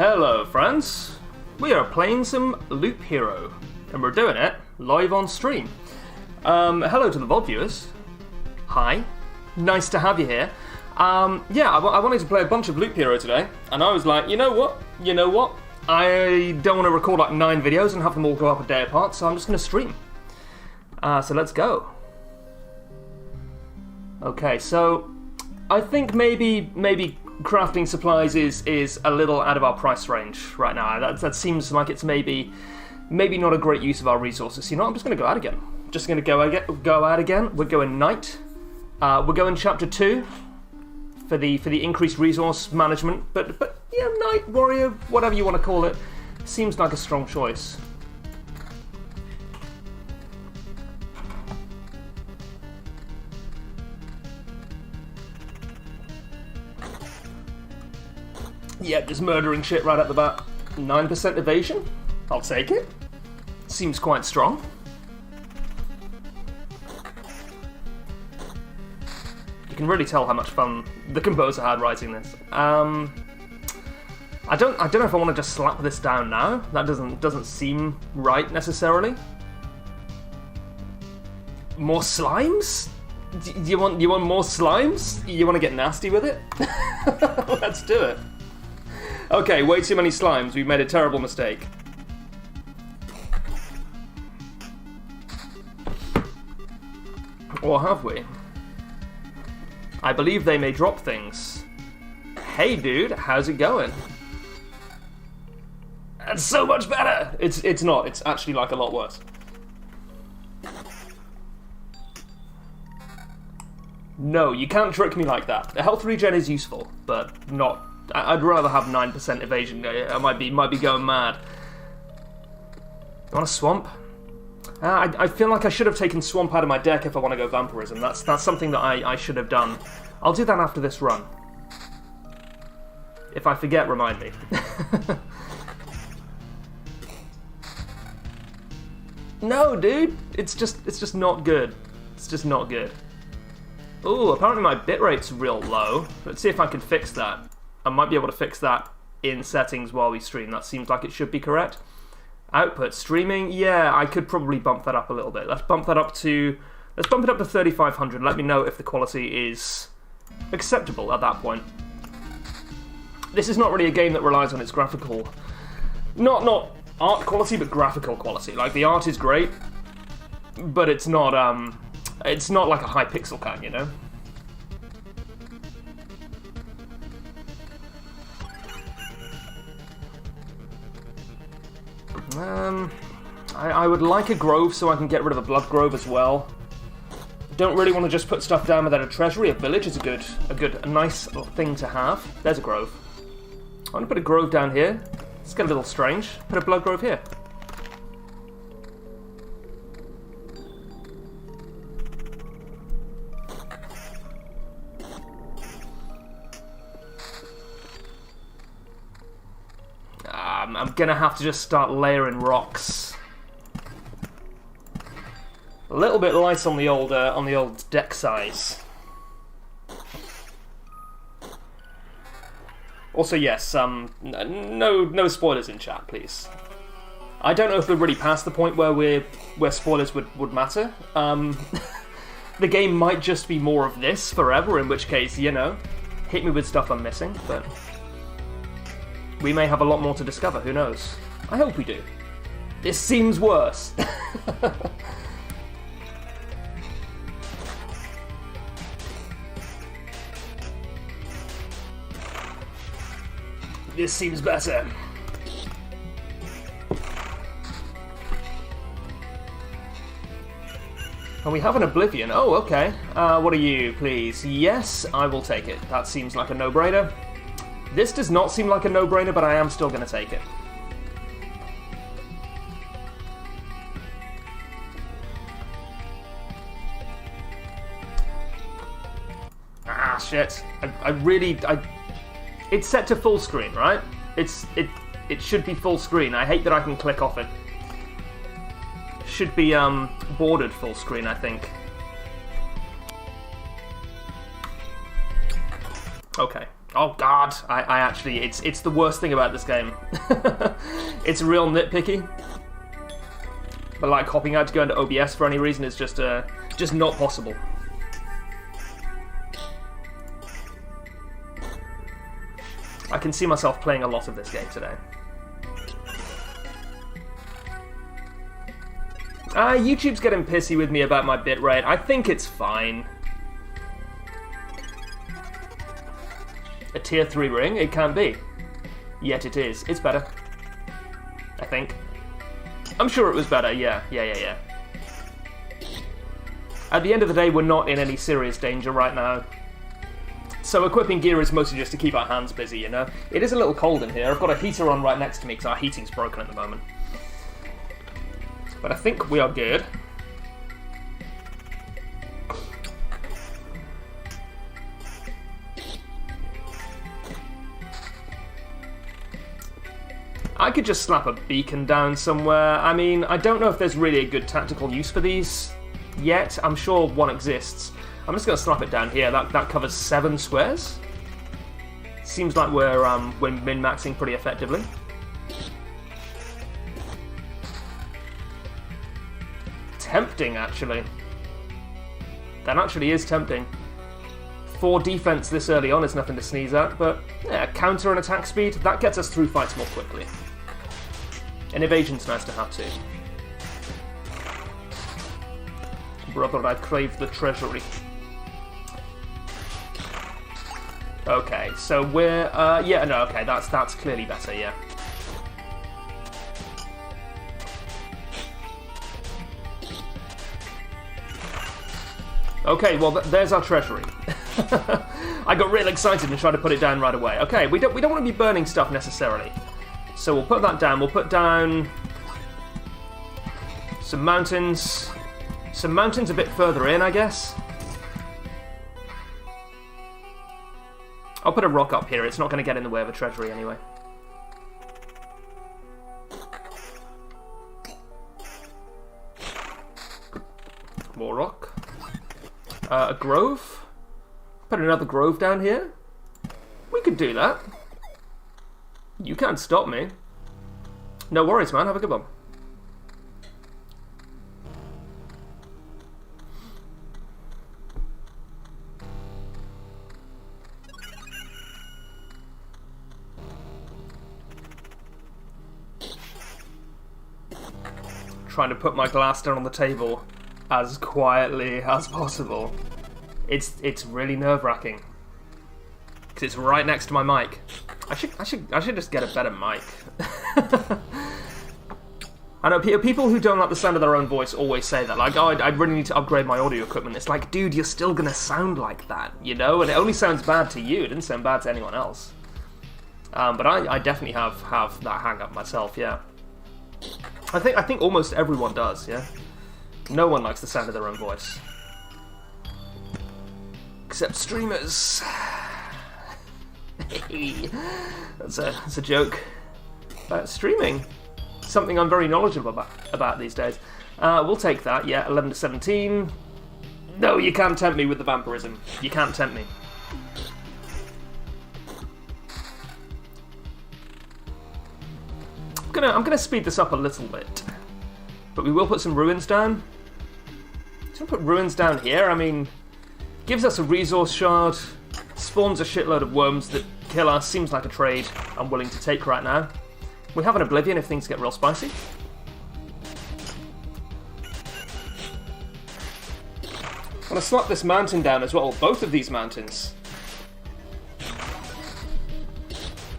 Hello friends, we are playing some Loop Hero, and we're doing it live on stream. Hello to the VOD viewers. Hi, nice to have you here. I wanted to play a bunch of Loop Hero today, and I was like, you know what, I don't want to record like 9 videos and have them all go up a day apart, so I'm just going to stream. So let's go. Okay, so I think maybe crafting supplies is a little out of our price range right now. That seems like it's maybe not a great use of our resources. You know what? I'm just going to go out again. Just going to go out again. We're going Knight. We're going Chapter 2 for the increased resource management. But yeah, Knight, Warrior, whatever you want to call it, seems like a strong choice. Yeah, just murdering shit right at the bat. 9% evasion? I'll take it. Seems quite strong. You can really tell how much fun the composer had writing this. I don't know if I want to just slap this down now. That doesn't seem right necessarily. More slimes? Do you want more slimes? You want to get nasty with it? Let's do it. Okay, way too many slimes. We've made a terrible mistake. Or have we? I believe they may drop things. Hey dude, how's it going? That's so much better! It's not, it's actually like a lot worse. No, you can't trick me like that. The health regen is useful, but not... I'd rather have 9% evasion. I might be going mad. You want a swamp? I feel like I should have taken swamp out of my deck if I want to go vampirism. That's something that I should have done. I'll do that after this run. If I forget, remind me. No, dude, it's just not good. It's just not good. Ooh, apparently my bitrate's real low. Let's see if I can fix that. I might be able to fix that in settings while we stream. That seems like it should be correct. Output, streaming, yeah, I could probably bump that up a little bit. Let's bump it up to 3,500. Let me know if the quality is acceptable at that point. This is not really a game that relies on its graphical, not art quality, but graphical quality. Like, the art is great, but it's not like a high pixel count, you know? I would like a grove so I can get rid of a blood grove as well. Don't really want to just put stuff down without a treasury. A village is a nice thing to have. There's a grove. I'm gonna put a grove down here. It's get a little strange. Put a blood grove here. I'm gonna have to just start layering rocks. A little bit light on the old deck size. Also, yes, no spoilers in chat, please. I don't know if we're really past the point where spoilers would matter. The game might just be more of this forever, in which case, you know, hit me with stuff I'm missing, but we may have a lot more to discover, who knows? I hope we do. This seems worse. This seems better. And we have an Oblivion. Oh, okay. What are you, please? Yes, I will take it. That seems like a no-brainer. This does not seem like a no-brainer, but I am still going to take it. Ah, shit. It's set to full screen, right? It should be full screen. I hate that I can click off it. Should be bordered full screen, I think. Okay. Oh god, I actually, it's the worst thing about this game. It's real nitpicky. But like hopping out to go into OBS for any reason is just not possible. I can see myself playing a lot of this game today. YouTube's getting pissy with me about my bitrate. I think it's fine. A tier 3 ring? It can be. Yet it is. It's better. I think. I'm sure it was better, yeah. At the end of the day, we're not in any serious danger right now. So equipping gear is mostly just to keep our hands busy, you know? It is a little cold in here. I've got a heater on right next to me because our heating's broken at the moment. But I think we are good. I could just slap a beacon down somewhere. I mean, I don't know if there's really a good tactical use for these yet. I'm sure one exists. I'm just going to slap it down here. That covers 7 squares. Seems like we're min-maxing pretty effectively. Tempting, actually. That actually is tempting. 4 defense this early on is nothing to sneeze at, but yeah, counter and attack speed, that gets us through fights more quickly. And evasion's nice to have too. Brother, I crave the treasury. Okay, so we're, yeah, no, okay, that's clearly better, yeah. Okay, well, there's our treasury. I got real excited and tried to put it down right away. Okay, we don't want to be burning stuff necessarily. So we'll put that down. We'll put down some mountains. Some mountains a bit further in, I guess. I'll put a rock up here. It's not going to get in the way of a treasury anyway. More rock. A grove. Put another grove down here. We could do that. You can't stop me. No worries, man. Have a good one. Trying to put my glass down on the table as quietly as possible. It's really nerve-wracking because it's right next to my mic. I should just get a better mic. I know people who don't like the sound of their own voice always say that, like, oh, I really need to upgrade my audio equipment. It's like, dude, you're still gonna sound like that, you know? And it only sounds bad to you. It doesn't sound bad to anyone else. But I definitely have that hang-up myself. Yeah. I think almost everyone does. Yeah. No one likes the sound of their own voice. Except streamers. That's a joke. Streaming. Something I'm very knowledgeable about these days. We'll take that, yeah, 11 to 17. No, you can't tempt me with the vampirism. You can't tempt me. I'm gonna speed this up a little bit. But we will put some ruins down. So we'll put ruins down here. I mean, gives us a resource shard, spawns a shitload of worms that kill us. Seems like a trade I'm willing to take right now. We have an Oblivion if things get real spicy. I'm gonna slap this mountain down as well, both of these mountains.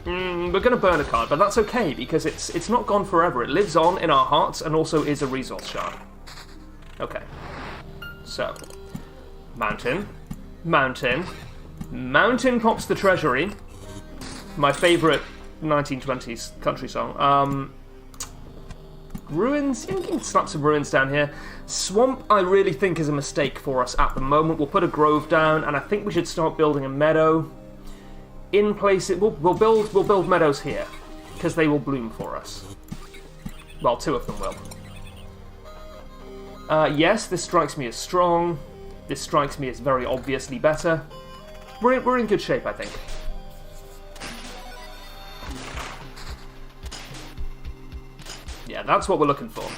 We're gonna burn a card, but that's okay because it's not gone forever. It lives on in our hearts and also is a resource shard. Okay. So, mountain, mountain, mountain pops the treasury. My favourite 1920s country song. Ruins, you can slap some ruins down here. Swamp, I really think is a mistake for us at the moment. We'll put a grove down, and I think we should start building a meadow. In place, we'll build meadows here because they will bloom for us. Well, 2 of them will. Yes, this strikes me as strong. This strikes me as very obviously better. We're in good shape, I think. Yeah, that's what we're looking for.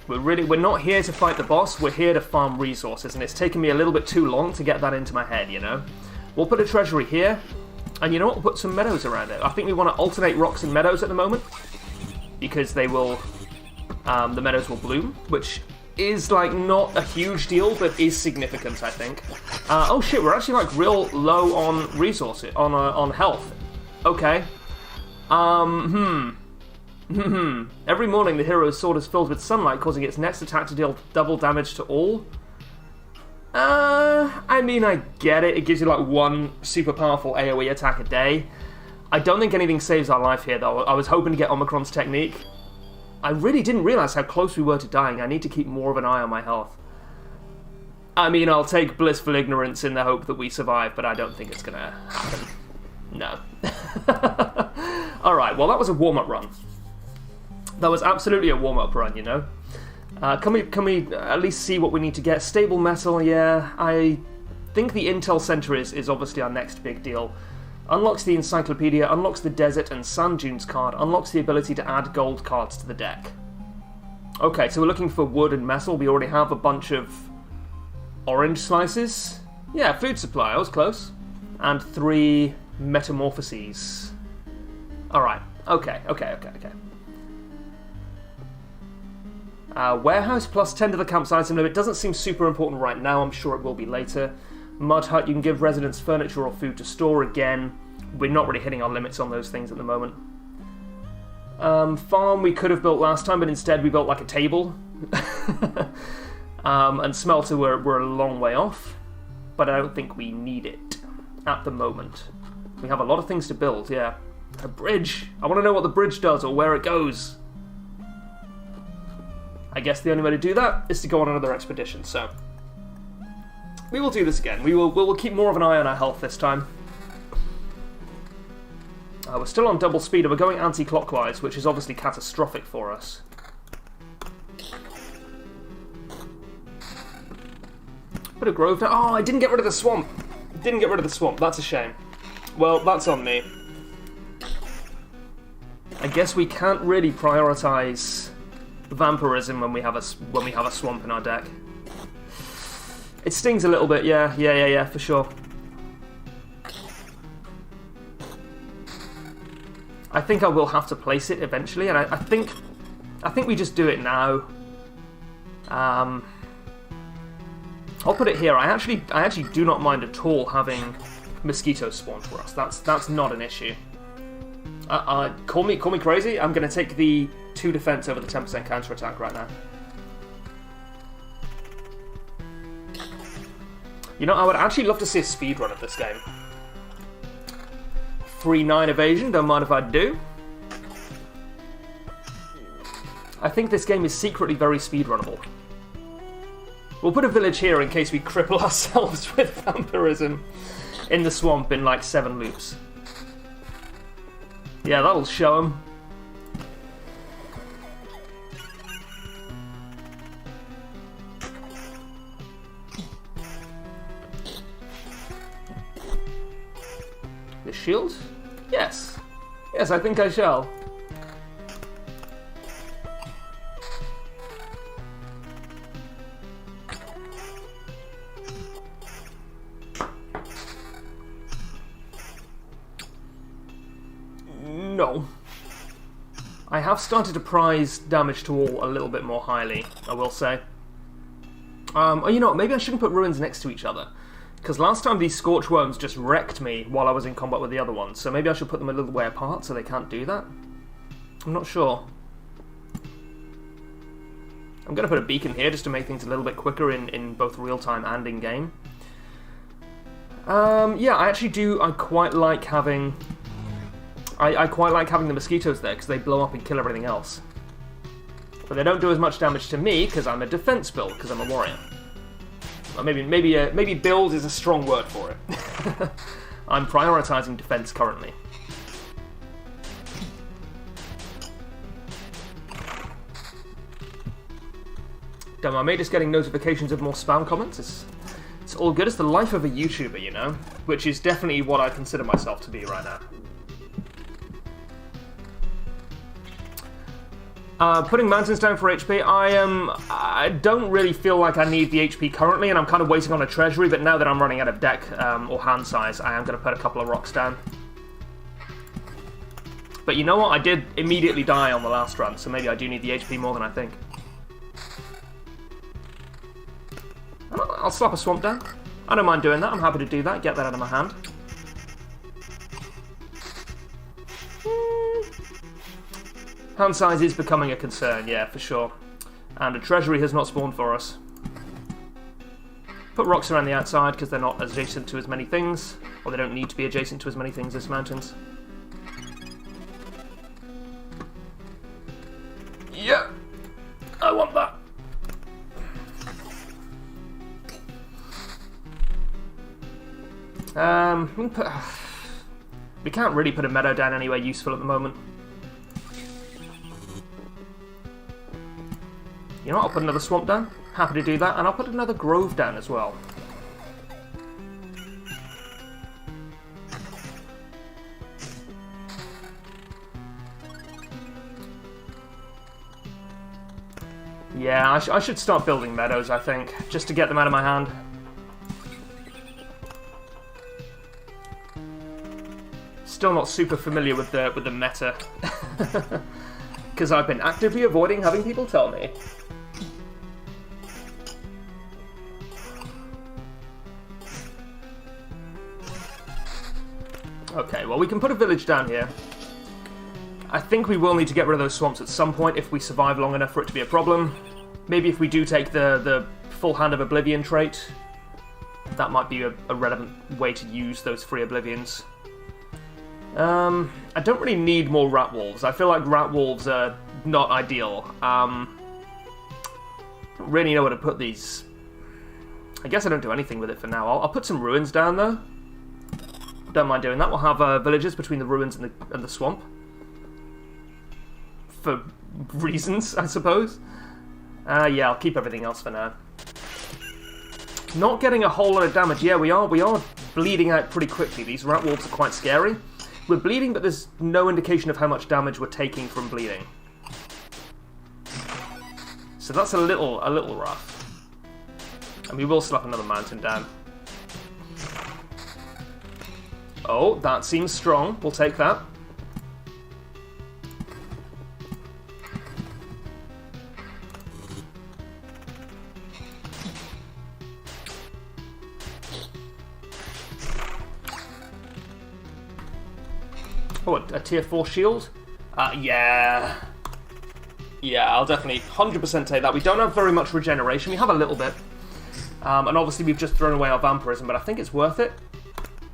We're not here to fight the boss, we're here to farm resources, and it's taken me a little bit too long to get that into my head, you know? We'll put a treasury here, and you know what, we'll put some meadows around it. I think we want to alternate rocks and meadows at the moment, because they will, the meadows will bloom, which is, like, not a huge deal, but is significant, I think. Oh shit, we're actually, like, real low on resources, on health. Okay. Every morning, the hero's sword is filled with sunlight, causing its next attack to deal double damage to all. I mean, I get it. It gives you, like, one super powerful AoE attack a day. I don't think anything saves our life here, though. I was hoping to get Omicron's technique. I really didn't realize how close we were to dying. I need to keep more of an eye on my health. I mean, I'll take blissful ignorance in the hope that we survive, but I don't think it's gonna happen. No. Alright, well, that was a warm-up run. That was absolutely a warm-up run, you know? Can we at least see what we need to get? Stable metal, yeah. I think the Intel Center is obviously our next big deal. Unlocks the Encyclopedia, unlocks the Desert and Sand Dunes card, unlocks the ability to add gold cards to the deck. Okay, so we're looking for wood and metal. We already have a bunch of orange slices. Yeah, food supply, I was close. And 3 metamorphoses. Alright, okay. Warehouse plus 10 to the campsite item limit doesn't seem super important right now. I'm sure it will be later. Mud hut, you can give residents furniture or food to store. Again, we're not really hitting our limits on those things at the moment. Farm we could have built last time, but instead we built like a table. And smelter we're a long way off, but I don't think we need it at the moment. We have a lot of things to build, yeah. A bridge. I want to know what the bridge does or where it goes. I guess the only way to do that is to go on another expedition, so we will do this again. We will keep more of an eye on our health this time. We're still on double speed, and we're going anti-clockwise, which is obviously catastrophic for us. Bit of grove now. Oh, I didn't get rid of the swamp. That's a shame. Well, that's on me. I guess we can't really prioritize vampirism when we have a swamp in our deck. It stings a little bit, yeah, for sure. I think I will have to place it eventually, and I think we just do it now. I'll put it here. I actually do not mind at all having mosquitoes spawn for us. That's not an issue. Call me crazy. I'm going to take the 2 defense over the 10% counter attack right now. You know, I would actually love to see a speedrun of this game. 3-9 evasion, don't mind if I do. I think this game is secretly very speedrunnable. We'll put a village here in case we cripple ourselves with vampirism in the swamp in like 7 loops. Yeah, that'll show them. The shield? Yes. Yes, I think I shall. No. I have started to prize damage to all a little bit more highly, I will say. Oh, you know what, maybe I shouldn't put ruins next to each other. Because last time these Scorch Worms just wrecked me while I was in combat with the other ones, so maybe I should put them a little way apart so they can't do that? I'm not sure. I'm going to put a beacon here just to make things a little bit quicker in both real-time and in-game. Yeah, I quite like having... I quite like having the mosquitoes there because they blow up and kill everything else. But they don't do as much damage to me because I'm a defense build, because I'm a warrior. Or maybe build is a strong word for it. I'm prioritizing defense currently. Don't mind me just getting notifications of more spam comments. It's It's all good. It's the life of a YouTuber, you know? Which is definitely what I consider myself to be right now. Putting mountains down for HP, I don't really feel like I need the HP currently, and I'm kind of waiting on a treasury, but now that I'm running out of deck or hand size, I am going to put a couple of rocks down. But you know what? I did immediately die on the last run, so maybe I do need the HP more than I think. I'll slap a swamp down. I don't mind doing that. I'm happy to do that. Get that out of my hand. Hand size is becoming a concern, yeah, for sure. And a treasury has not spawned for us. Put rocks around the outside because they're not adjacent to as many things, or they don't need to be adjacent to as many things as mountains. Yeah, I want that. We can't really put a meadow down anywhere useful at the moment. You know what, I'll put another swamp down. Happy to do that, and I'll put another grove down as well. Yeah, I should start building meadows, I think, just to get them out of my hand. Still not super familiar with the meta, because I've been actively avoiding having people tell me. Okay, well we can put a village down here. I think we will need to get rid of those swamps at some point if we survive long enough for it to be a problem. Maybe if we do take the full Hand of Oblivion trait, that might be a relevant way to use those free Oblivions. I don't really need more rat wolves. I feel like rat wolves are not ideal. Don't really know where to put these. I guess I don't do anything with it for now. I'll put some ruins down though. Don't mind doing that. We'll have villages between the ruins and the swamp. For reasons, I suppose. Yeah, I'll keep everything else for now. Not getting a whole lot of damage. Yeah, we are bleeding out pretty quickly. These rat wolves are quite scary. We're bleeding, but there's no indication of how much damage we're taking from bleeding. So that's a little rough. And we will slap another mountain down. Oh, that seems strong. We'll take that. Oh, a tier 4 shield? Yeah. Yeah, I'll definitely 100% take that. We don't have very much regeneration. We have a little bit. And obviously we've just thrown away our vampirism, but I think it's worth it.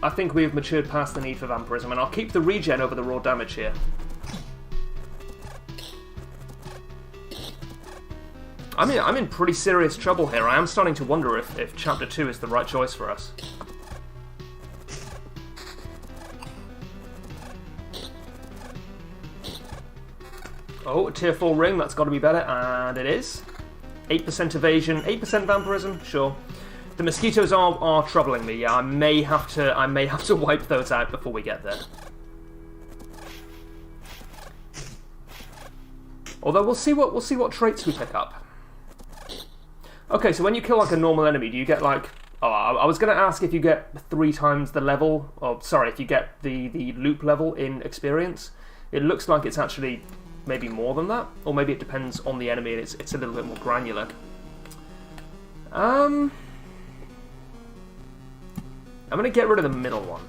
I think we've matured past the need for vampirism, and I'll keep the regen over the raw damage here. I'm in pretty serious trouble here. I am starting to wonder if Chapter 2 is the right choice for us. Oh, a tier 4 ring, that's got to be better, and it is. 8% evasion, 8% vampirism, sure. The mosquitoes are troubling me. Yeah, I may have to wipe those out before we get there. Although we'll see what traits we pick up. Okay, so when you kill like a normal enemy, do you get like? Oh, I was going to ask if you get 3 times the level. Or sorry, if you get the loop level in experience. It looks like it's actually maybe more than that, or maybe it depends on the enemy and it's a little bit more granular. I'm going to get rid of the middle one.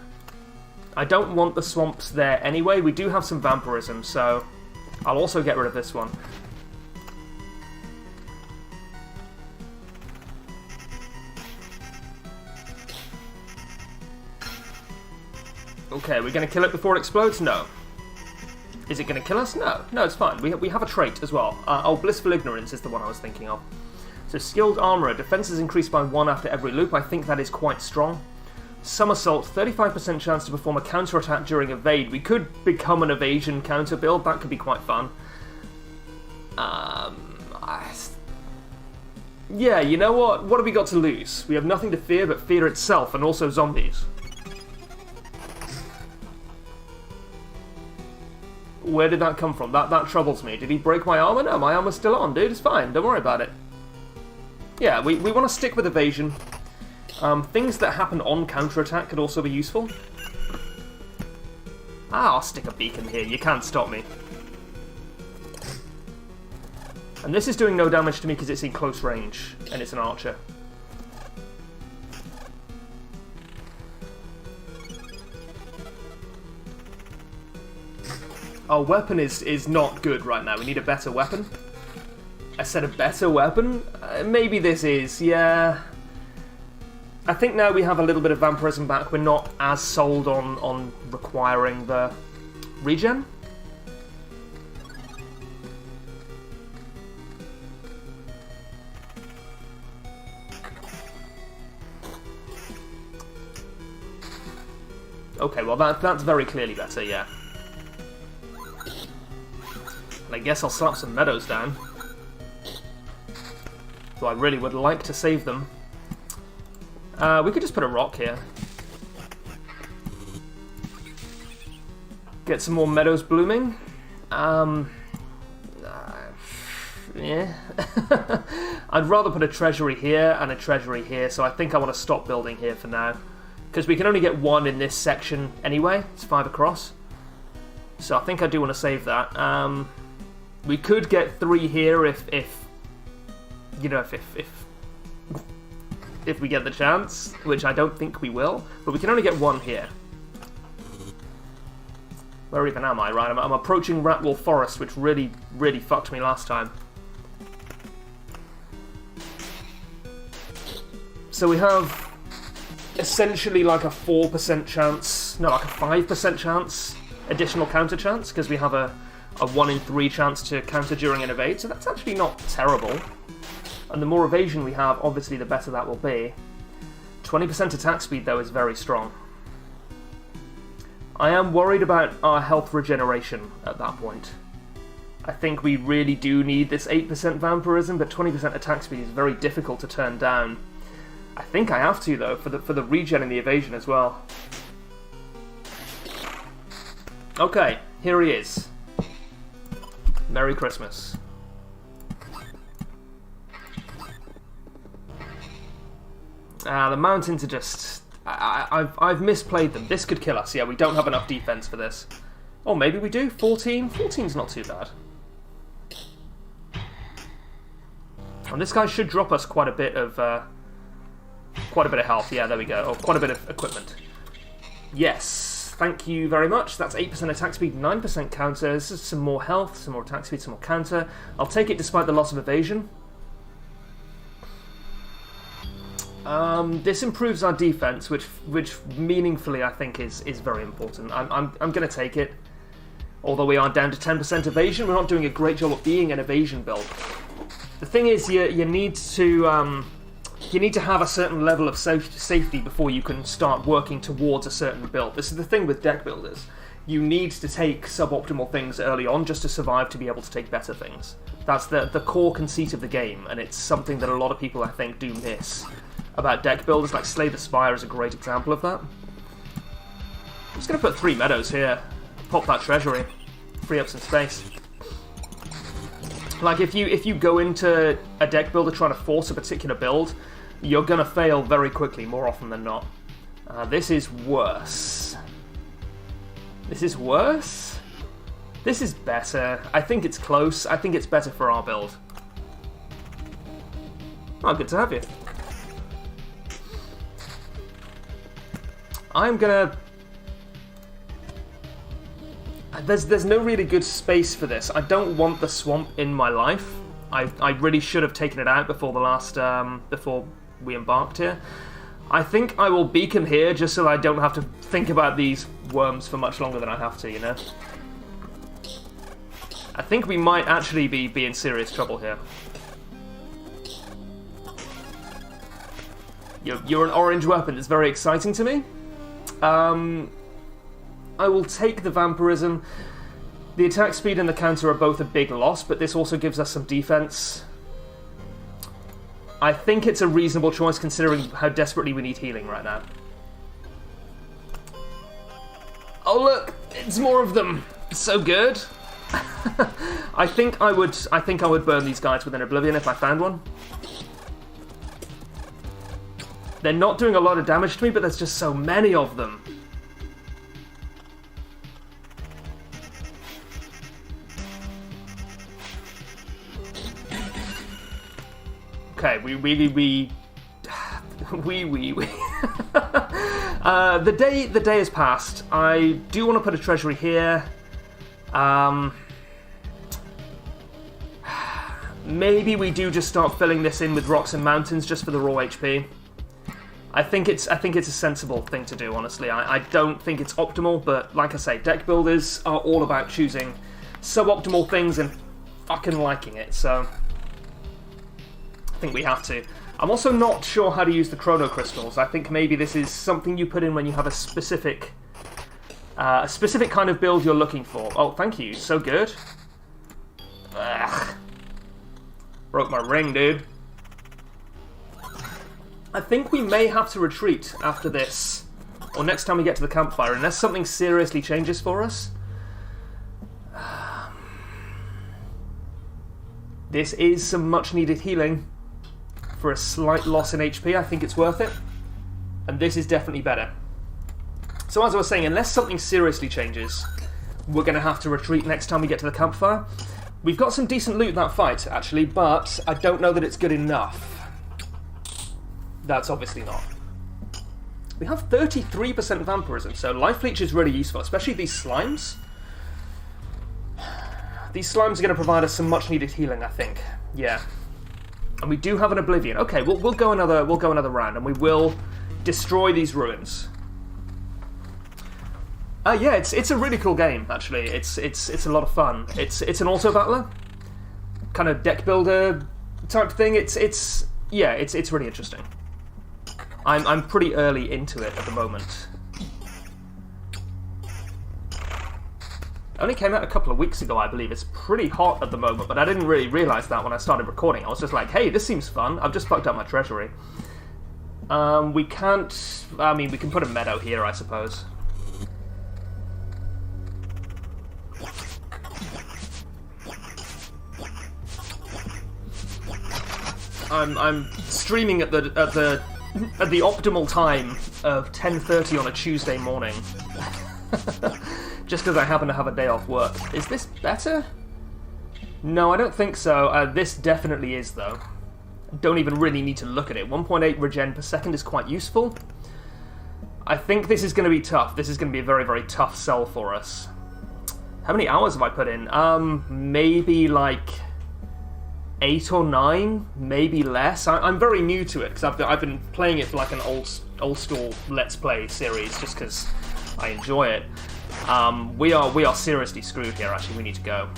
I don't want the swamps there anyway. We do have some vampirism, so I'll also get rid of this one. Okay, we're going to kill it before it explodes? No. Is it going to kill us? No. No, it's fine. We have a trait as well. Oh, Blissful Ignorance is the one I was thinking of. So, Skilled Armourer. Defense is increased by 1 after every loop. I think that is quite strong. Somersault. 35% chance to perform a counter-attack during evade. We could become an evasion counter build. That could be quite fun. Yeah, you know what? What have we got to lose? We have nothing to fear but fear itself, and also zombies. Where did that come from? That troubles me. Did he break my armor? No, my armor's still on, dude. It's fine. Don't worry about it. Yeah, we want to stick with evasion. Things that happen on counterattack could also be useful. I'll stick a beacon here. You can't stop me. And this is doing no damage to me because it's in close range, and it's an archer. Our weapon is not good right now. We need a better weapon. I said a better weapon? Maybe this is, yeah. I think now we have a little bit of vampirism back. We're not as sold on requiring the regen. Okay, well that's very clearly better, yeah. And I guess I'll slap some meadows down. Though I really would like to save them. We could just put a rock here. Get some more meadows blooming. Yeah. I'd rather put a treasury here and a treasury here, so I think I want to stop building here for now. Because we can only get one in this section anyway. It's 5 across. So I think I do want to save that. We could get 3 here if you know, if we get the chance, which I don't think we will. But we can only get 1 here. Where even am I? Right, I'm approaching Ratwall Forest, which really, really fucked me last time. So we have essentially like a 4% chance, no, like a 5% chance, additional counter chance, because we have a 1 in 3 chance to counter during an evade, so that's actually not terrible. And the more evasion we have, obviously the better that will be. 20% attack speed, though, is very strong. I am worried about our health regeneration at that point. I think we really do need this 8% vampirism, but 20% attack speed is very difficult to turn down. I think I have to, though, for the regen and the evasion as well. Okay, here he is. Merry Christmas. The mountains are just... I've misplayed them. This could kill us. Yeah, we don't have enough defense for this. Oh, maybe we do. 14? 14's not too bad. And this guy should drop us quite a bit of health. Yeah, there we go. Oh, quite a bit of equipment. Yes, thank you very much. That's 8% attack speed, 9% counter. This is some more health, some more attack speed, some more counter. I'll take it despite the loss of evasion. This improves our defense, which meaningfully I think is very important. I'm going to take it. Although we are down to 10% evasion, we're not doing a great job of being an evasion build. The thing is, you need to have a certain level of safety before you can start working towards a certain build. This is the thing with deck builders. You need to take suboptimal things early on just to survive to be able to take better things. That's the core conceit of the game, and it's something that a lot of people, I think, do miss about deck builders. Like Slay the Spire is a great example of that. I'm just going to put 3 meadows here. Pop that treasury. Free up some space. Like, if you go into a deck builder trying to force a particular build, you're going to fail very quickly, more often than not. This is worse. This is worse? This is better. I think it's close. I think it's better for our build. Oh, good to have you. I'm gonna... There's no really good space for this. I don't want the swamp in my life. I really should have taken it out before the last before we embarked here. I think I will beacon here just so I don't have to think about these worms for much longer than I have to, you know? I think we might actually be in serious trouble here. You're an orange weapon. It's very exciting to me. I will take the vampirism. The attack speed and the counter are both a big loss, but this also gives us some defense. I think it's a reasonable choice considering how desperately we need healing right now. Oh look, it's more of them. So good. I think I would burn these guys within Oblivion if I found one. They're not doing a lot of damage to me, but there's just so many of them. Okay, we the day has passed. I do want to put a treasury here. Maybe we do just start filling this in with rocks and mountains just for the raw HP. I think it's a sensible thing to do, honestly. I don't think it's optimal, but like I say, deck builders are all about choosing suboptimal things and fucking liking it, so I think we have to. I'm also not sure how to use the chrono crystals. I think maybe this is something you put in when you have a specific kind of build you're looking for. Oh, thank you. So good. Ugh. Broke my ring, dude. I think we may have to retreat after this, or next time we get to the campfire, unless something seriously changes for us. This is some much-needed healing. For a slight loss in HP, I think it's worth it. And this is definitely better. So as I was saying, unless something seriously changes, we're going to have to retreat next time we get to the campfire. We've got some decent loot in that fight, actually, but I don't know that it's good enough. That's obviously not. We have 33% vampirism, so Life Leech is really useful, especially these slimes. These slimes are going to provide us some much-needed healing, I think. Yeah. And we do have an Oblivion. Okay, we'll go another round, and we will destroy these ruins. Yeah, it's a really cool game, actually. It's a lot of fun. It's an auto battler, kind of deck builder type thing. It's really interesting. I'm pretty early into it at the moment. It only came out a couple of weeks ago, I believe. It's pretty hot at the moment, but I didn't really realise that when I started recording. I was just like, hey, this seems fun. I've just fucked up my treasury. We can't... I mean, we can put a meadow here, I suppose. I'm streaming at the optimal time of 10:30 on a Tuesday morning. Just because I happen to have a day off work. Is this better? No, I don't think so. This definitely is, though. Don't even really need to look at it. 1.8 regen per second is quite useful. I think this is going to be tough. This is going to be a very, very tough sell for us. How many hours have I put in? Maybe like 8 or 9, maybe less. I'm very new to it because I've been playing it for like an old school Let's Play series just because I enjoy it. We are seriously screwed here. Actually, we need to go.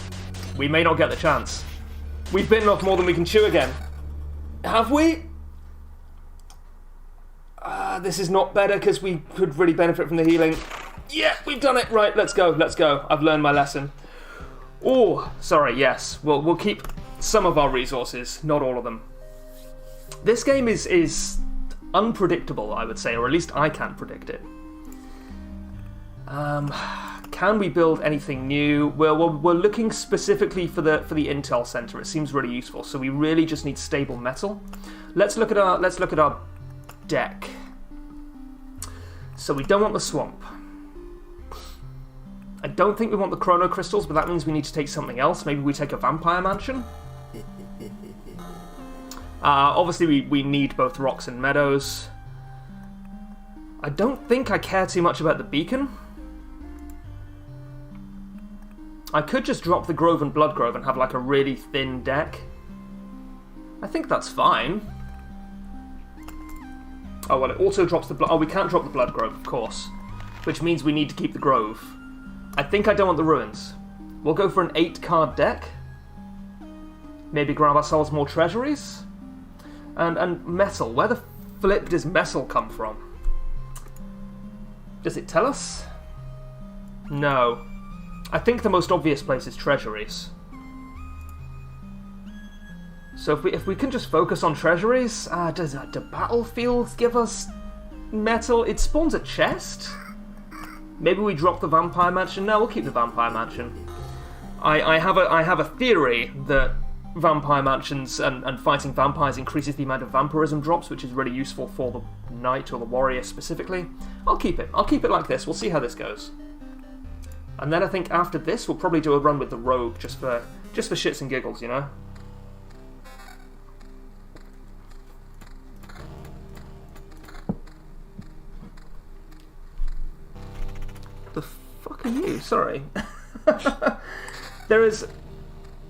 We may not get the chance. We've bitten off more than we can chew again. Have we? This is not better because we could really benefit from the healing. Yeah, we've done it. Right, let's go. Let's go. I've learned my lesson. Oh, sorry. Yes, we'll keep some of our resources, not all of them. This game is unpredictable, I would say, or at least I can't predict it. Can we build anything new? Well, we're looking specifically for the intel center. It seems really useful. So we really just need stable metal. Let's look at our deck. So we don't want the swamp. I don't think we want the chrono crystals, but that means we need to take something else. Maybe we take a vampire mansion. Obviously, we need both rocks and meadows. I don't think I care too much about the beacon. I could just drop the Grove and Blood Grove and have like a really thin deck. I think that's fine. Oh, well, it also drops the blood... Oh, we can't drop the Blood Grove, of course. Which means we need to keep the Grove. I think I don't want the Ruins. We'll go for an 8-card deck. Maybe grab ourselves more treasuries. And metal. Where the flip does metal come from? Does it tell us? No. I think the most obvious place is treasuries. So if we can just focus on treasuries, do battlefields give us metal? It spawns a chest? Maybe we drop the vampire mansion? No, we'll keep the vampire mansion. I have a theory that vampire mansions and fighting vampires increases the amount of vampirism drops, which is really useful for the knight or the warrior specifically. I'll keep it like this. We'll see how this goes. And then I think after this we'll probably do a run with the rogue just for shits and giggles, you know? The fuck are you? Sorry. There is...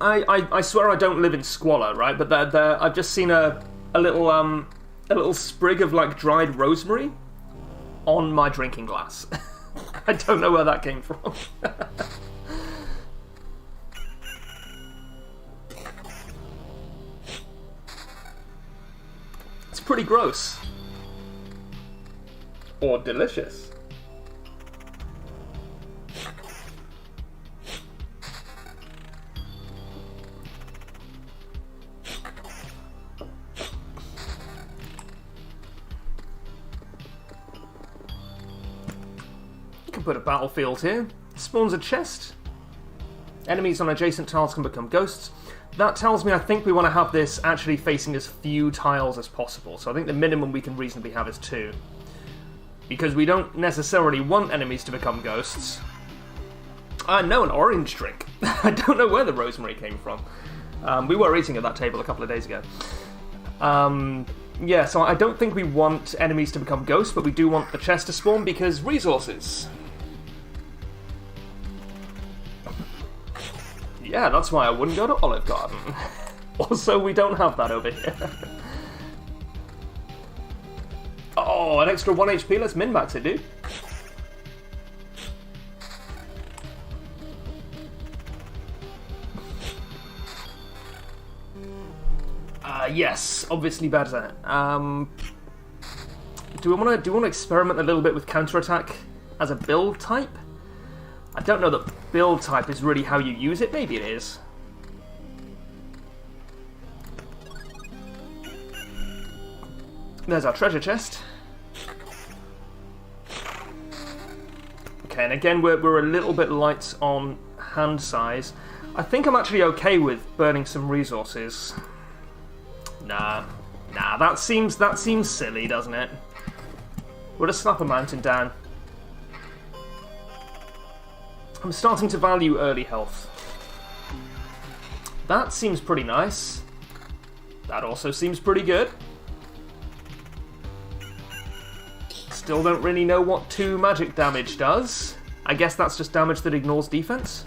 I swear I don't live in squalor, right? But I've just seen a little sprig of like dried rosemary on my drinking glass. I don't know where that came from. It's pretty gross. Or delicious. Put a battlefield here. Spawns a chest. Enemies on adjacent tiles can become ghosts. That tells me I think we want to have this actually facing as few tiles as possible. So I think the minimum we can reasonably have is 2. Because we don't necessarily want enemies to become ghosts. No, an orange drink. I don't know where the rosemary came from. We were eating at that table a couple of days ago. Yeah, so I don't think we want enemies to become ghosts, but we do want the chest to spawn because resources. Yeah, that's why I wouldn't go to Olive Garden. Also, we don't have that over here. Oh, an extra 1 HP, let's min-max it, dude. Yes, obviously better. Do we want to experiment a little bit with counterattack as a build type? I don't know that build type is really how you use it. Maybe it is. There's our treasure chest. Okay, and again we're a little bit light on hand size. I think I'm actually okay with burning some resources. Nah, that seems silly, doesn't it? We'll just slap a mountain down. I'm starting to value early health. That seems pretty nice. That also seems pretty good. Still don't really know what 2 magic damage does. I guess that's just damage that ignores defense.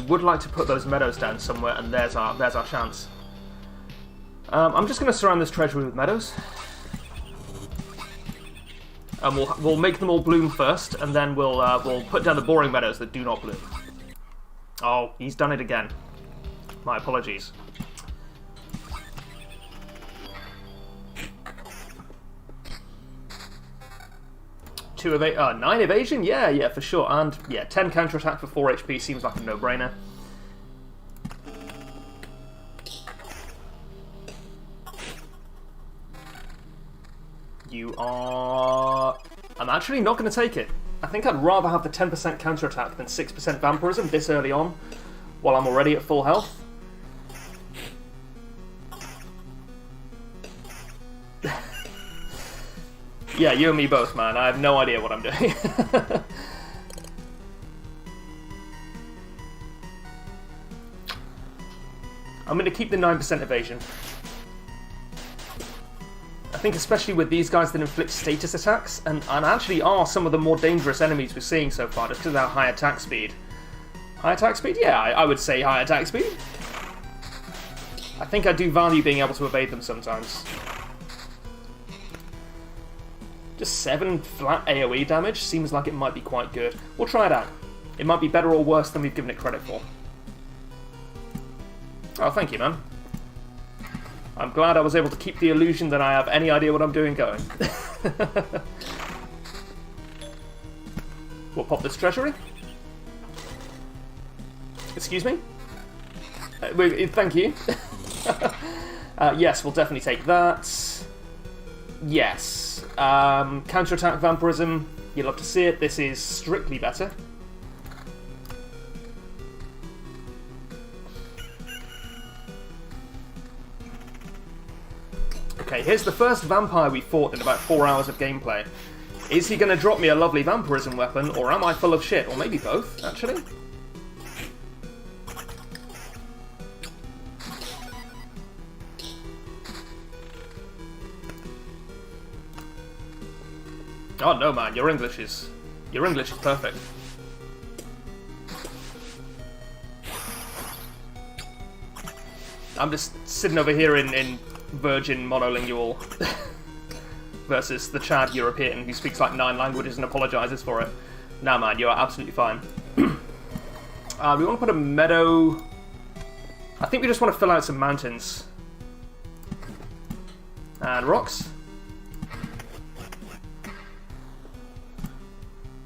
Would like to put those meadows down somewhere, and there's our chance. I'm just going to surround this treasury with meadows, and we'll make them all bloom first, and then we'll put down the boring meadows that do not bloom. Oh, he's done it again. My apologies. Two 9 evasion? Yeah, for sure. And yeah, 10 counterattack for 4 HP seems like a no-brainer. You are... I'm actually not going to take it. I think I'd rather have the 10% counterattack than 6% vampirism this early on, while I'm already at full health. Yeah, you and me both, man. I have no idea what I'm doing. I'm going to keep the 9% evasion. I think especially with these guys that inflict status attacks, and actually are some of the more dangerous enemies we're seeing so far, just because of our high attack speed. High attack speed? Yeah, I would say high attack speed. I think I do value being able to evade them sometimes. Just 7 flat AoE damage seems like it might be quite good. We'll try it out. It might be better or worse than we've given it credit for. Oh, thank you, man. I'm glad I was able to keep the illusion that I have any idea what I'm doing going. We'll pop this treasury. Excuse me? Thank you. Yes, we'll definitely take that. Yes. Counterattack Vampirism. You'll love to see it. This is strictly better. Okay, here's the first vampire we fought in about 4 hours of gameplay. Is he going to drop me a lovely vampirism weapon, or am I full of shit? Or maybe both, actually. Oh no, man, your English is perfect. I'm just sitting over here in virgin monolingual versus the Chad European who speaks like 9 languages and apologizes for it. Nah, man, you are absolutely fine. We want to put a meadow. I think we just want to fill out some mountains and rocks.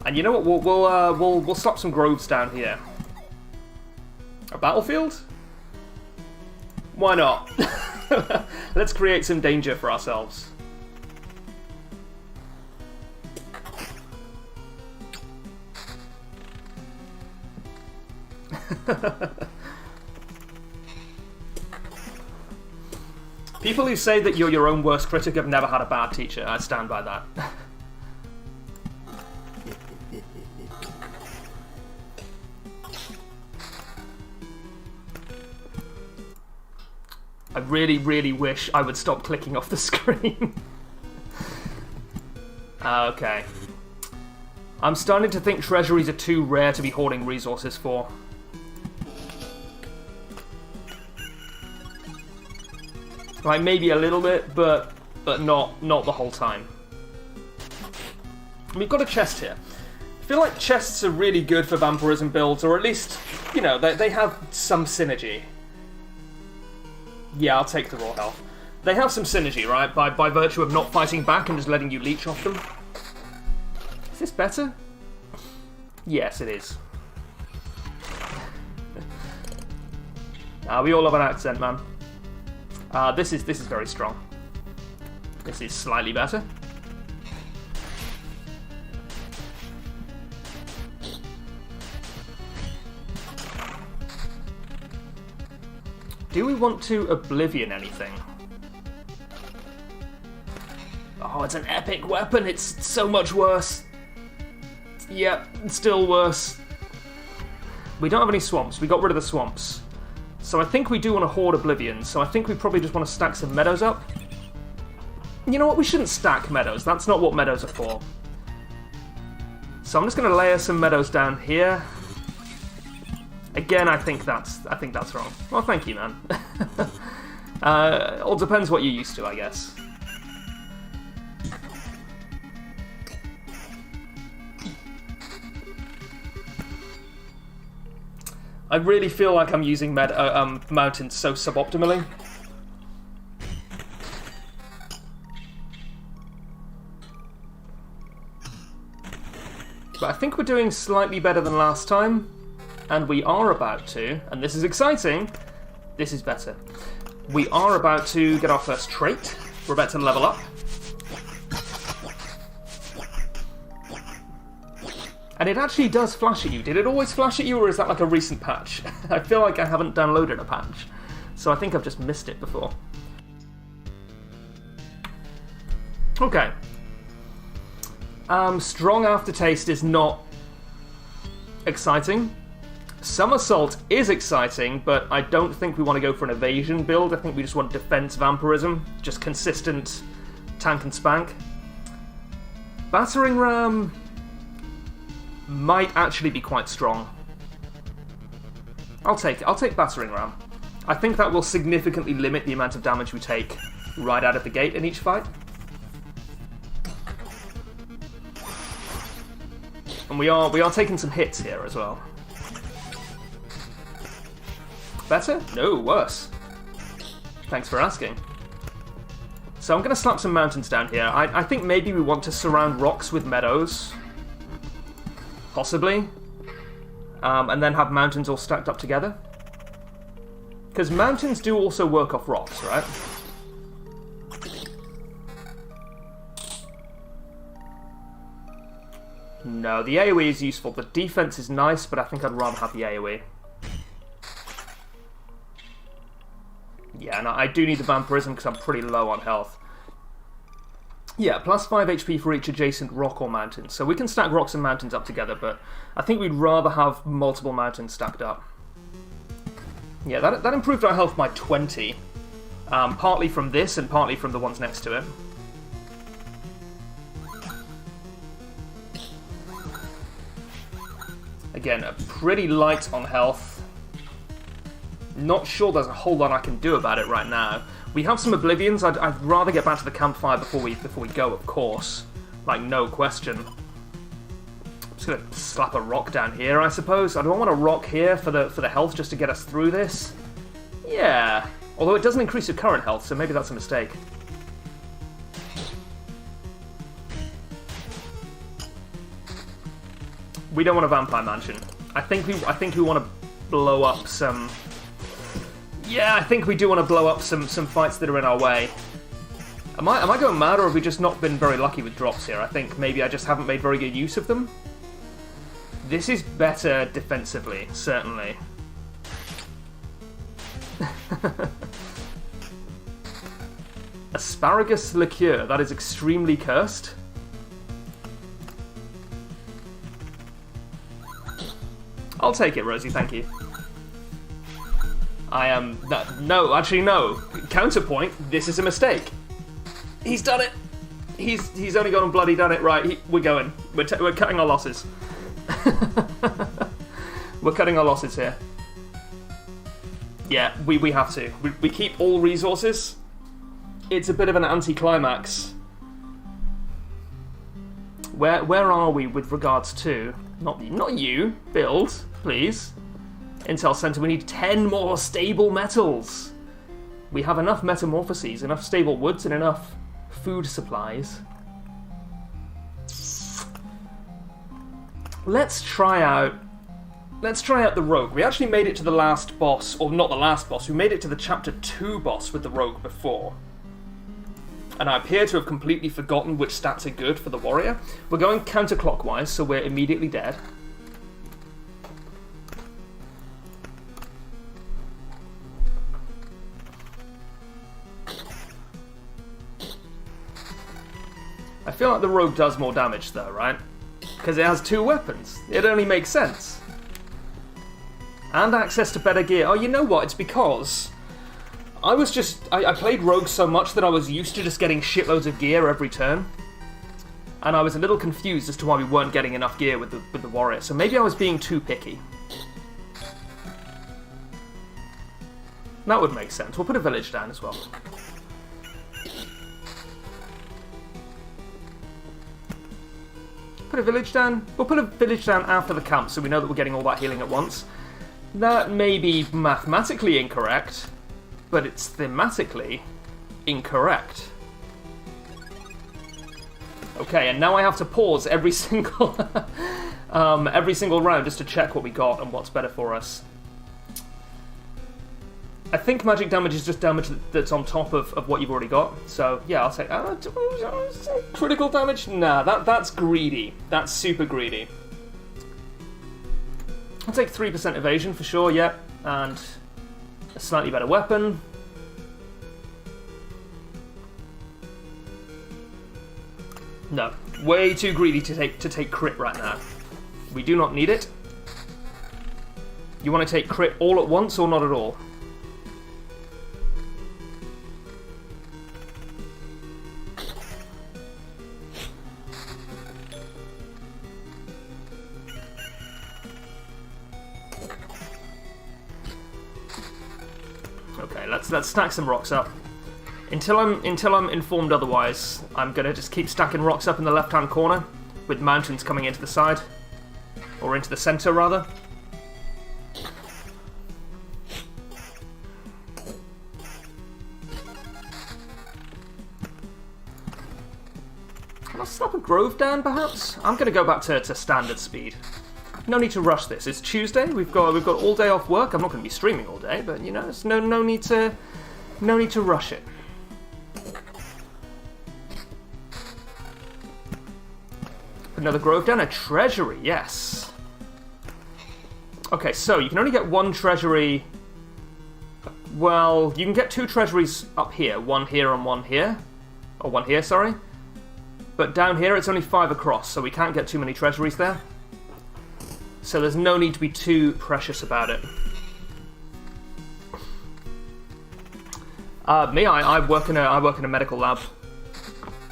And you know what? We'll slap some groves down here. A battlefield? Why not? Let's create some danger for ourselves. People who say that you're your own worst critic have never had a bad teacher. I stand by that. I really, really wish I would stop clicking off the screen. Okay. I'm starting to think treasuries are too rare to be hoarding resources for. Like, maybe a little bit, but not the whole time. We've got a chest here. I feel like chests are really good for vampirism builds, or at least, you know, they have some synergy. Yeah, I'll take the raw health. They have some synergy, right? By virtue of not fighting back and just letting you leech off them. Is this better? Yes, it is. We all have an accent, man. This is very strong. This is slightly better. Do we want to Oblivion anything? Oh, it's an epic weapon. It's so much worse. Yep, still worse. We don't have any swamps. We got rid of the swamps. So I think we do want to hoard Oblivion. So I think we probably just want to stack some meadows up. You know what? We shouldn't stack meadows. That's not what meadows are for. So I'm just going to layer some meadows down here. Again, I think that's wrong. Well, thank you, man. All depends what you're used to, I guess. I really feel like I'm using mountains so suboptimally. But I think we're doing slightly better than last time. And we are about to, and this is exciting, this is better. We are about to get our first trait. We're about to level up. And it actually does flash at you. Did it always flash at you, or is that like a recent patch? I feel like I haven't downloaded a patch, so I think I've just missed it before. Okay. Strong aftertaste is not exciting. Somersault is exciting, but I don't think we want to go for an evasion build. I think we just want defense vampirism. Just consistent tank and spank. Battering Ram might actually be quite strong. I'll take Battering Ram. I think that will significantly limit the amount of damage we take right out of the gate in each fight. And we are taking some hits here as well. Better? No, worse. Thanks for asking. So I'm going to slap some mountains down here. I think maybe we want to surround rocks with meadows. Possibly. And then have mountains all stacked up together. Because mountains do also work off rocks, right? No, the AoE is useful. The defense is nice, but I think I'd rather have the AoE. Yeah, and I do need the vampirism because I'm pretty low on health. Yeah, plus 5 HP for each adjacent rock or mountain. So we can stack rocks and mountains up together, but I think we'd rather have multiple mountains stacked up. Yeah, that improved our health by 20. Partly from this and partly from the ones next to it. Again, pretty light on health. Not sure there's a whole lot I can do about it right now. We have some Oblivions. I'd rather get back to the campfire before we go, of course. Like, no question. I'm just gonna slap a rock down here, I suppose. I don't want a rock here for the health just to get us through this. Yeah. Although it doesn't increase your current health, so maybe that's a mistake. We don't want a vampire mansion. I think we want to blow up some. Yeah, I think we do want to blow up some fights that are in our way. Am I going mad, or have we just not been very lucky with drops here? I think maybe I just haven't made very good use of them. This is better defensively, certainly. Asparagus liqueur. That is extremely cursed. I'll take it, Rosie, thank you. I am... No, actually, no. Counterpoint, this is a mistake. He's done it. He's only gone and bloody done it. Right, we're going. We're cutting our losses. We're cutting our losses here. Yeah, we have to. We keep all resources. It's a bit of an anticlimax. Where are we with regards to... Not you. Build, please. Intel Center, we need 10 more stable metals. We have enough metamorphoses, enough stable woods, and enough food supplies. Let's try out the rogue. We actually made it to the last boss, or not the last boss, we made it to the chapter 2 boss with the rogue before. And I appear to have completely forgotten which stats are good for the warrior. We're going counterclockwise, so we're immediately dead. I feel like the rogue does more damage though, right? Because it has 2 weapons. It only makes sense. And access to better gear. Oh, you know what? It's because I played rogue so much that I was used to just getting shitloads of gear every turn. And I was a little confused as to why we weren't getting enough gear with the warrior. So maybe I was being too picky. That would make sense. We'll put a village down as well. Put a village down? We'll put a village down after the camp so we know that we're getting all that healing at once. That may be mathematically incorrect, but it's thematically incorrect. Okay, and now I have to pause every single round just to check what we got and what's better for us. I think magic damage is just damage that's on top of what you've already got. So yeah, I'll say critical damage. Nah, that's greedy. That's super greedy. I'll take 3% evasion for sure. Yep, and a slightly better weapon. No, way too greedy to take crit right now. We do not need it. You want to take crit all at once or not at all? Okay, let's stack some rocks up. Until I'm informed otherwise, I'm gonna just keep stacking rocks up in the left-hand corner, with mountains coming into the side, or into the center rather. Can I slap a grove down, perhaps? I'm going to go back to standard speed. No need to rush this. It's Tuesday. We've got all day off work. I'm not going to be streaming all day, but you know, it's no need to rush it. Another grove down, a treasury. Yes. Okay, so you can only get one treasury. Well, you can get two treasuries up here. One here and one here. Or one here, sorry. But down here, it's only 5 across, so we can't get too many treasuries there. So there's no need to be too precious about it. I work in a medical lab,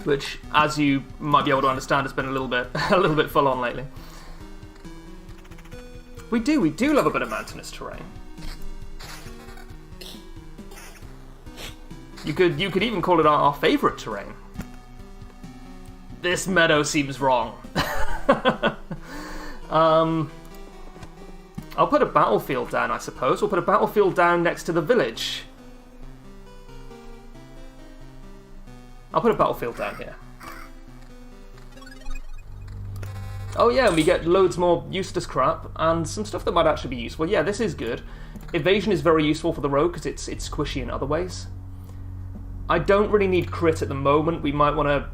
which, as you might be able to understand, has been a little bit full on lately. We do love a bit of mountainous terrain. You could even call it our favourite terrain. This meadow seems wrong. I'll put a battlefield down, I suppose. We'll put a battlefield down next to the village. I'll put a battlefield down here. Oh yeah, and we get loads more useless crap, and some stuff that might actually be useful. Yeah, this is good. Evasion is very useful for the rogue, because it's squishy in other ways. I don't really need crit at the moment. We might want to...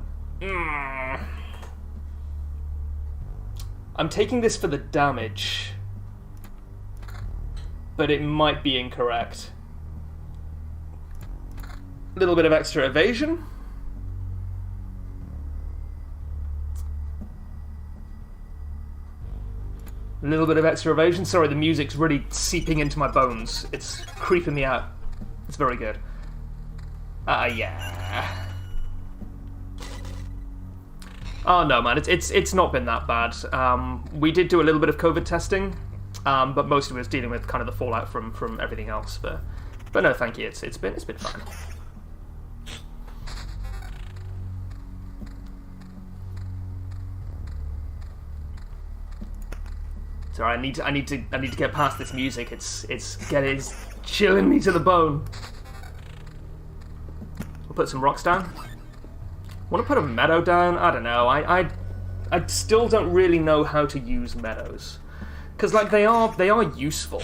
I'm taking this for the damage, but it might be incorrect. A little bit of extra evasion. A little bit of extra evasion. Sorry, the music's really seeping into my bones. It's creeping me out. It's very good. Yeah. Oh no, man, it's not been that bad. We did do a little bit of COVID testing, but most of it was dealing with kind of the fallout from everything else. But no, thank you. It's been fine. Sorry, I need to get past this music. It's chilling me to the bone. We'll put some rocks down. Want to put a meadow down? I don't know. I still don't really know how to use meadows, because like they are useful,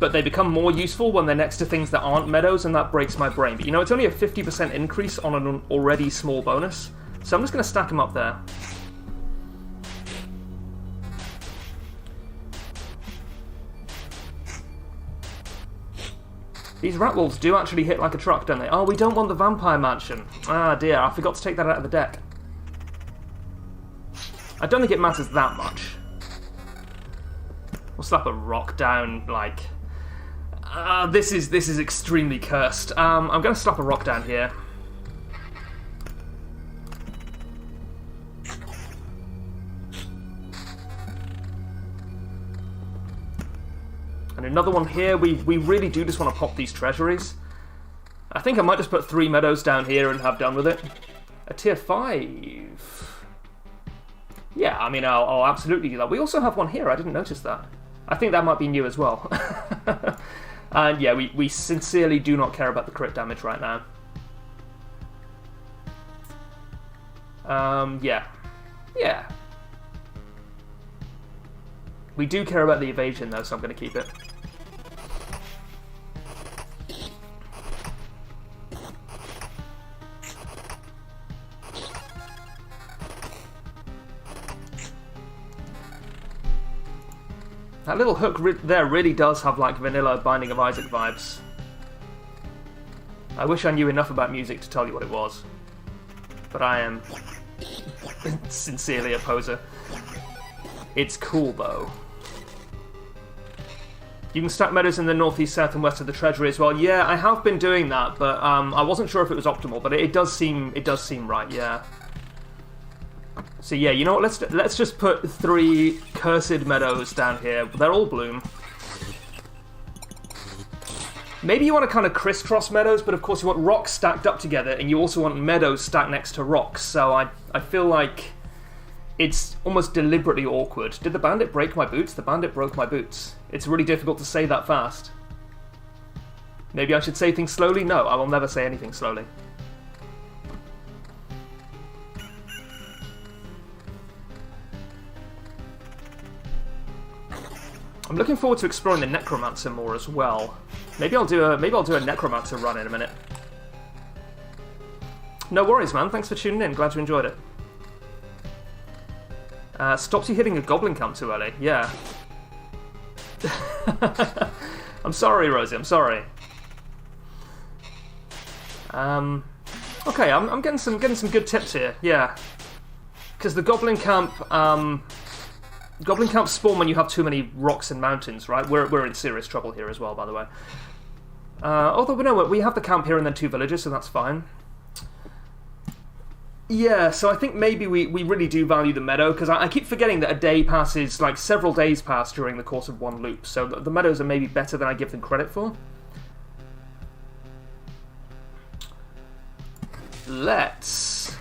but they become more useful when they're next to things that aren't meadows, and that breaks my brain. But you know, it's only a 50% increase on an already small bonus, so I'm just going to stack them up there. These rat wolves do actually hit like a truck, don't they? Oh, we don't want the vampire mansion. Ah, dear, I forgot to take that out of the deck. I don't think it matters that much. We'll slap a rock down, like... this is extremely cursed. I'm going to slap a rock down here. And another one here. We really do just want to pop these treasuries. I think I might just put 3 meadows down here and have done with it. A tier 5. Yeah, I mean, I'll absolutely do that. We also have one here. I didn't notice that. I think that might be new as well. And yeah, we sincerely do not care about the crit damage right now. Yeah. Yeah. We do care about the evasion, though, so I'm going to keep it. That little hook there really does have, like, vanilla Binding of Isaac vibes. I wish I knew enough about music to tell you what it was. But I am sincerely a poser. It's cool, though. You can stack meadows in the northeast, south, and west of the treasury as well. Yeah, I have been doing that, but I wasn't sure if it was optimal. But it does seem right. Yeah. So yeah, you know what? Let's just put 3 cursed meadows down here. They're all bloom. Maybe you want to kind of crisscross meadows, but of course you want rocks stacked up together, and you also want meadows stacked next to rocks. So I feel like it's almost deliberately awkward. Did the bandit break my boots? The bandit broke my boots. It's really difficult to say that fast. Maybe I should say things slowly? No, I will never say anything slowly. I'm looking forward to exploring the Necromancer more as well. Maybe I'll do a Necromancer run in a minute. No worries, man. Thanks for tuning in. Glad you enjoyed it. Stops you hitting a Goblin camp too early. Yeah. I'm sorry, Rosie. I'm sorry. Okay, I'm getting some good tips here. Yeah, because the Goblin camp spawn when you have too many rocks and mountains, right? We're in serious trouble here as well, by the way. Although we have the camp here and then 2 villages, so that's fine. Yeah, so I think maybe we really do value the meadow, because I keep forgetting that a day passes, like several days pass during the course of one loop, so the meadows are maybe better than I give them credit for. Let's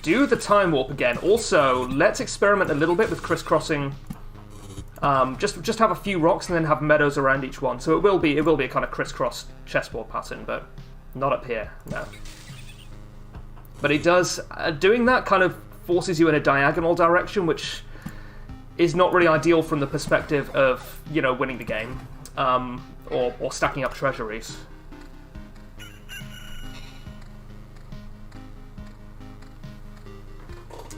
do the time warp again. Also, let's experiment a little bit with crisscrossing. Just have a few rocks and then have meadows around each one. So it will be a kind of crisscross chessboard pattern, but not up here, no. But it does, doing that kind of forces you in a diagonal direction, which is not really ideal from the perspective of, winning the game, or stacking up treasuries.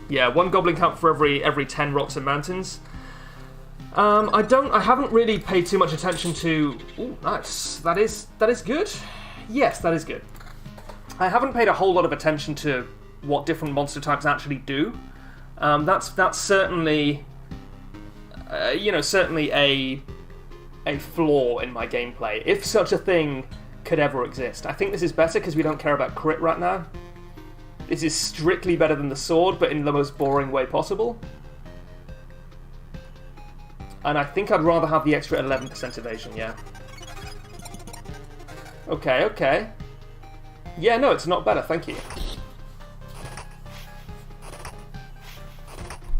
Yeah, 1 Goblin camp for every 10 rocks and mountains. I haven't really paid too much attention to... Ooh, nice. That is good. Yes, that is good. I haven't paid a whole lot of attention to what different monster types actually do. That's certainly, certainly a flaw in my gameplay, if such a thing could ever exist. I think this is better because we don't care about crit right now. This is strictly better than the sword, but in the most boring way possible. And I think I'd rather have the extra 11% evasion, yeah. Okay. Yeah, no, it's not better, thank you.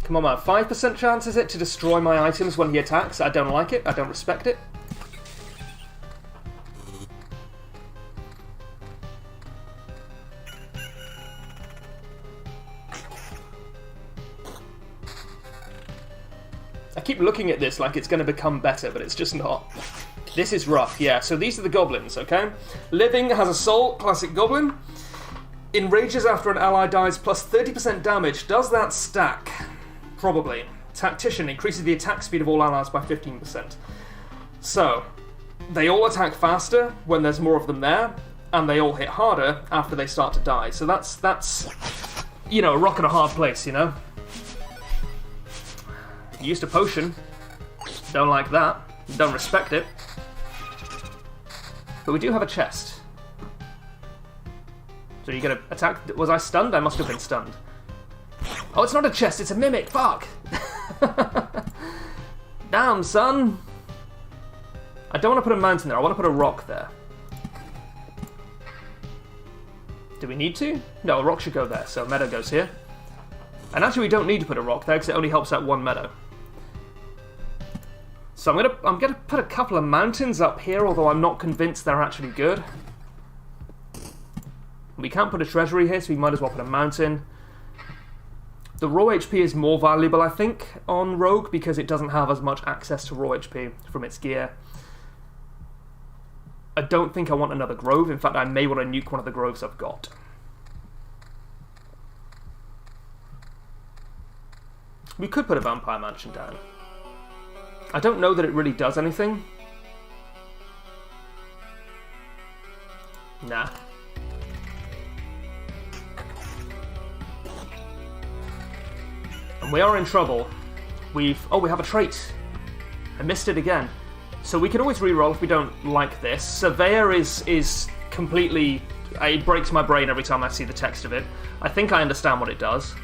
Come on, man. 5% chance, is it, to destroy my items when he attacks? I don't like it. I don't respect it. I keep looking at this like it's going to become better, but it's just not. This is rough, yeah. So these are the goblins, okay? Living has assault, classic goblin. Enrages after an ally dies, plus 30% damage. Does that stack? Probably. Tactician increases the attack speed of all allies by 15%. So, they all attack faster when there's more of them there, and they all hit harder after they start to die. So that's a rock and a hard place, Used a potion. Don't like that. Don't respect it. But we do have a chest. So you're gonna attack... Was I stunned? I must have been stunned. Oh, it's not a chest, it's a mimic! Fuck! Damn, son! I don't want to put a mountain there, I want to put a rock there. Do we need to? No, a rock should go there, so meadow goes here. And actually we don't need to put a rock there, because it only helps out one meadow. So I'm gonna put a couple of mountains up here, although I'm not convinced they're actually good. We can't put a treasury here, so we might as well put a mountain. The raw HP is more valuable, I think, on Rogue, because it doesn't have as much access to raw HP from its gear. I don't think I want another grove. In fact, I may want to nuke one of the groves I've got. We could put a vampire mansion down. I don't know that it really does anything. Nah. And we are in trouble. We have a trait. I missed it again. So we can always reroll if we don't like this. Surveyor is completely... It breaks my brain every time I see the text of it. I think I understand what it does.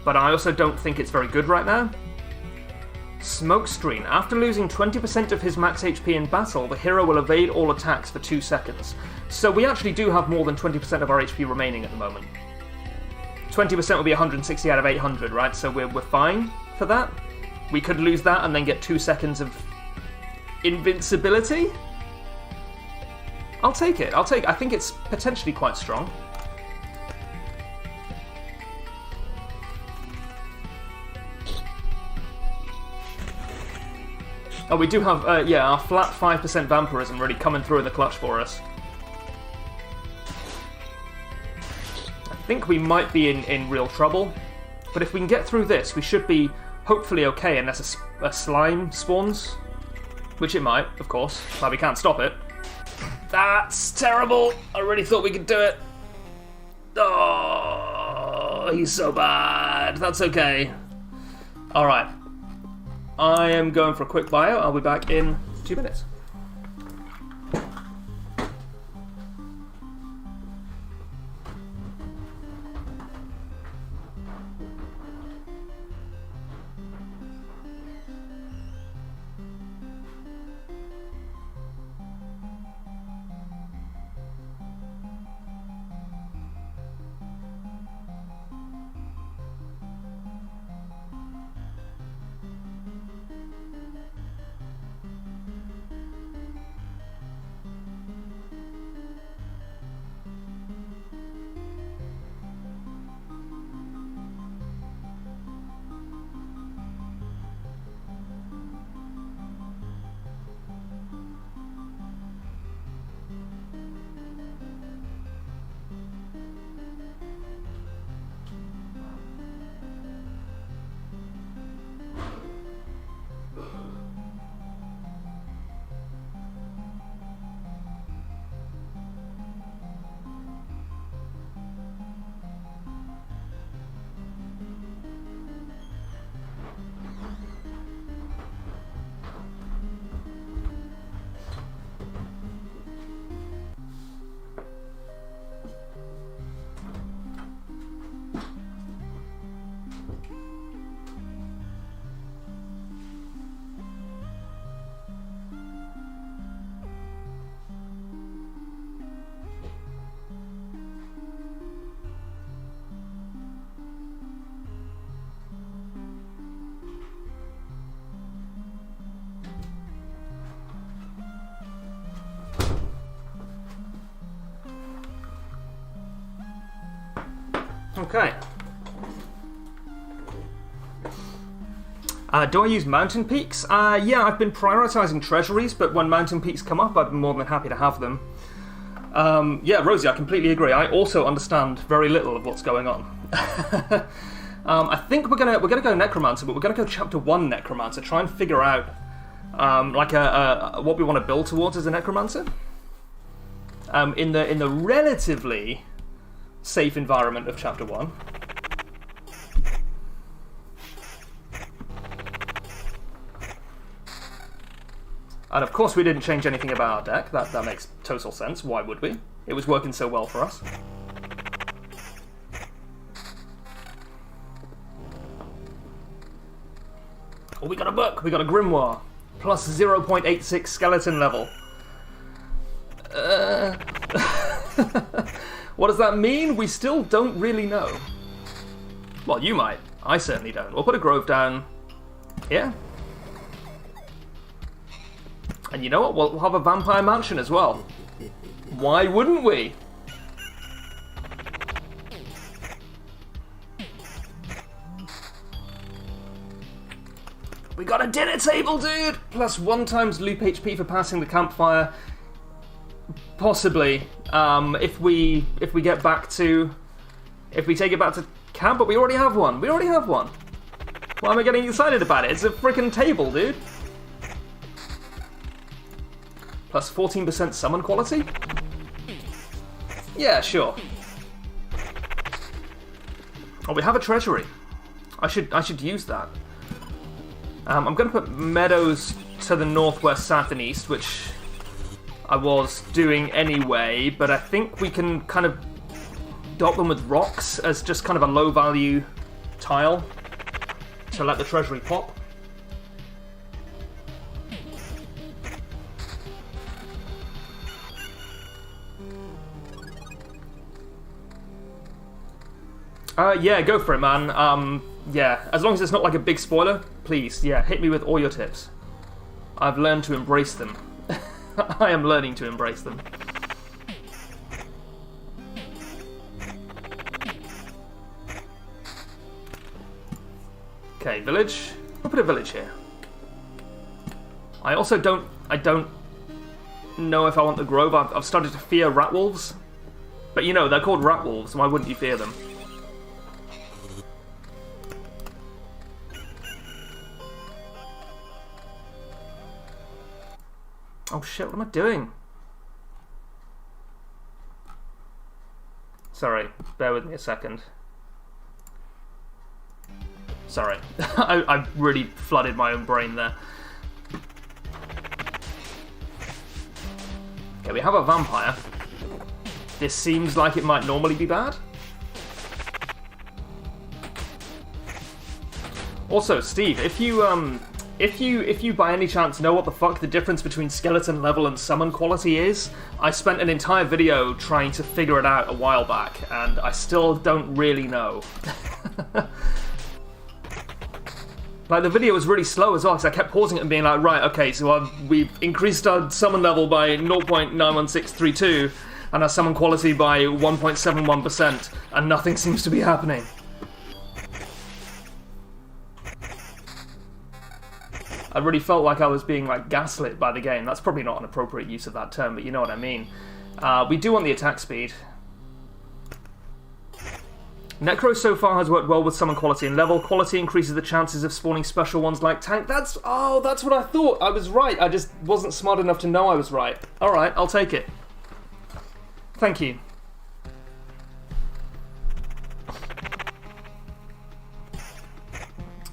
But I also don't think it's very good right now. Smokescreen. After losing 20% of his max HP in battle, the hero will evade all attacks for 2 seconds. So we actually do have more than 20% of our HP remaining at the moment. 20% would be 160 out of 800, right? So we're fine for that. We could lose that and then get 2 seconds of invincibility. I'll take it. I think it's potentially quite strong. Oh, we do have, yeah, our flat 5% vampirism really coming through in the clutch for us. I think we might be in real trouble, but if we can get through this, we should be hopefully okay unless a slime spawns, which it might, of course, but we can't stop it. That's terrible! I really thought we could do it. Oh, he's so bad. That's okay. Alright. I am going for a quick bio. I'll be back in 2 minutes. Okay. Do I use mountain peaks? Yeah, I've been prioritizing treasuries, but when mountain peaks come up, I'd be more than happy to have them. Yeah, Rosie, I completely agree. I also understand very little of what's going on. I think we're gonna go Necromancer, but we're gonna go Chapter 1 Necromancer. Try and figure out like what we want to build towards as a Necromancer. In the relatively safe environment of Chapter 1. And of course we didn't change anything about our deck. That makes total sense. Why would we? It was working so well for us. Oh, we got a book! We got a Grimoire. Plus 0.86 skeleton level. What does that mean? We still don't really know. Well, you might. I certainly don't. We'll put a grove down here. And you know what? We'll have a vampire mansion as well. Why wouldn't we? We got a dinner table, dude! Plus 1 times loop HP for passing the campfire. Possibly, if we get back to, if we take it back to camp, but we already have one. We already have one. Why am I getting excited about it? It's a freaking table, dude. Plus 14% summon quality? Yeah, sure. Oh, we have a treasury. I should use that. I'm going to put meadows to the northwest, south, and east, which I was doing anyway, but I think we can kind of dot them with rocks as just kind of a low-value tile to let the treasury pop. Yeah, go for it, man. Yeah, as long as it's not like a big spoiler, please, yeah, hit me with all your tips. I've learned to embrace them. I am learning to embrace them. Okay, village. We'll put a village here. I also don't know if I want the Grove. I've started to fear rat wolves. But you know, they're called rat wolves, why wouldn't you fear them? Oh shit, what am I doing? Sorry, bear with me a second. Sorry, I really flooded my own brain there. Okay, we have a vampire. This seems like it might normally be bad. Also, Steve, if you by any chance know what the fuck the difference between skeleton level and summon quality is, I spent an entire video trying to figure it out a while back, and I still don't really know. Like, the video was really slow as well, because I kept pausing it and being like, right, okay, so we've increased our summon level by 0.91632, and our summon quality by 1.71%, and nothing seems to be happening. I really felt like I was being, like, gaslit by the game. That's probably not an appropriate use of that term, but you know what I mean. We do want the attack speed. Necro so far has worked well with summon quality and level. Quality increases the chances of spawning special ones like tank. That's what I thought. I was right. I just wasn't smart enough to know I was right. Alright, I'll take it. Thank you.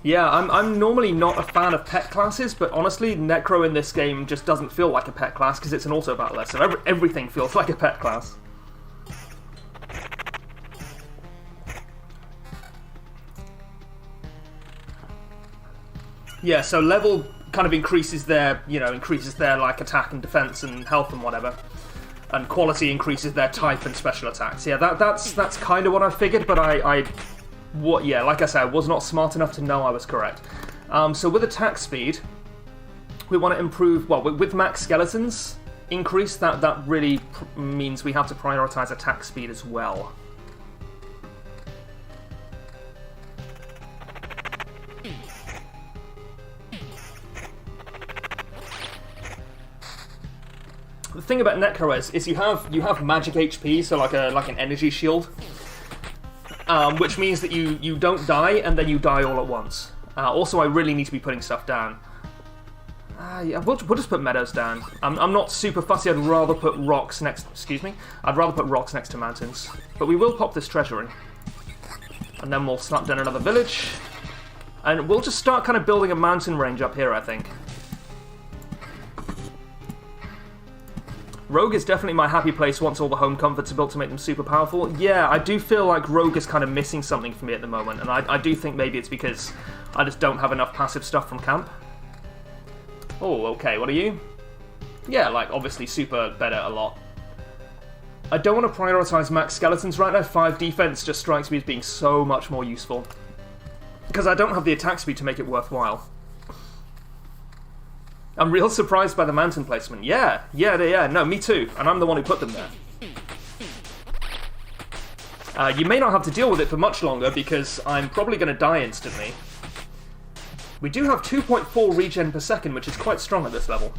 Yeah, I'm normally not a fan of pet classes, but honestly, Necro in this game just doesn't feel like a pet class because it's an auto battler, so everything feels like a pet class. Yeah, so level kind of increases their, like attack and defense and health and whatever, and quality increases their type and special attacks. Yeah, that's kind of what I figured, but like I said, I was not smart enough to know I was correct. So with attack speed, we want to improve. Well, with max skeletons increase, that really means we have to prioritize attack speed as well. The thing about Necro is you have magic HP, so like an energy shield, which means that you don't die and then you die all at once. Also, I really need to be putting stuff down. Yeah, we'll just put meadows down. I'm not super fussy. I'd rather put rocks next. Excuse me. I'd rather put rocks next to mountains. But we will pop this treasury, and then we'll slap down another village, and we'll just start kind of building a mountain range up here, I think. Rogue is definitely my happy place once all the home comforts are built to make them super powerful. Yeah, I do feel like Rogue is kind of missing something for me at the moment, and I do think maybe it's because I just don't have enough passive stuff from camp. Oh, okay, what are you? Yeah, like, obviously super better a lot. I don't want to prioritize max skeletons right now. 5 defense just strikes me as being so much more useful, because I don't have the attack speed to make it worthwhile. I'm real surprised by the mountain placement. Yeah, no, me too. And I'm the one who put them there. You may not have to deal with it for much longer because I'm probably going to die instantly. We do have 2.4 regen per second, which is quite strong at this level.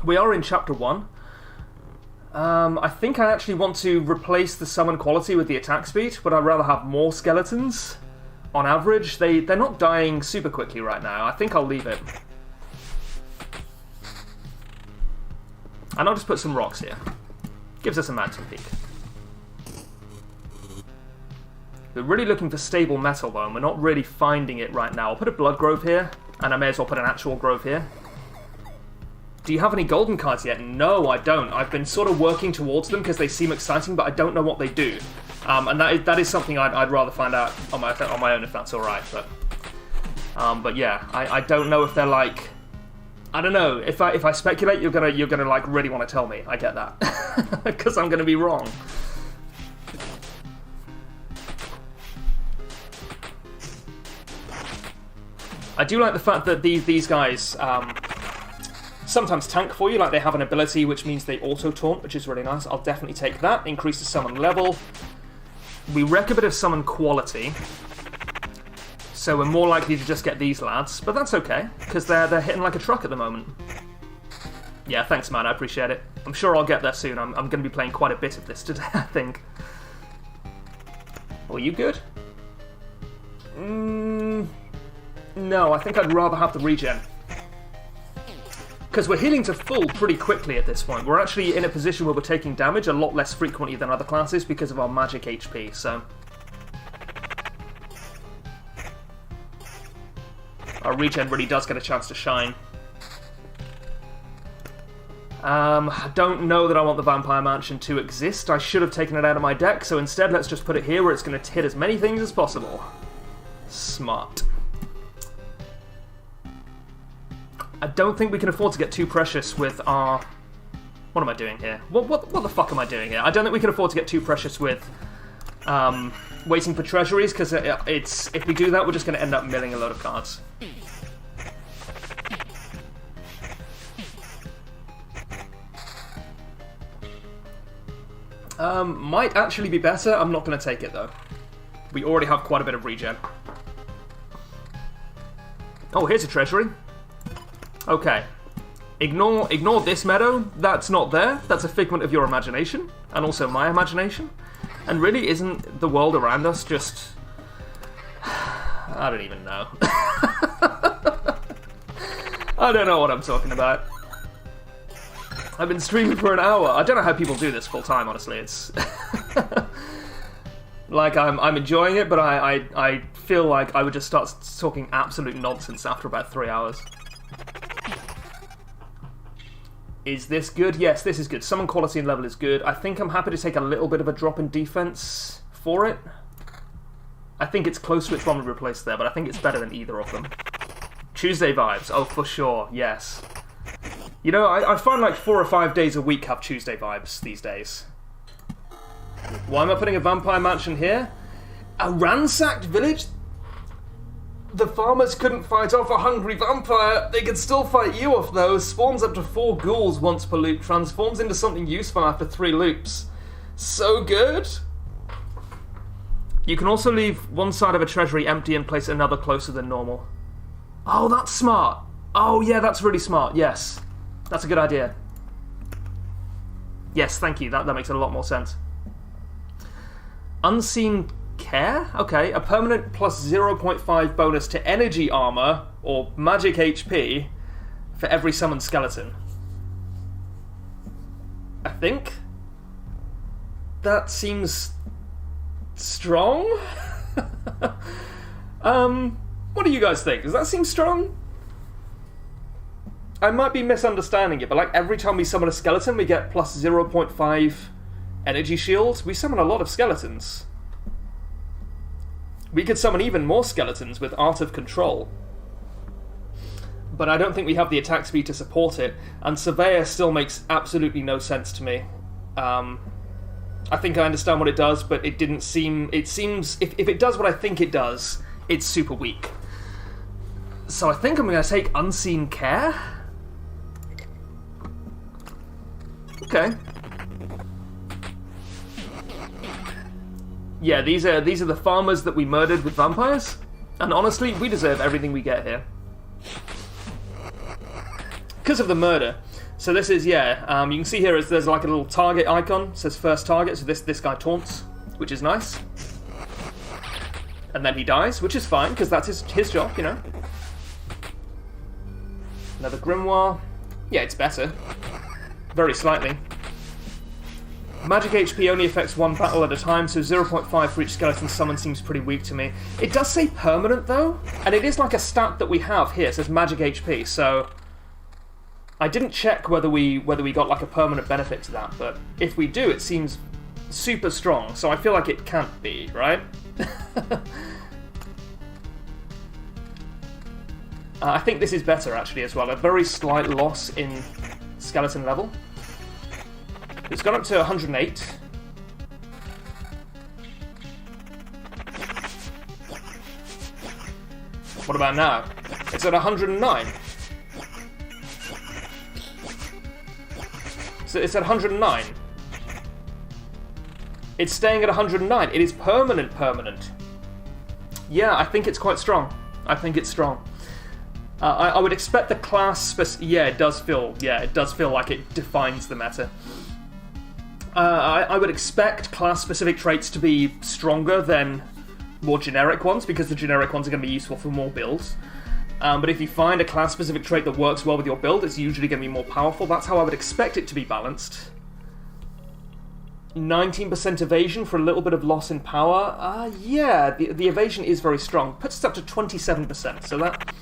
We are in Chapter 1. I think I actually want to replace the summon quality with the attack speed, but I'd rather have more skeletons. On average, they're not dying super quickly right now. I think I'll leave it. And I'll just put some rocks here. Gives us a mountain peak. We're really looking for stable metal though, and we're not really finding it right now. I'll put a blood grove here, and I may as well put an actual grove here. Do you have any golden cards yet? No, I don't. I've been sort of working towards them because they seem exciting, but I don't know what they do. And that is something I'd rather find out on my own if that's alright. But yeah, I don't know if they're like... I don't know, if I speculate, you're gonna like really want to tell me. I get that. Because I'm gonna be wrong. I do like the fact that these guys sometimes tank for you, like they have an ability which means they auto-taunt, which is really nice. I'll definitely take that. Increase the summon level. We wreck a bit of summon quality. So we're more likely to just get these lads, but that's okay, because they're hitting like a truck at the moment. Yeah, thanks, man. I appreciate it. I'm sure I'll get there soon. I'm going to be playing quite a bit of this today, I think. Are you good? No, I think I'd rather have the regen. Because we're healing to full pretty quickly at this point. We're actually in a position where we're taking damage a lot less frequently than other classes because of our magic HP, so... Our regen really does get a chance to shine. I don't know that I want the Vampire Mansion to exist. I should have taken it out of my deck, so instead let's just put it here where it's going to hit as many things as possible. Smart. I don't think we can afford to get too precious with our... What am I doing here? What the fuck am I doing here? I don't think we can afford to get too precious with waiting for treasuries, because if we do that, we're just going to end up milling a load of cards. Might actually be better. I'm not going to take it, though. We already have quite a bit of regen. Oh, here's a treasury. Okay. Ignore this meadow. That's not there. That's a figment of your imagination. And also my imagination. And really, isn't the world around us just... I don't even know. I don't know what I'm talking about. I've been streaming for an hour. I don't know how people do this full time, honestly. It's... like, I'm enjoying it, but I feel like I would just start talking absolute nonsense after about 3 hours. Is this good? Yes, this is good. Summon quality and level is good. I think I'm happy to take a little bit of a drop in defense for it. I think it's close to its one we replaced there, but I think it's better than either of them. Tuesday vibes. Oh, for sure. Yes. You know, I find like 4 or 5 days a week have Tuesday vibes these days. Why am I putting a Vampire Mansion here? A ransacked village? The farmers couldn't fight off a hungry vampire. They could still fight you off, though. Spawns up to 4 ghouls once per loop. Transforms into something useful after 3 loops. So good. You can also leave one side of a treasury empty and place another closer than normal. Oh, that's smart. Oh, yeah, that's really smart. Yes. That's a good idea. Yes, thank you. That makes a lot more sense. Unseen Care? Okay, a permanent plus 0.5 bonus to energy armor, or magic HP, for every summoned skeleton. I think? That seems... strong? What do you guys think? Does that seem strong? I might be misunderstanding it, but like every time we summon a skeleton, we get plus 0.5 energy shields. We summon a lot of skeletons. We could summon even more skeletons with Art of Control. But I don't think we have the attack speed to support it, and Surveyor still makes absolutely no sense to me. I think I understand what it does, but it didn't seem... It seems... If it does what I think it does, it's super weak. So I think I'm going to take Unseen Care. Okay. Yeah, these are the farmers that we murdered with vampires. And honestly, we deserve everything we get here. Because of the murder. So this is, yeah, you can see here there's like a little target icon. It says first target, so this guy taunts, which is nice. And then he dies, which is fine, because that's his job, you know. Another Grimoire. Yeah, it's better. Very slightly. Magic HP only affects 1 battle at a time, so 0.5 for each skeleton summon seems pretty weak to me. It does say permanent, though, and it is like a stat that we have here. It says magic HP, so... I didn't check whether we got like a permanent benefit to that, but if we do, it seems super strong, so I feel like it can't be, right? I think this is better, actually, as well. A very slight loss in skeleton level. It's gone up to 108. What about now? It's at 109. So it's at 109. It's staying at 109. It is permanent. Yeah, I think it's quite strong. I think it's strong. I would expect the class... Yeah, it does feel like it defines the meta. I would expect class-specific traits to be stronger than more generic ones, because the generic ones are going to be useful for more builds. But if you find a class-specific trait that works well with your build, it's usually going to be more powerful. That's how I would expect it to be balanced. 19% evasion for a little bit of loss in power. Yeah, the evasion is very strong. Puts us up to 27%, so that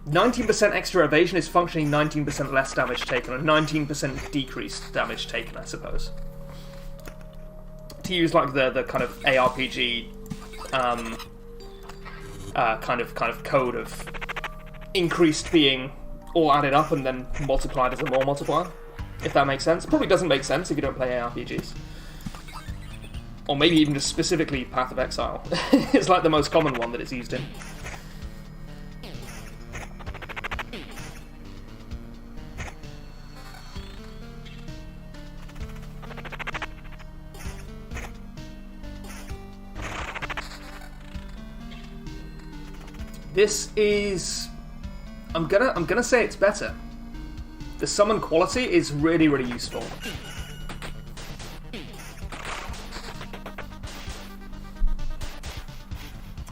19% extra evasion is functionally 19% less damage taken, or 19% decreased damage taken, I suppose. To use like the kind of ARPG kind of code of increased being all added up and then multiplied as a more multiplier, if that makes sense. It probably doesn't make sense if you don't play ARPGs. Or maybe even just specifically Path of Exile. It's like the most common one that it's used in. This is... I'm gonna say it's better. The summon quality is really, really useful.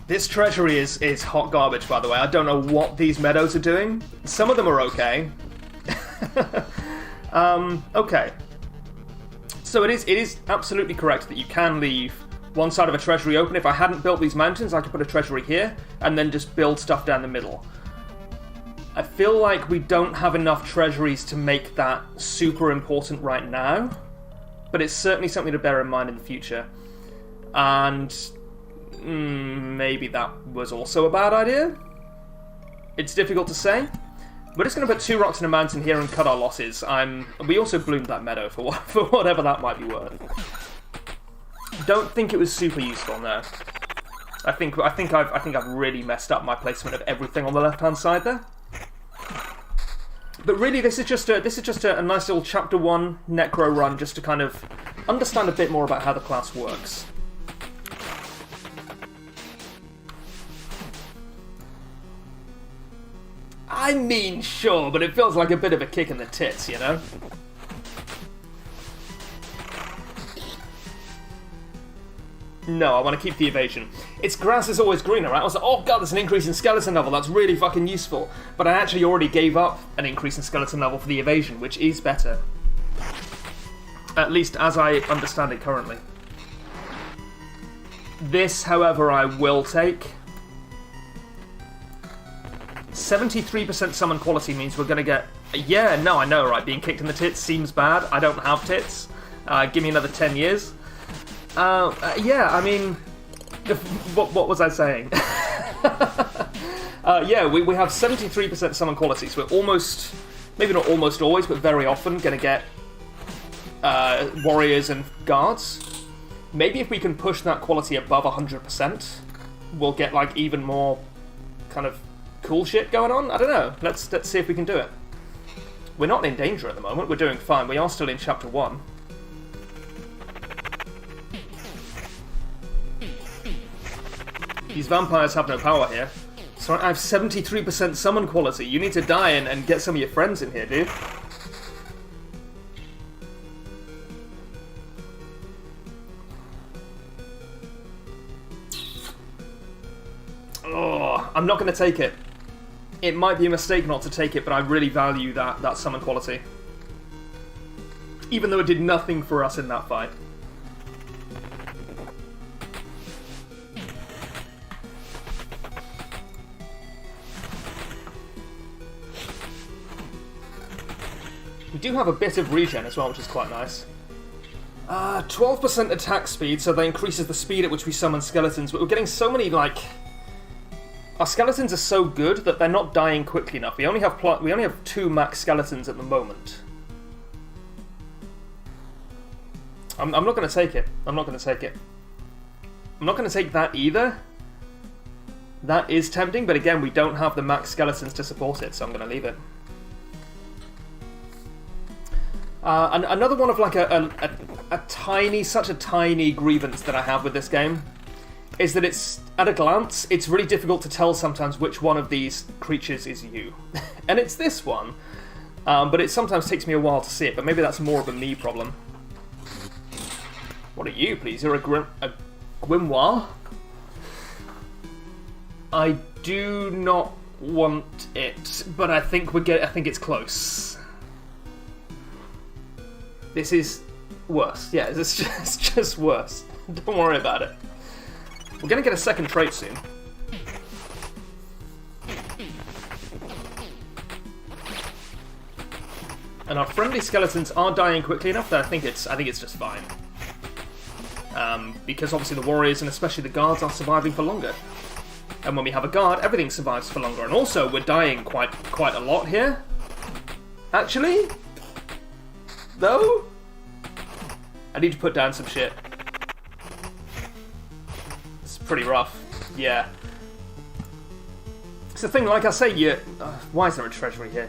This treasury is hot garbage, by the way. I don't know what these meadows are doing. Some of them are okay. Okay. So it is absolutely correct that you can leave one side of a treasury open. If I hadn't built these mountains, I could put a treasury here and then just build stuff down the middle. I feel like we don't have enough treasuries to make that super important right now, but it's certainly something to bear in mind in the future. And maybe that was also a bad idea? It's difficult to say. We're just going to put 2 rocks in a mountain here and cut our losses. We also bloomed that meadow for whatever that might be worth. Don't think it was super useful, no. I think I've really messed up my placement of everything on the left-hand side there. But really, this is just a nice little Chapter 1 Necro run, just to kind of understand a bit more about how the class works. I mean, sure, but it feels like a bit of a kick in the tits, you know? No, I want to keep the evasion. Its grass is always greener, right? I was like, oh god, there's an increase in skeleton level, that's really fucking useful. But I actually already gave up an increase in skeleton level for the evasion, which is better. At least as I understand it currently. This, however, I will take. 73% summon quality means we're going to get... Yeah, no, I know, right? Being kicked in the tits seems bad. I don't have tits. Give me another 10 years. Yeah, I mean... What was I saying? Yeah, we have 73% summon quality, so we're almost... Maybe not almost always, but very often going to get warriors and guards. Maybe if we can push that quality above 100%, we'll get, like, even more kind of cool shit going on. I don't know. Let's see if we can do it. We're not in danger at the moment. We're doing fine. We are still in Chapter 1. These vampires have no power here. So I have 73% summon quality. You need to die and get some of your friends in here, dude. Oh, I'm not going to take it. It might be a mistake not to take it, but I really value that summon quality. Even though it did nothing for us in that fight. We do have a bit of regen as well, which is quite nice. 12% attack speed, so that increases the speed at which we summon skeletons, but we're getting so many, like... Our skeletons are so good that they're not dying quickly enough. We only have 2 max skeletons at the moment. I'm not going to take it. I'm not going to take it. I'm not going to take that either. That is tempting, but again, we don't have the max skeletons to support it, so I'm going to leave it. And another one of like such a tiny grievance that I have with this game is that it's at a glance, it's really difficult to tell sometimes which one of these creatures is you. And it's this one. But it sometimes takes me a while to see it, but maybe that's more of a me problem. What are you, please? You're a Grimoire? I do not want it, but I think I think it's close. This is worse. Yeah, it's just worse. Don't worry about it. We're gonna get a second trait soon. And our friendly skeletons are dying quickly enough that I think it's just fine. Because obviously the warriors and especially the guards are surviving for longer. And when we have a guard, everything survives for longer. And also, we're dying quite a lot here. Actually? Though? I need to put down some shit. It's pretty rough. Yeah. It's the thing, like I say, why is there a treasury here?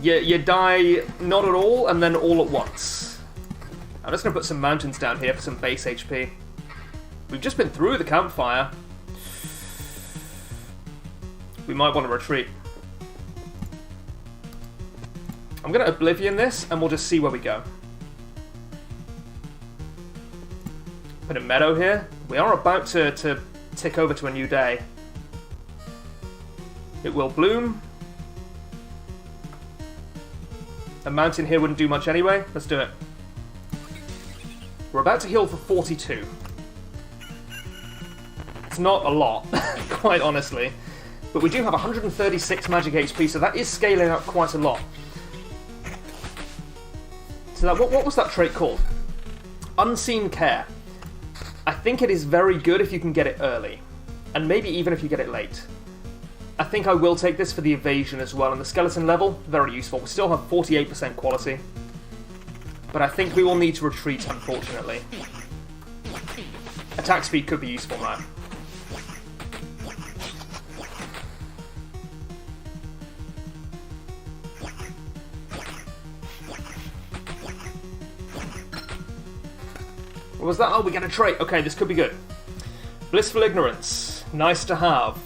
You die not at all, and then all at once. I'm just going to put some mountains down here for some base HP. We've just been through the campfire. We might want to retreat. I'm going to Oblivion this, and we'll just see where we go. Put a meadow here. We are about to tick over to a new day. It will bloom. A mountain here wouldn't do much anyway. Let's do it. We're about to heal for 42. It's not a lot, quite honestly. But we do have 136 magic HP, so that is scaling up quite a lot. So that, what was that trait called? Unseen Care. I think it is very good if you can get it early. And maybe even if you get it late. I think I will take this for the evasion as well. And the skeleton level, very useful. We still have 48% quality. But I think we will need to retreat, unfortunately. Attack speed could be useful now. What was that? Oh, we get a trait. Okay, this could be good. Blissful Ignorance. Nice to have.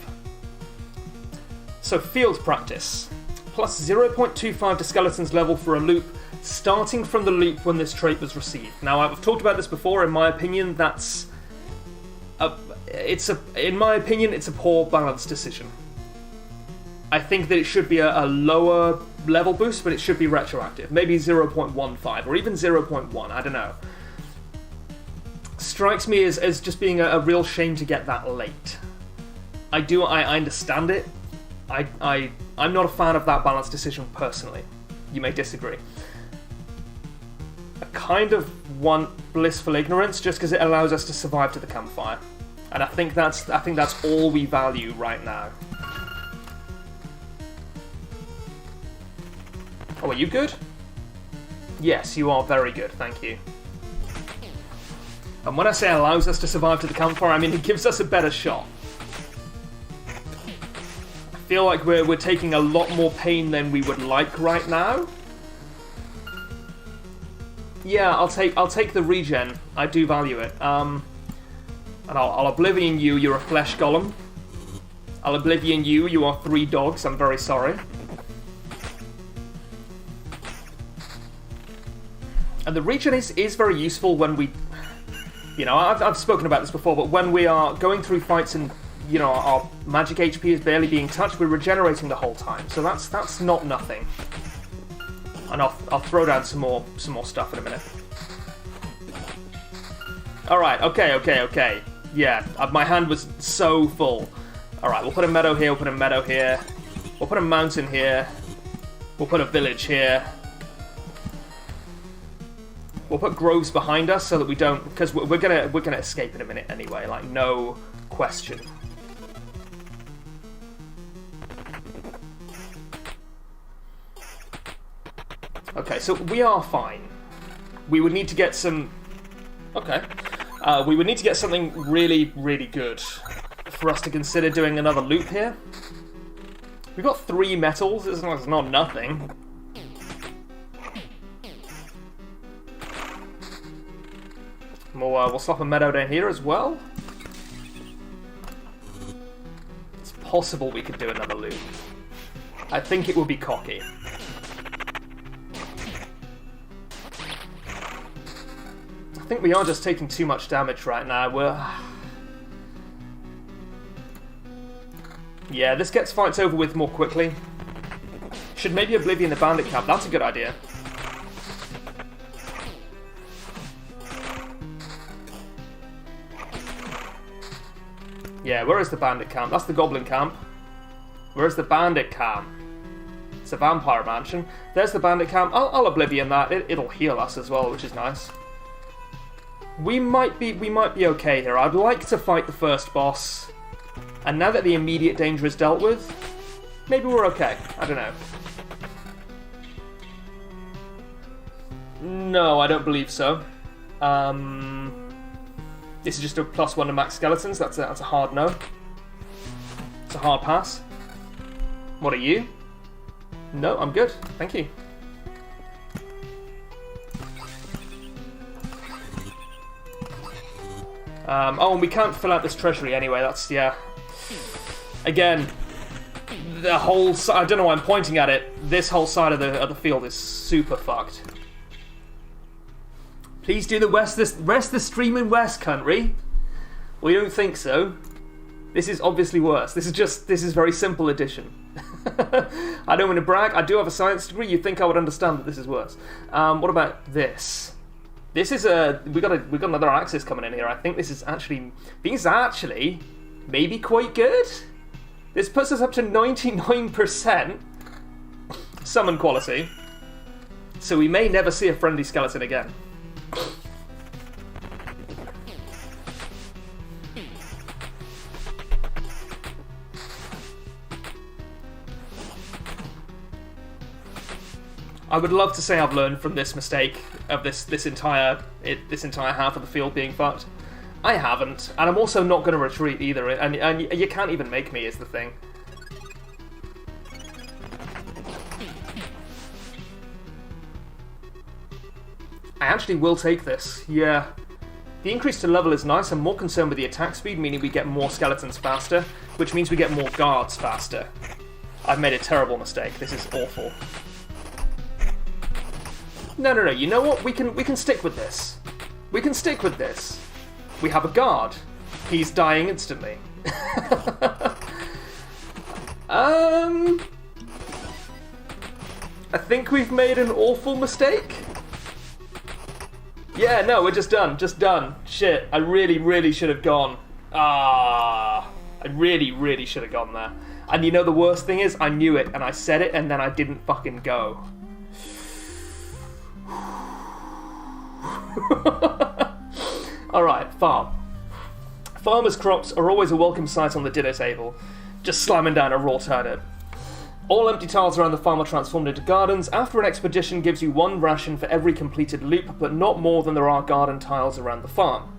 So, Field Practice. Plus 0.25 to Skeleton's level for a loop, starting from the loop when this trait was received. Now, I've talked about this before. In my opinion, that's... in my opinion, it's a poor balanced decision. I think that it should be a lower level boost, but it should be retroactive. Maybe 0.15 or even 0.1. I don't know. Strikes me as just being a real shame to get that late. I understand it. I'm not a fan of that balanced decision personally. You may disagree. I kind of want Blissful Ignorance just because it allows us to survive to the campfire. And I think that's all we value right now. Oh, are you good? Yes, you are very good, thank you. And when I say allows us to survive to the campfire, I mean it gives us a better shot. I feel like we're taking a lot more pain than we would like right now. Yeah, I'll take the regen. I do value it. And I'll Oblivion you. You're a flesh golem. I'll Oblivion you. You are 3 dogs. I'm very sorry. And the regen is very useful when we... You know, I've spoken about this before, but when we are going through fights and, you know, our magic HP is barely being touched, we're regenerating the whole time. So that's not nothing. And I'll throw down some more stuff in a minute. Alright, okay. Yeah, my hand was so full. Alright, we'll put a meadow here, we'll put a meadow here. We'll put a mountain here. We'll put a village here. We'll put groves behind us so that we don't... Because we're gonna escape in a minute anyway, like, no question. Okay, so we are fine. We would need to get some... Okay. We would need to get something really, really good for us to consider doing another loop here. We've got 3 metals. It's not nothing. We'll slap a meadow down here as well. possible we could do another loop. I think it would be cocky. I think we are just taking too much damage right now. Yeah, this gets fights over with more quickly. Should maybe Oblivion the Bandit Camp. That's a good idea. Yeah, where is the Bandit Camp? That's the Goblin Camp. Where's the Bandit Camp? It's a Vampire Mansion. There's the Bandit Camp. I'll Oblivion that. It'll heal us as well, which is nice. We might be okay here. I'd like to fight the first boss. And now that the immediate danger is dealt with, maybe we're okay. I don't know. No, I don't believe so. This is just a +1 to max skeletons. That's a hard no. It's a hard pass. What are you? No, I'm good. Thank you. Oh, and we can't fill out this treasury anyway. That's, yeah. Again, the whole I don't know why I'm pointing at it. This whole side of the field is super fucked. Please do the rest the stream in West Country. We don't think so. This is obviously worse. This is very simple addition. I don't want to brag. I do have a science degree. You'd think I would understand that this is worse. What about this? This is we got another axis coming in here. I think these actually maybe quite good. This puts us up to 99% summon quality. So we may never see a friendly skeleton again. I would love to say I've learned from this mistake of this entire half of the field being fucked. I haven't, and I'm also not going to retreat either, and you can't even make me, is the thing. I actually will take this, yeah. The increase to level is nice. I'm more concerned with the attack speed, meaning we get more skeletons faster, which means we get more guards faster. I've made a terrible mistake. This is awful. No, you know what? We can stick with this. We can stick with this. We have a guard. He's dying instantly. I think we've made an awful mistake. Yeah, no, we're just done. Just done. Shit, I really should have gone. I really should have gone there. And you know the worst thing is, I knew it, and I said it, and then I didn't fucking go. Alright, farm. Farmers' crops are always a welcome sight on the dinner table. Just slamming down a raw turnip. All empty tiles around the farm are transformed into gardens. After an expedition gives you 1 ration for every completed loop, but not more than there are garden tiles around the farm.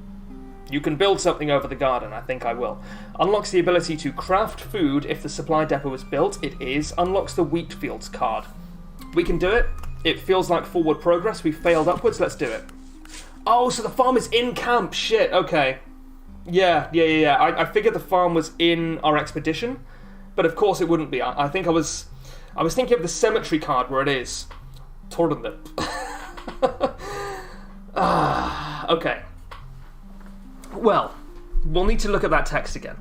You can build something over the garden, I think I will. Unlocks the ability to craft food if the supply depot is built. It is. Unlocks the wheat fields card. We can do it. It feels like forward progress. We failed upwards. Let's do it. Oh, so the farm is in camp. Shit, okay. Yeah. I figured the farm was in our expedition, but of course it wouldn't be. I think I was thinking of the cemetery card where it is. Tordenlip. Okay. Well, we'll need to look at that text again.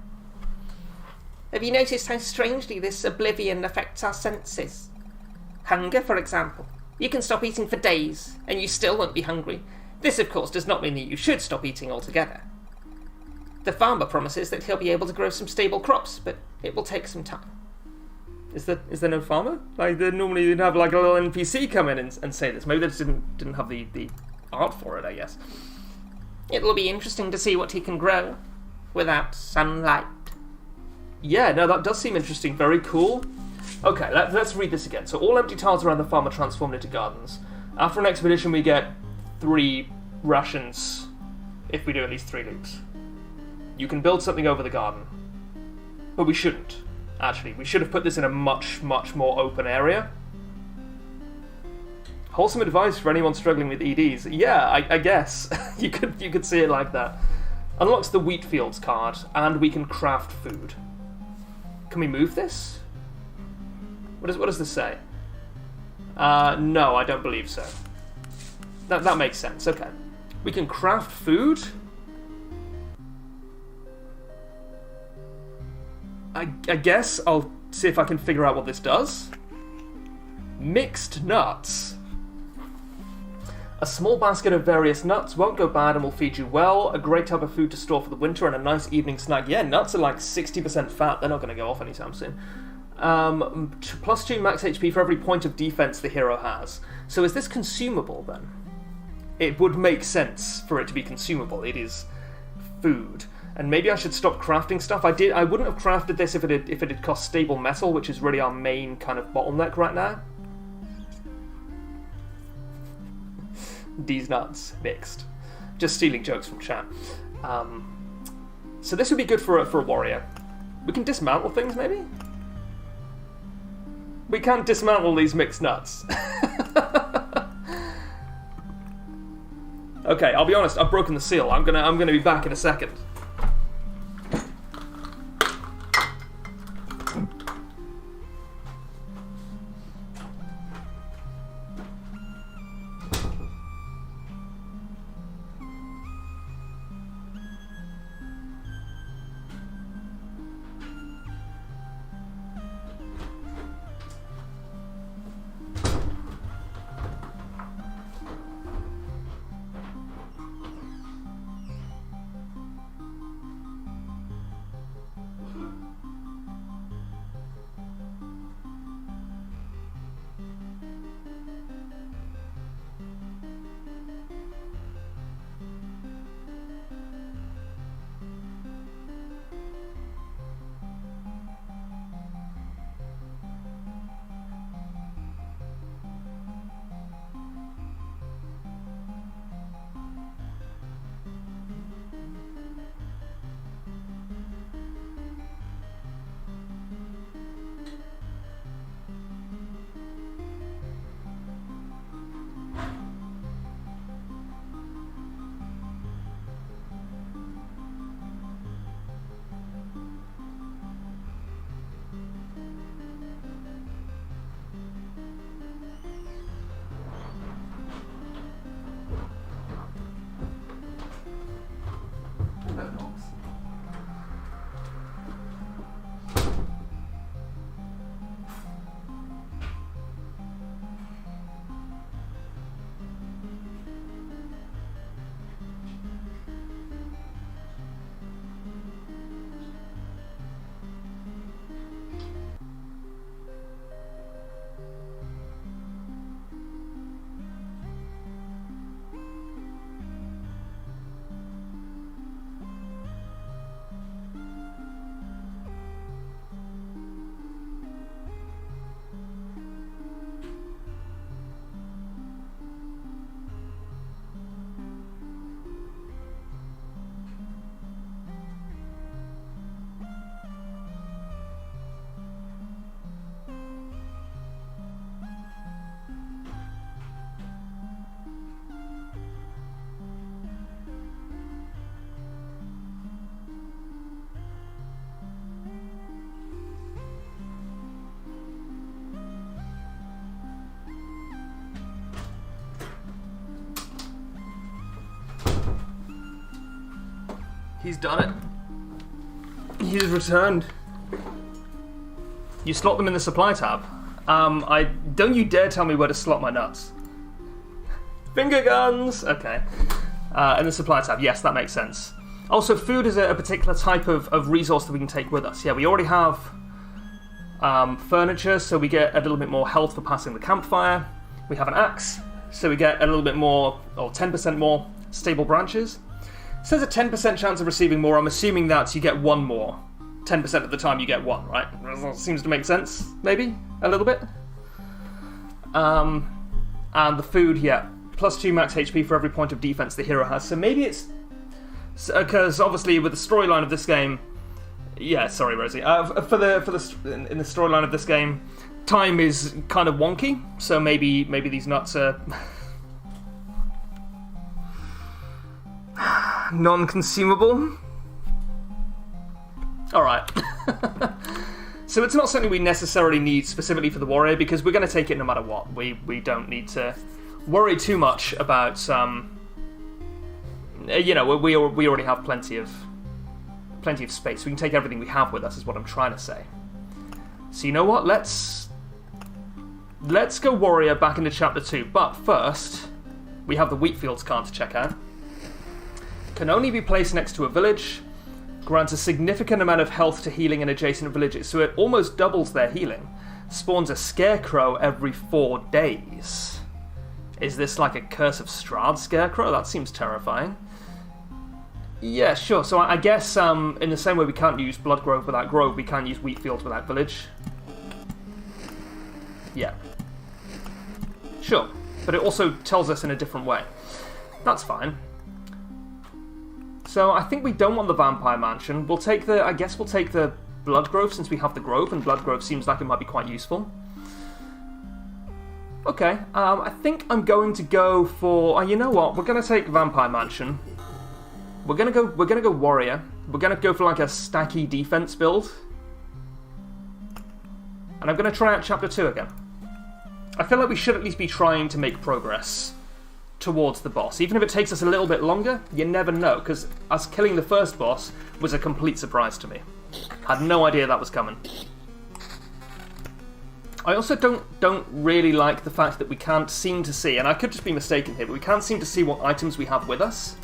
Have you noticed how strangely this oblivion affects our senses? Hunger, for example. You can stop eating for days, and you still won't be hungry. This, of course, does not mean that you should stop eating altogether. The farmer promises that he'll be able to grow some stable crops, but it will take some time. Is there no farmer? Like, normally you'd have like a little NPC come in and say this. Maybe they just didn't have the art for it, I guess. It will be interesting to see what he can grow without sunlight. Yeah, no, that does seem interesting. Very cool. Okay, let's read this again. So all empty tiles around the farm are transformed into gardens. After an expedition, we get 3 rations if we do at least 3 loops. You can build something over the garden. But we shouldn't, actually. We should have put this in a much more open area. Wholesome advice for anyone struggling with EDs. Yeah, I guess. you could see it like that. Unlocks the wheat fields card, and we can craft food. Can we move this? What does this say? No, I don't believe so. That makes sense. Okay. We can craft food. I guess I'll see if I can figure out what this does. Mixed nuts. A small basket of various nuts won't go bad and will feed you well. A great type of food to store for the winter and a nice evening snack. Yeah, nuts are like 60% fat. They're not going to go off anytime soon. +2 max HP for every point of defense the hero has. So is this consumable then? It would make sense for it to be consumable. It is food. And maybe I should stop crafting stuff. I wouldn't have crafted this if it had cost stable metal, which is really our main kind of bottleneck right now. These nuts mixed. Just stealing jokes from chat. So this would be good for a warrior. We can dismantle things, maybe? We can't dismantle these mixed nuts. Okay, I'll be honest, I've broken the seal. I'm gonna be back in a second. He's done it. He's returned. You slot them in the supply tab. Don't you dare tell me where to slot my nuts. Finger guns! Okay. In the supply tab, yes, that makes sense. Also, food is a particular type of resource that we can take with us. Yeah, we already have furniture, so we get a little bit more health for passing the campfire. We have an axe, so we get a little bit more, or 10% more stable branches. So there's a 10% chance of receiving more. I'm assuming that you get one more. 10% of the time you get one, right? That seems to make sense, maybe? A little bit? And the food, yeah. +2 max HP for every point of defense the hero has. So maybe it's... Because obviously with the storyline of this game... Yeah, sorry, Rosie. In the storyline of this game, time is kind of wonky. So maybe these nuts are... non-consumable. Alright. So it's not something we necessarily need specifically for the warrior, because we're going to take it no matter what. We don't need to worry too much about, you know, we already have plenty of space. We can take everything we have with us, is what I'm trying to say. So you know what? Let's go warrior back into chapter 2. But first, we have the Wheatfields Cairn to check out. Can only be placed next to a village. Grants a significant amount of health to healing in adjacent villages, so it almost doubles their healing. Spawns a scarecrow every 4 days. Is this like a Curse of Strahd scarecrow? That seems terrifying. Yeah, sure. So I guess in the same way we can't use Bloodgrove without Grove, we can't use Wheatfields without Village. Yeah. Sure. But it also tells us in a different way. That's fine. So I think we don't want the Vampire Mansion. We'll take the... I guess we'll take the Bloodgrove since we have the Grove, and Bloodgrove seems like it might be quite useful. Okay, I think I'm going to go for... you know what? We're going to take Vampire Mansion. We're gonna go Warrior. We're gonna go for like a stacky defense build. And I'm gonna try out Chapter 2 again. I feel like we should at least be trying to make progress towards the boss. Even if it takes us a little bit longer, you never know, because us killing the first boss was a complete surprise to me. Had no idea that was coming. I also don't really like the fact that we can't seem to see, and I could just be mistaken here, but we can't seem to see what items we have with us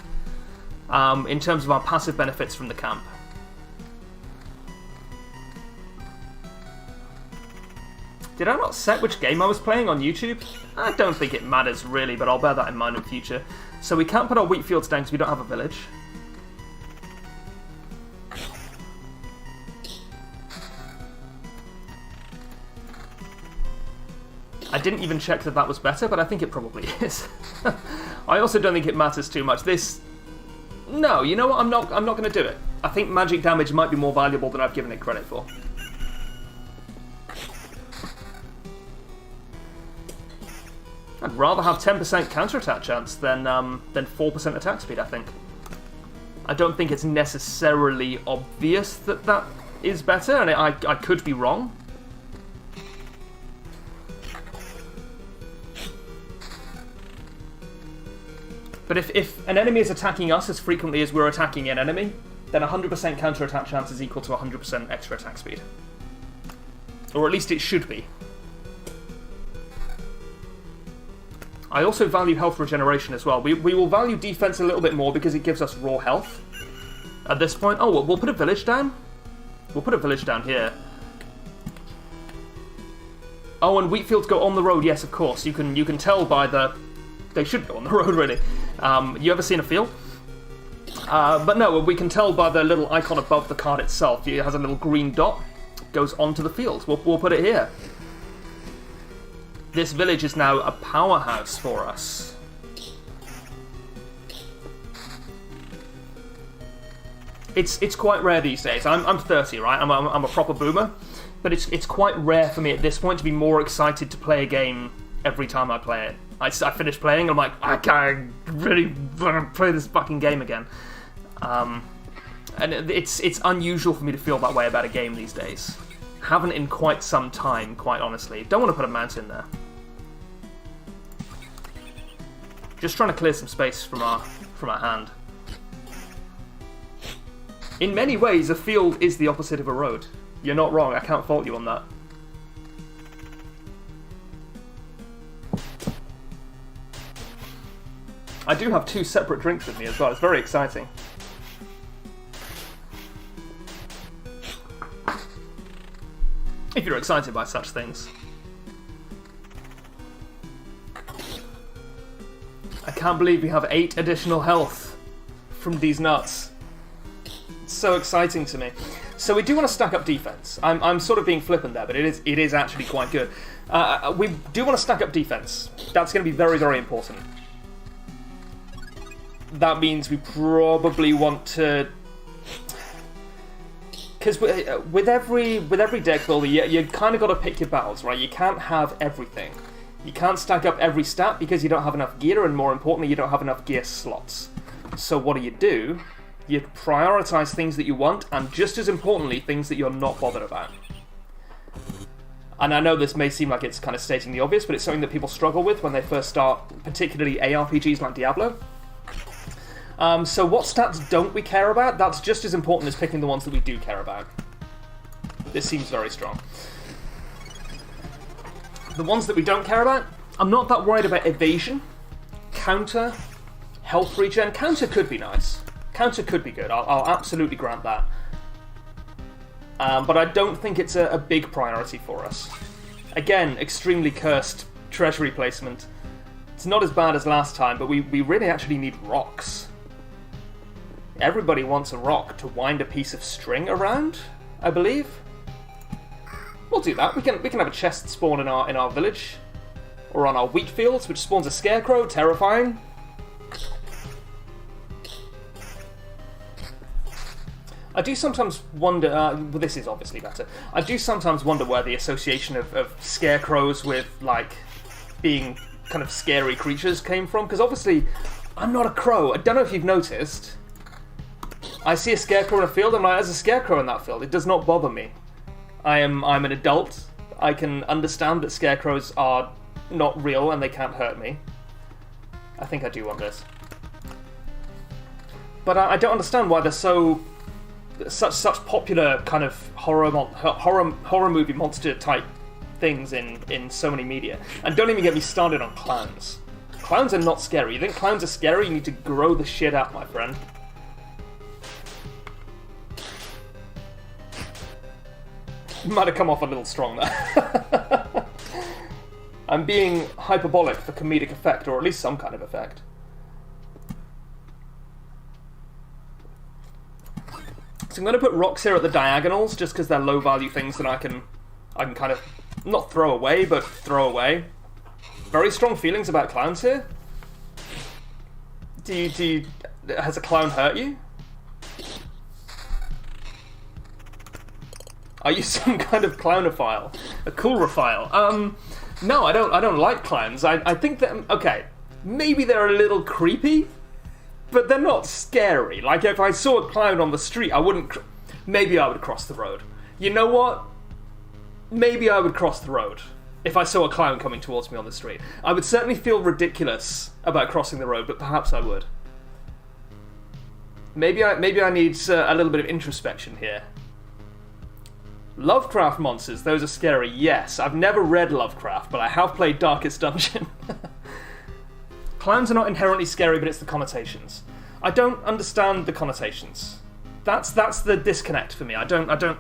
in terms of our passive benefits from the camp. Did I not set which game I was playing on YouTube? I don't think it matters really, but I'll bear that in mind in future. So we can't put our wheat fields down because we don't have a village. I didn't even check that was better, but I think it probably is. I also don't think it matters too much. No, you know what? I'm not going to do it. I think magic damage might be more valuable than I've given it credit for. I'd rather have 10% counterattack chance than 4% attack speed, I think. I don't think it's necessarily obvious that is better, and I could be wrong. But if an enemy is attacking us as frequently as we're attacking an enemy, then 100% counterattack chance is equal to 100% extra attack speed. Or at least it should be. I also value health regeneration as well. We will value defense a little bit more because it gives us raw health. At this point, oh, we'll put a village down. We'll put a village down here. Oh, and wheat fields go on the road. Yes, of course. You can tell by the... They should go on the road, really. You ever seen a field? But no, we can tell by the little icon above the card itself. It has a little green dot. Goes onto the field. We'll put it here. This village is now a powerhouse for us. It's quite rare these days. I'm 30, right? I'm a proper boomer, but it's quite rare for me at this point to be more excited to play a game every time I play it. I finish playing, and I'm like, I can't really want to play this fucking game again. And it's unusual for me to feel that way about a game these days. Haven't in quite some time, quite honestly. Don't want to put a mountain there. Just trying to clear some space from our hand. In many ways, a field is the opposite of a road. You're not wrong, I can't fault you on that. I do have 2 separate drinks with me as well, it's very exciting. If you're excited by such things. I can't believe we have 8 additional health from these nuts. It's so exciting to me. So we do want to stack up defense. I'm sort of being flippant there, but it is actually quite good. We do want to stack up defense. That's going to be very, very important. That means we probably want to... Because with every deck builder, you kind of got to pick your battles, right? You can't have everything. You can't stack up every stat because you don't have enough gear, and more importantly, you don't have enough gear slots. So what do? You prioritize things that you want, and just as importantly, things that you're not bothered about. And I know this may seem like it's kind of stating the obvious, but it's something that people struggle with when they first start, particularly ARPGs like Diablo. So what stats don't we care about? That's just as important as picking the ones that we do care about. This seems very strong. The ones that we don't care about, I'm not that worried about evasion, counter, health regen. Counter could be nice. Counter could be good. I'll absolutely grant that. But I don't think it's a big priority for us. Again, extremely cursed treasury placement. It's not as bad as last time, but we really actually need rocks. Everybody wants a rock to wind a piece of string around, I believe. We'll do that. We can have a chest spawn in our village, or on our wheat fields, which spawns a scarecrow. Terrifying. I do sometimes wonder. Well, this is obviously better. I do sometimes wonder where the association of scarecrows with like being kind of scary creatures came from. Because obviously, I'm not a crow. I don't know if you've noticed. I see a scarecrow in a field. I'm like, there's a scarecrow in that field. It does not bother me. I'm an adult. I can understand that scarecrows are not real and they can't hurt me. I think I do want this. But I don't understand why they're such popular kind of horror movie monster type things in so many media. And don't even get me started on clowns. Clowns are not scary. You think clowns are scary? You need to grow the shit out, my friend. Might have come off a little strong there. I'm being hyperbolic for comedic effect, or at least some kind of effect. So I'm going to put rocks here at the diagonals, just because they're low-value things that I can kind of not throw away, but throw away. Very strong feelings about clowns here. Has a clown hurt you? Are you some kind of clownophile? A coolrophile? No, I don't like clowns. I think that, okay, maybe they're a little creepy, but they're not scary. Like, if I saw a clown on the street, I wouldn't... Maybe I would cross the road. You know what? Maybe I would cross the road if I saw a clown coming towards me on the street. I would certainly feel ridiculous about crossing the road, but perhaps I would. Maybe I need a little bit of introspection here. Lovecraft monsters, those are scary, yes. I've never read Lovecraft, but I have played Darkest Dungeon. Clowns are not inherently scary, but it's the connotations. I don't understand the connotations. That's the disconnect for me. I don't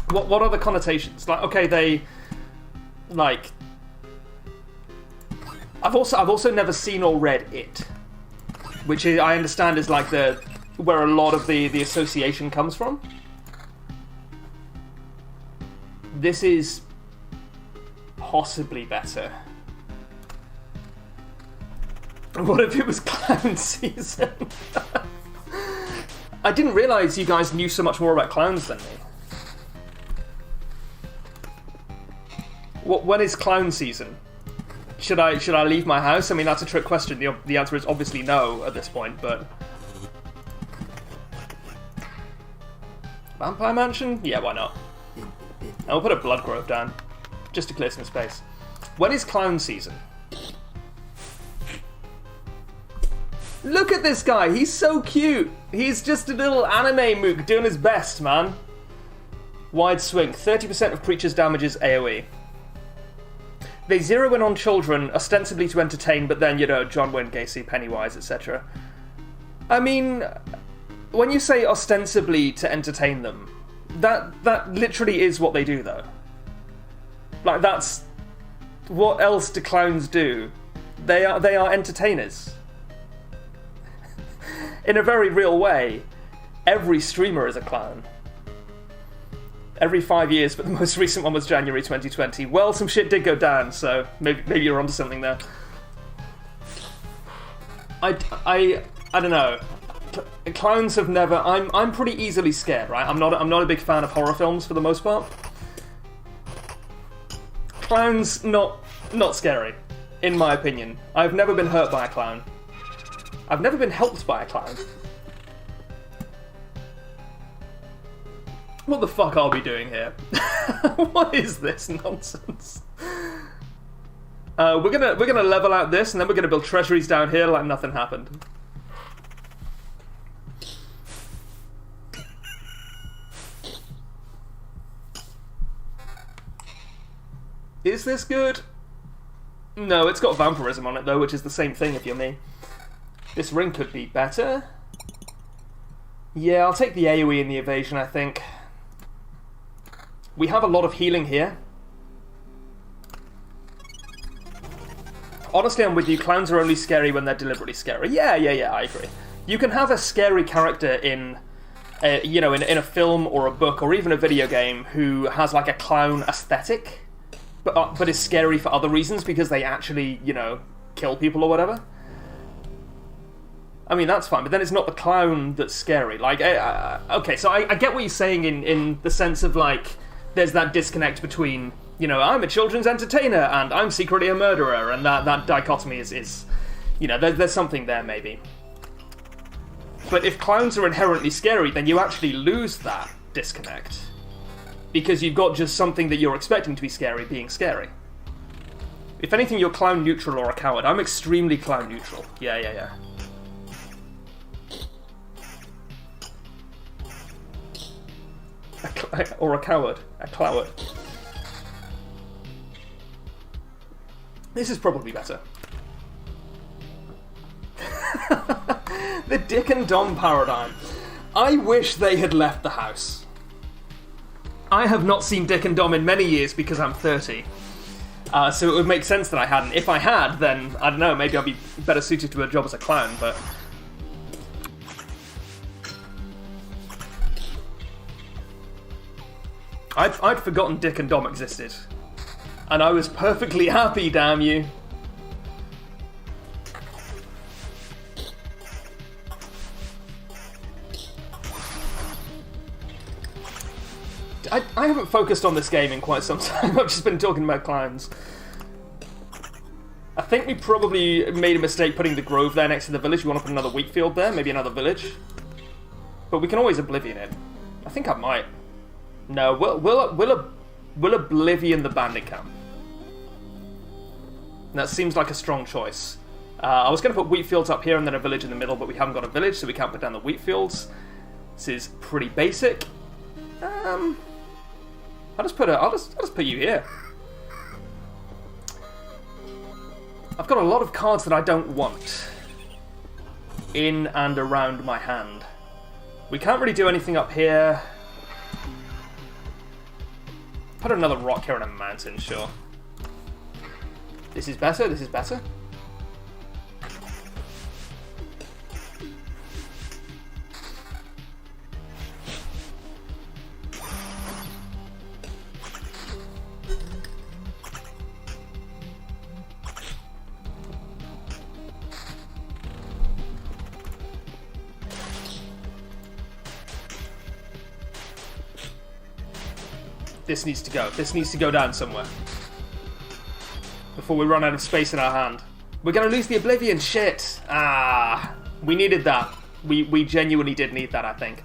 what are the connotations? Like, okay, they like I've also never seen or read It, which I understand is like where a lot of the association comes from. This is possibly better. What if it was clown season? I didn't realise you guys knew so much more about clowns than me. When is clown season? Should I leave my house? I mean, that's a trick question. The answer is obviously no at this point, but... Vampire Mansion? Yeah, why not? I'll put a Blood Grove down, just to clear some space. When is clown season? Look at this guy, he's so cute. He's just a little anime mook doing his best, man. Wide swing, 30% of creatures' damage is AoE. They zero in on children, ostensibly to entertain, but then, you know, John Wayne Gacy, Pennywise, etc. I mean, when you say ostensibly to entertain them, that literally is what they do, though. Like, that's... What else do clowns do? They are entertainers. In a very real way, every streamer is a clown. Every 5 years, but the most recent one was January 2020. Well, some shit did go down, so maybe you're onto something there. I don't know. Clowns have never... I'm pretty easily scared, right? I'm not a big fan of horror films for the most part. Clowns, not scary, in my opinion. I've never been hurt by a clown. I've never been helped by a clown. What the fuck are we doing here? What is this nonsense? We're gonna level out this, and then we're gonna build treasuries down here like nothing happened. Is this good? No, it's got vampirism on it though, which is the same thing if you're me. This ring could be better. Yeah, I'll take the AoE and the evasion, I think. We have a lot of healing here. Honestly, I'm with you. Clowns are only scary when they're deliberately scary. Yeah, I agree. You can have a scary character in, in a film or a book or even a video game who has like a clown aesthetic, but is scary for other reasons because they actually, kill people or whatever. I mean, that's fine, but then it's not the clown that's scary. Like, okay, so I get what you're saying in the sense of, like, there's that disconnect between, I'm a children's entertainer and I'm secretly a murderer, and that dichotomy is there's something there, maybe. But if clowns are inherently scary, then you actually lose that disconnect. Because you've got just something that you're expecting to be scary being scary. If anything, you're clown neutral or a coward. I'm extremely clown neutral. Yeah. Or a coward. A cloward. This is probably better. The Dick and Dom paradigm. I wish they had left the house. I have not seen Dick and Dom in many years because I'm 30. So it would make sense that I hadn't. If I had, then, I don't know, maybe I'd be better suited to a job as a clown, but... I'd forgotten Dick and Dom existed. And I was perfectly happy, damn you. I haven't focused on this game in quite some time. I've just been talking about clowns. I think we probably made a mistake putting the grove there next to the village. We want to put another wheat field there, maybe another village. But we can always Oblivion it. I think I might. No, we'll Oblivion the bandit camp. That seems like a strong choice. I was going to put wheat fields up here and then a village in the middle, but we haven't got a village, so we can't put down the wheat fields. This is pretty basic. I'll just put you here. I've got a lot of cards that I don't want in and around my hand. We can't really do anything up here. Put another rock here and a mountain, sure. This is better, this is better. This needs to go. This needs to go down somewhere. Before we run out of space in our hand. We're going to lose the Oblivion. Shit. We needed that. We genuinely did need that, I think.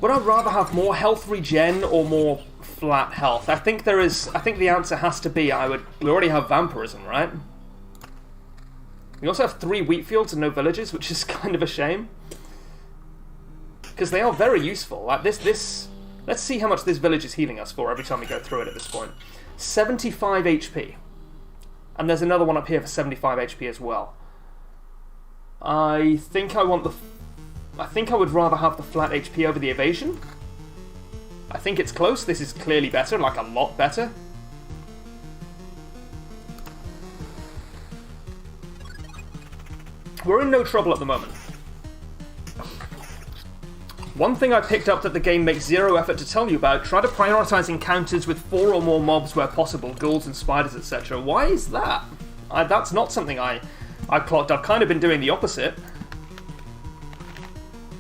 Would I rather have more health regen or more flat health? I think the answer has to be we already have vampirism, right? We also have 3 wheat fields and no villages, which is kind of a shame. Because they are very useful. Like this... Let's see how much this village is healing us for every time we go through it at this point. 75 HP. And there's another one up here for 75 HP as well. I think I would rather have the flat HP over the evasion. I think it's close. This is clearly better, like a lot better. We're in no trouble at the moment. One thing I picked up that the game makes zero effort to tell you about, try to prioritise encounters with 4 or more mobs where possible, ghouls and spiders, etc. Why is that? That's not something I clocked. I've kind of been doing the opposite.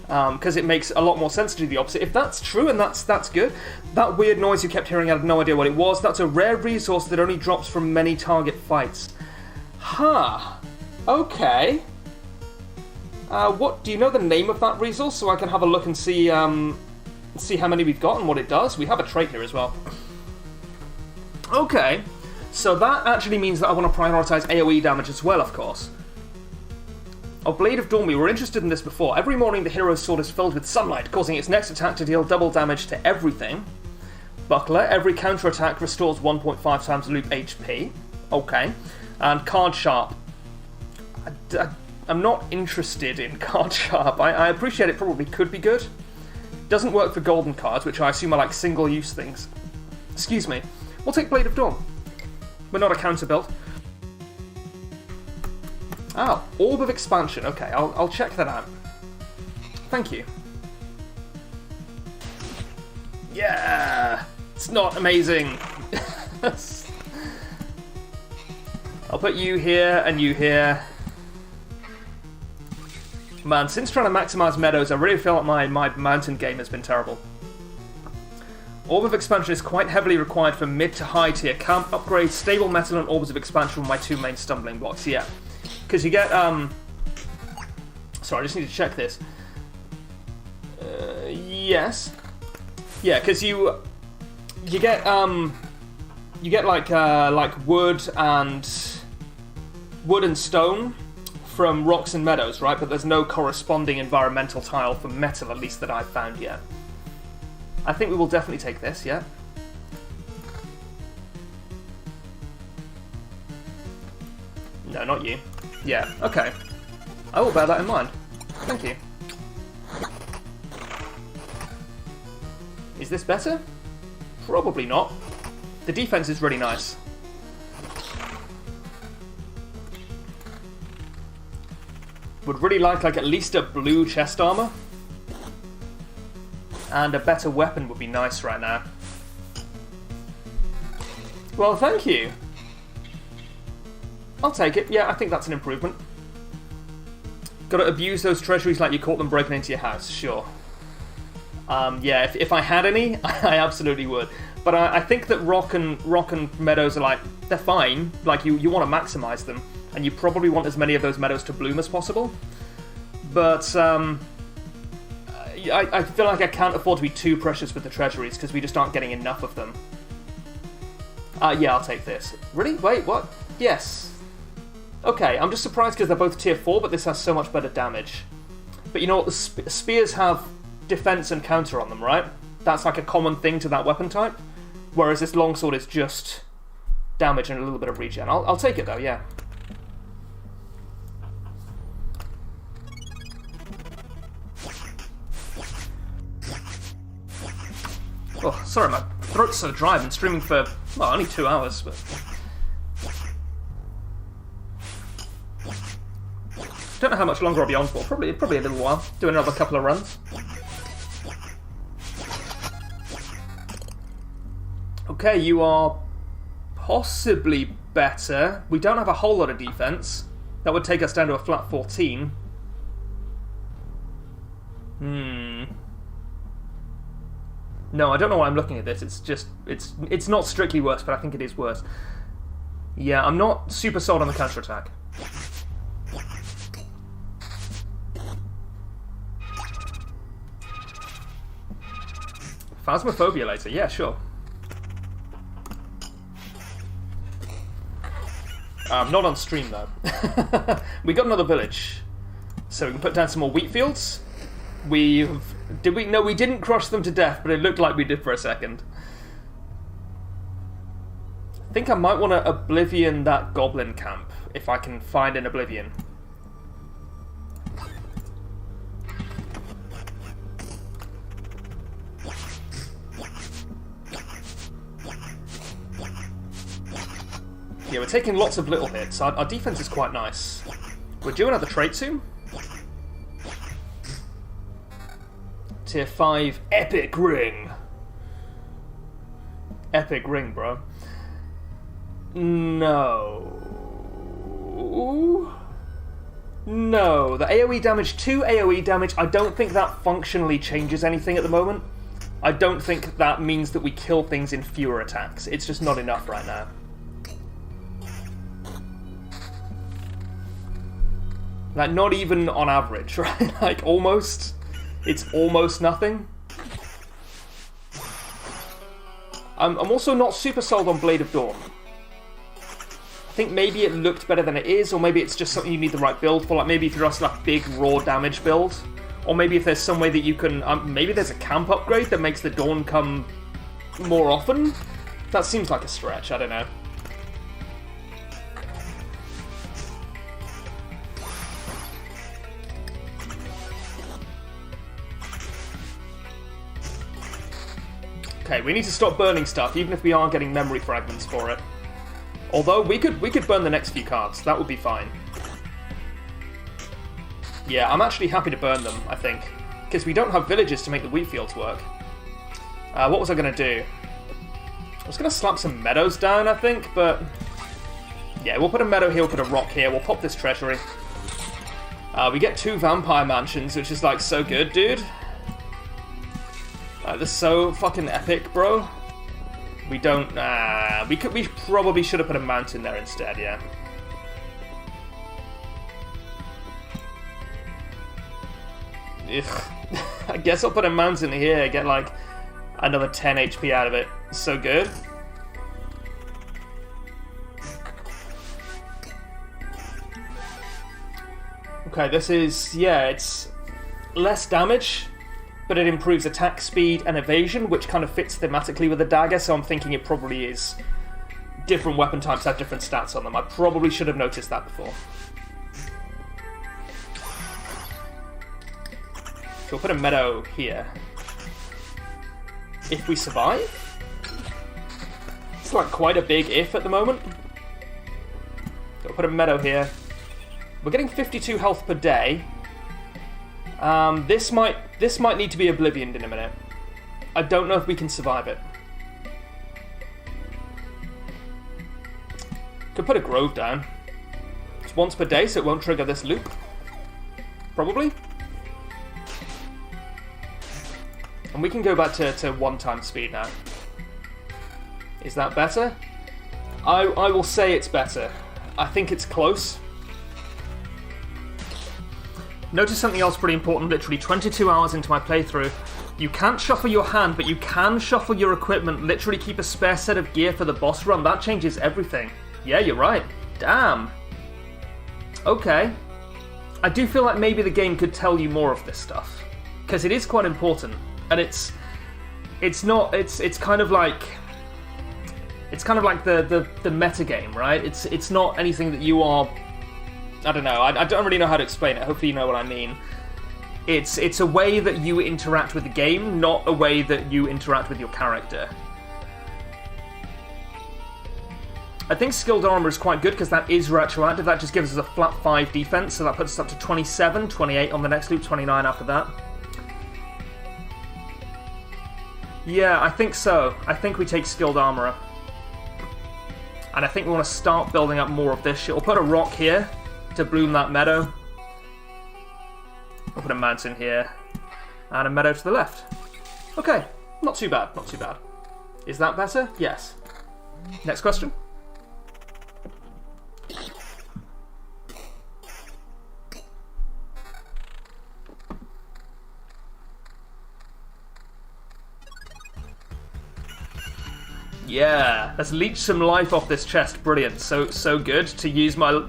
Because it makes a lot more sense to do the opposite. If that's true, and that's good, that weird noise you kept hearing, I had no idea what it was. That's a rare resource that only drops from many target fights. Huh. Okay. What do you know the name of that resource so I can have a look and see how many we've got and what it does? We have a trait here as well. Okay, so that actually means that I want to prioritize AoE damage as well, of course. Oh, Blade of Dawn, we were interested in this before. Every morning the hero's sword is filled with sunlight, causing its next attack to deal double damage to everything. Buckler, every counter-attack restores 1.5 times loop HP. Okay. And Card Sharp. I'm not interested in Card Sharp. I appreciate it probably could be good. Doesn't work for golden cards, which I assume are like single-use things. Excuse me. We'll take Blade of Dawn. We're not a counter build. Oh, Orb of Expansion. Okay, I'll check that out. Thank you. Yeah! It's not amazing. I'll put you here and you here. Man, since trying to maximize meadows, I really feel like my mountain game has been terrible. Orb of Expansion is quite heavily required for mid to high tier camp upgrades. Stable Metal and Orbs of Expansion were my two main stumbling blocks, yeah. Because you get, sorry, I just need to check this. Yes. Yeah, because you get like wood and stone from rocks and meadows, right? But there's no corresponding environmental tile for metal, at least that I've found yet. I think we will definitely take this, yeah. No, not you. Yeah, okay. I will bear that in mind. Thank you. Is this better? Probably not. The defense is really nice. Would really like at least a blue chest armor. And a better weapon would be nice right now. Well, thank you. I'll take it. Yeah, I think that's an improvement. Gotta abuse those treasuries like you caught them breaking into your house, sure. Yeah, if I had any, I absolutely would. But I think that rock and meadows are like, they're fine. Like, you want to maximize them. And you probably want as many of those meadows to bloom as possible. But, I feel like I can't afford to be too precious with the treasuries, because we just aren't getting enough of them. Yeah, I'll take this. Really? Wait, what? Yes. Okay, I'm just surprised because they're both tier 4, but this has so much better damage. But you know what? The spears have defense and counter on them, right? That's like a common thing to that weapon type. Whereas this longsword is just damage and a little bit of regen. I'll take it though, yeah. Oh, sorry, my throat's so dry. I've been streaming for, well, only 2 hours, but... Don't know how much longer I'll be on for. Probably a little while. Do another couple of runs. Okay, you are possibly better. We don't have a whole lot of defense. That would take us down to a flat 14. No, I don't know why I'm looking at this. It's just it's not strictly worse, but I think it is worse. Yeah, I'm not super sold on the counterattack. Phasmophobia later, yeah, sure. Not on stream though. We got another village, so we can put down some more wheat fields. Did we? No, we didn't crush them to death, but it looked like we did for a second. I think I might want to Oblivion that goblin camp if I can find an Oblivion. Yeah, we're taking lots of little hits. Our defense is quite nice. We're due another trait soon. Tier 5 Epic Ring. Epic Ring, bro. No. No. The AoE damage to AoE damage, I don't think that functionally changes anything at the moment. I don't think that means that we kill things in fewer attacks. It's just not enough right now. Like, not even on average, right? Like, almost. It's almost nothing. I'm also not super sold on Blade of Dawn. I think maybe it looked better than it is, or maybe it's just something you need the right build for. Like maybe if you're just like big raw damage build, or maybe if there's some way that you can, maybe there's a camp upgrade that makes the Dawn come more often. That seems like a stretch. I don't know. Okay, we need to stop burning stuff, even if we are getting memory fragments for it. Although, we could burn the next few cards. That would be fine. Yeah, I'm actually happy to burn them, I think. Because we don't have villages to make the wheat fields work. What was I going to do? I was going to slap some meadows down, I think, but... Yeah, we'll put a meadow here, we'll put a rock here, we'll pop this treasury. We get 2 vampire mansions, which is, like, so good, dude. This is so fucking epic, bro. We don't... we probably should have put a mountain there instead, yeah. Ugh. I guess I'll put a mountain here, get like another 10 HP out of it. So good. Okay, this is... yeah, it's less damage, but it improves attack speed and evasion, which kind of fits thematically with the dagger, so I'm thinking it probably is... different weapon types have different stats on them. I probably should have noticed that before. So we'll put a meadow here. If we survive? It's like quite a big if at the moment. So we'll put a meadow here. We're getting 52 health per day. This might need to be oblivioned in a minute. I don't know if we can survive it. Could put a grove down. It's once per day, so it won't trigger this loop. Probably. And we can go back to 1 speed now. Is that better? I will say it's better. I think it's close. Notice something else pretty important, literally 22 hours into my playthrough. You can't shuffle your hand, but you can shuffle your equipment, literally keep a spare set of gear for the boss run. That changes everything. Yeah, you're right. Damn. Okay. I do feel like maybe the game could tell you more of this stuff. Because it is quite important. And it's kind of like the meta game, right? It's not anything that you are... I don't know. I don't really know how to explain it. Hopefully you know what I mean. It's a way that you interact with the game, not a way that you interact with your character. I think skilled armor is quite good because that is retroactive. That just gives us a flat 5 defense, so that puts us up to 27, 28 on the next loop, 29 after that. Yeah, I think so. I think we take skilled armor. And I think we want to start building up more of this shit. We'll put a rock here to bloom that meadow. We'll put a mountain here. And a meadow to the left. Okay, not too bad, not too bad. Is that better? Yes. Next question. Yeah, let's leech some life off this chest. Brilliant. So good to use my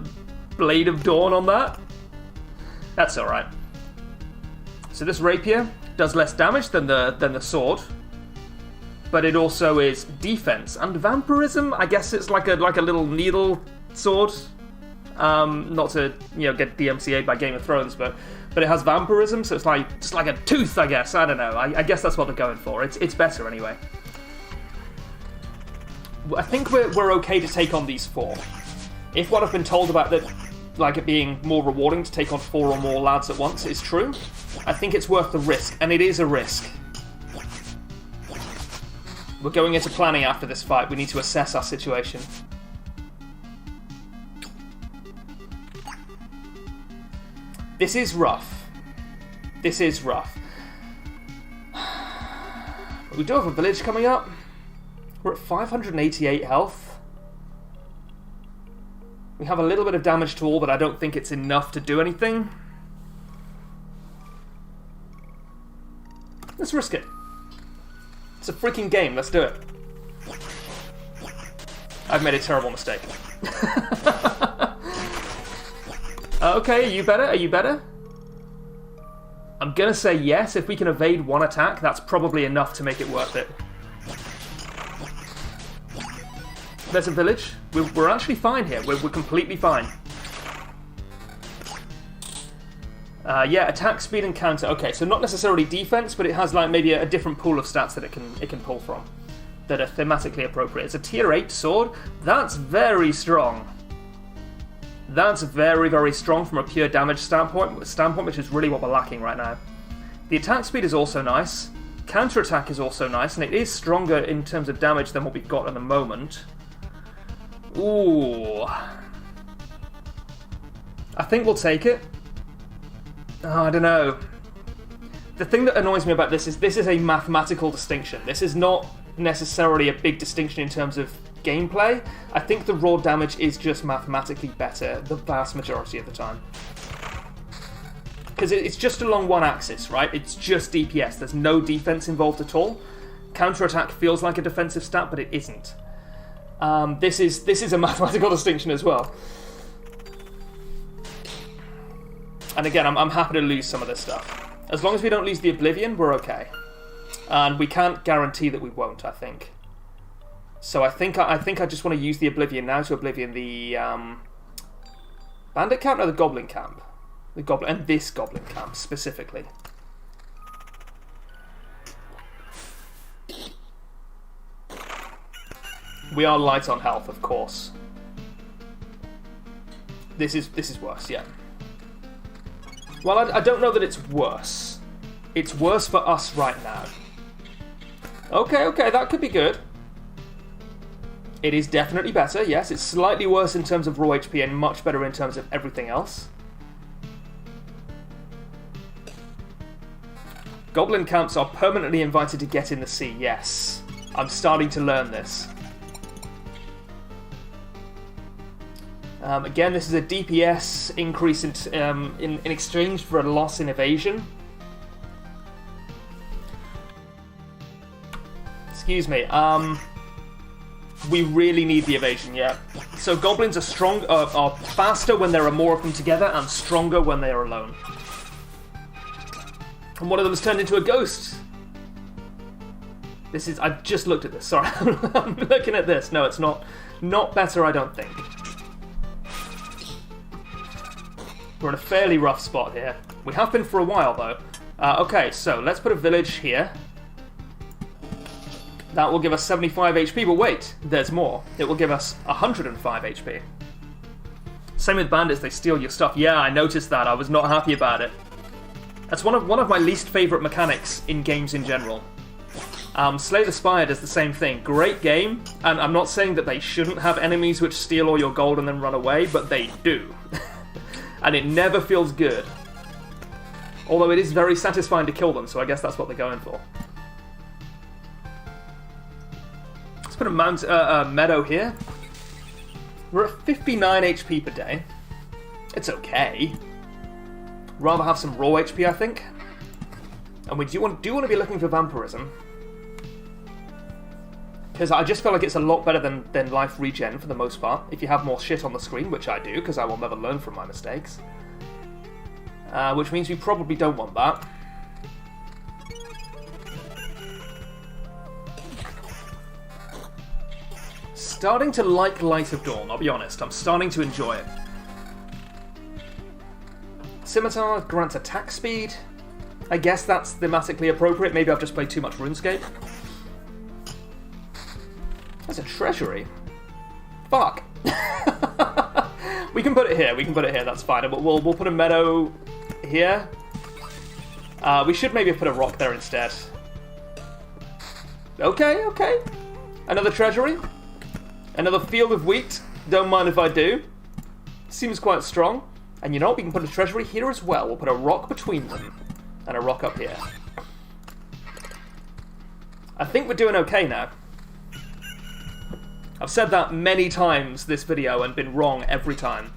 Blade of Dawn on that. That's alright. So this rapier does less damage than the sword, but it also is defense and vampirism. I guess it's like a little needle sword. Not to get DMCA'd by Game of Thrones, but it has vampirism, so it's like a tooth, I guess. I don't know. I guess that's what they're going for. It's better anyway. I think we're okay to take on these 4. If what I've been told about that, like it being more rewarding to take on 4 or more lads at once is true, I think it's worth the risk, and it is a risk. We're going into planning after this fight. We need to assess our situation. This is rough. This is rough. We do have a village coming up. We're at 588 health. We have a little bit of damage to all, but I don't think it's enough to do anything. Let's risk it. It's a freaking game, let's do it. I've made a terrible mistake. Okay, are you better? Are you better? I'm gonna say yes. If we can evade one attack, that's probably enough to make it worth it. There's a village. We're actually fine here. We're completely fine. Yeah, attack speed and counter. Okay, so not necessarily defense, but it has like maybe a different pool of stats that it can pull from that are thematically appropriate. It's a tier 8 sword. That's very strong. That's very, very strong from a pure damage standpoint, which is really what we're lacking right now. The attack speed is also nice. Counter attack is also nice, and it is stronger in terms of damage than what we've got at the moment. Ooh. I think we'll take it. Oh, I don't know. The thing that annoys me about this is a mathematical distinction. This is not necessarily a big distinction in terms of gameplay. I think the raw damage is just mathematically better the vast majority of the time. Because it's just along one axis, right? It's just DPS. There's no defense involved at all. Counterattack feels like a defensive stat, but it isn't. This is a mathematical distinction as well. And again, I'm happy to lose some of this stuff. As long as we don't lose the Oblivion, we're okay. And we can't guarantee that we won't, I think. So I think I just want to use the Oblivion now to Oblivion the Bandit camp or the Goblin camp? The Goblin, and this Goblin camp specifically. We are light on health, of course. This is worse, yeah. Well, I don't know that it's worse. It's worse for us right now. Okay, that could be good. It is definitely better, yes. It's slightly worse in terms of raw HP and much better in terms of everything else. Goblin camps are permanently invited to get in the sea, yes. I'm starting to learn this. Again, this is a DPS increase in exchange for a loss in evasion. Excuse me. We really need the evasion, yeah. So goblins are faster when there are more of them together and stronger when they are alone. And one of them has turned into a ghost. I've just looked at this. Sorry, I'm looking at this. No, it's not better, I don't think. We're in a fairly rough spot here. We have been for a while, though. Okay, so let's put a village here. That will give us 75 HP, but wait, there's more. It will give us 105 HP. Same with bandits, they steal your stuff. Yeah, I noticed that. I was not happy about it. That's one of my least favourite mechanics in games in general. Slay the Spire does the same thing. Great game, and I'm not saying that they shouldn't have enemies which steal all your gold and then run away, but they do. And it never feels good. Although it is very satisfying to kill them, so I guess that's what they're going for. Let's put a meadow here. We're at 59 HP per day. It's okay. Rather have some raw HP, I think. And we do want to be looking for vampirism. Because I just feel like it's a lot better than life regen for the most part. If you have more shit on the screen, which I do, because I will never learn from my mistakes. Which means we probably don't want that. Starting to like Light of Dawn, I'll be honest. I'm starting to enjoy it. Scimitar grants attack speed. I guess that's thematically appropriate. Maybe I've just played too much RuneScape. That's a treasury. Fuck. We can put it here. That's fine. We'll put a meadow here. We should maybe put a rock there instead. Okay. Another treasury. Another field of wheat. Don't mind if I do. Seems quite strong. And you know what? We can put a treasury here as well. We'll put a rock between them. And a rock up here. I think we're doing okay now. I've said that many times this video and been wrong every time.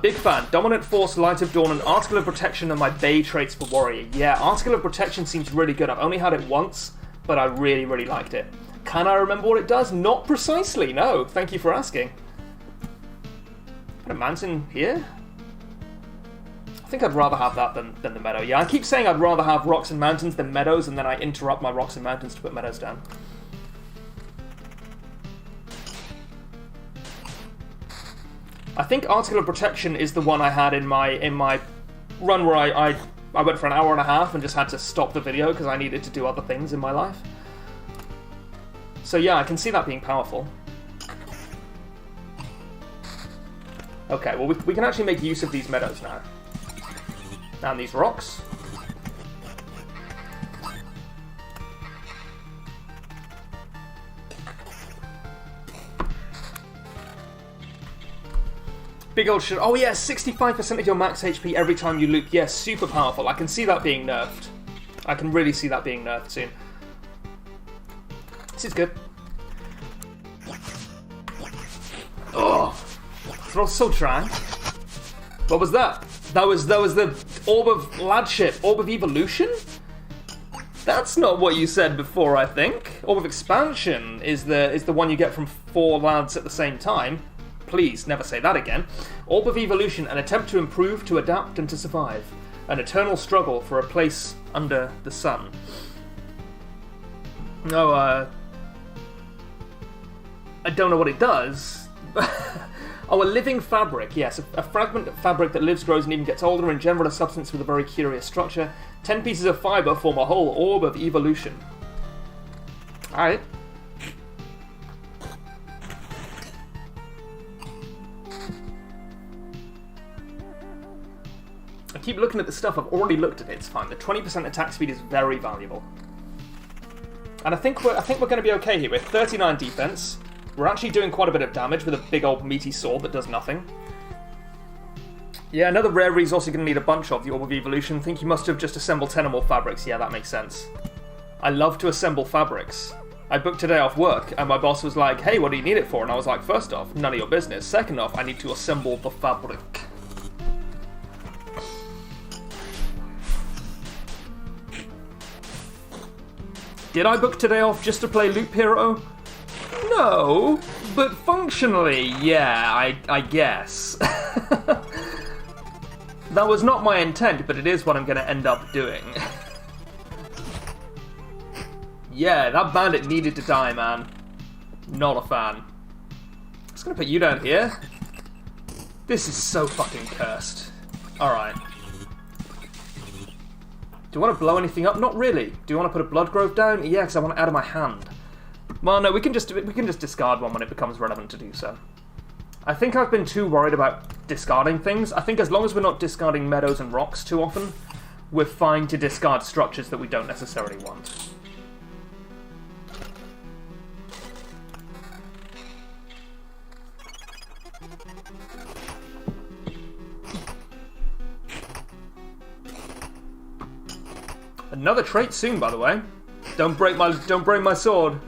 Big fan. Dominant Force, Light of Dawn, and Article of Protection are my Bay traits for Warrior. Yeah, Article of Protection seems really good. I've only had it once, but I really, really liked it. Can I remember what it does? Not precisely, no. Thank you for asking. Put a mountain here? I think I'd rather have that than the meadow. Yeah, I keep saying I'd rather have rocks and mountains than meadows, and then I interrupt my rocks and mountains to put meadows down. I think Article of Protection is the one I had in my run where I went for an hour and a half and just had to stop the video because I needed to do other things in my life. So yeah, I can see that being powerful. Okay, well we can actually make use of these meadows now. And these rocks. Big old shit. Oh yeah, 65% of your max HP every time you loop. Yes, super powerful. I can see that being nerfed. I can really see that being nerfed soon. This is good. Oh, throw so dry. What was that? That was the Orb of Ladship, Orb of Evolution? That's not what you said before, I think. Orb of Expansion is the one you get from 4 lads at the same time. Please, never say that again. Orb of Evolution, an attempt to improve, to adapt, and to survive. An eternal struggle for a place under the sun. No, I don't know what it does. Oh, a living fabric, yes. A fragment of fabric that lives, grows, and even gets older. In general, a substance with a very curious structure. 10 pieces of fiber form a whole Orb of Evolution. Alright. I keep looking at the stuff. I've already looked at it. It's fine. The 20% attack speed is very valuable. And I think we're going to be okay here. We're 39 defense. We're actually doing quite a bit of damage with a big old meaty sword that does nothing. Yeah, another rare resource you're going to need a bunch of, the Orb of Evolution. I think you must have just assembled 10 or more fabrics. Yeah, that makes sense. I love to assemble fabrics. I booked today off work, and my boss was like, hey, what do you need it for? And I was like, first off, none of your business. Second off, I need to assemble the fabric. Did I book today off just to play Loop Hero? No, but functionally, yeah, I guess. That was not my intent, but it is what I'm going to end up doing. Yeah, that bandit needed to die, man. Not a fan. I'm just going to put you down here. This is so fucking cursed. Alright. Do you want to blow anything up? Not really. Do you want to put a blood grove down? Yeah, because I want it out of my hand. Well, no, we can just discard one when it becomes relevant to do so. I think I've been too worried about discarding things. I think as long as we're not discarding meadows and rocks too often, we're fine to discard structures that we don't necessarily want. Another trait soon, by the way. Don't break my sword.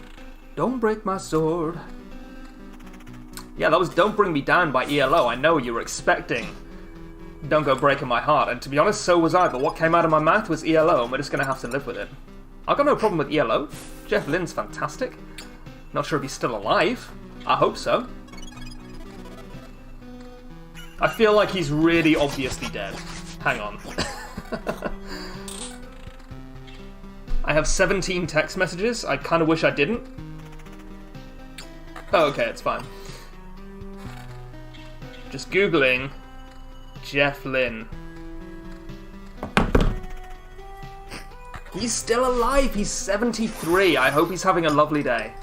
Don't break my sword. Yeah, that was Don't Bring Me Down by ELO. I know you were expecting Don't Go Breaking My Heart, and to be honest, so was I, but what came out of my mouth was ELO, and we're just going to have to live with it. I've got no problem with ELO. Jeff Lynne's fantastic. Not sure if he's still alive. I hope so. I feel like he's really obviously dead. Hang on. I have 17 text messages. I kind of wish I didn't. Oh, okay, it's fine. Just Googling Jeff Lynne. He's still alive. He's 73. I hope he's having a lovely day.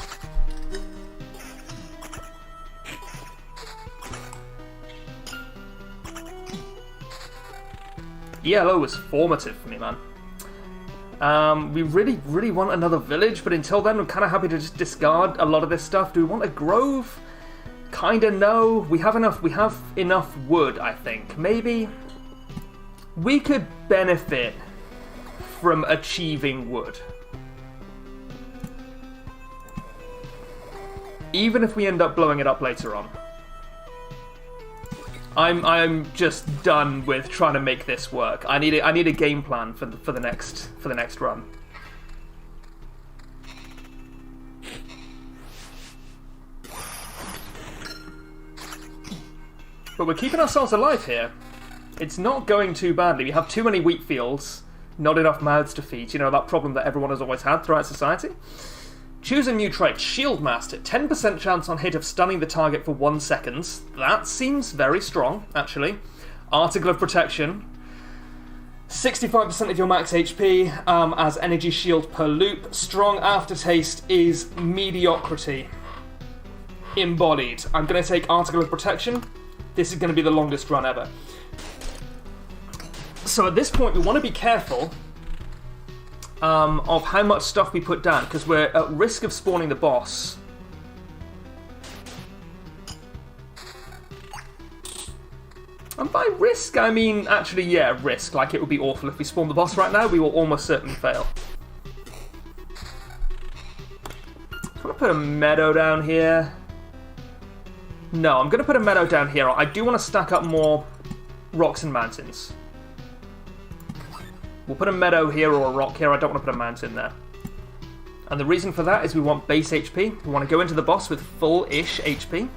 ELO was formative for me, man. We really want another village, but until then, we're kind of happy to just discard a lot of this stuff. Do we want a grove? Kinda no. We have enough wood, I think. Maybe we could benefit from achieving wood. Even if we end up blowing it up later on. I'm just done with trying to make this work. I need a game plan for the next run. But we're keeping ourselves alive here. It's not going too badly. We have too many wheat fields, not enough mouths to feed. You know, that problem that everyone has always had throughout society. Choose a new trait. Shield Master. 10% chance on hit of stunning the target for 1 second. That seems very strong, actually. Article of Protection. 65% of your max HP as energy shield per loop. Strong aftertaste is mediocrity. Embodied. I'm going to take Article of Protection. This is going to be the longest run ever. So at this point, we want to be careful of how much stuff we put down, because we're at risk of spawning the boss. And by risk, I mean, actually, yeah, risk. Like, it would be awful if we spawn the boss right now. We will almost certainly fail. I'm going to put a meadow down here. No, I'm going to put a meadow down here. I do want to stack up more rocks and mountains. We'll put a meadow here or a rock here. I don't want to put a mountain there. And the reason for that is we want base HP. We want to go into the boss with full-ish HP.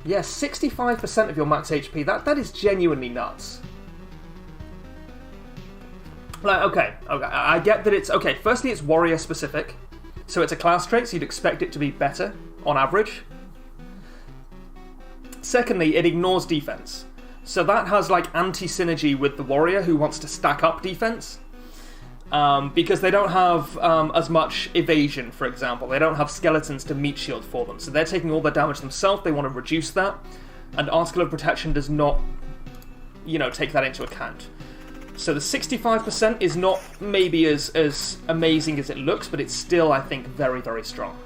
Yeah, 65% of your max HP. That is genuinely nuts. Like, okay, I get that it's... Okay, firstly, it's warrior specific. So it's a class trait, so you'd expect it to be better, on average. Secondly, it ignores defense. So that has, like, anti-synergy with the warrior who wants to stack up defense. Because they don't have as much evasion, for example. They don't have skeletons to meat shield for them. So they're taking all their damage themselves. They want to reduce that. And Article of Protection does not, you know, take that into account. So the 65% is not maybe as amazing as it looks, but it's still, I think, very, very strong.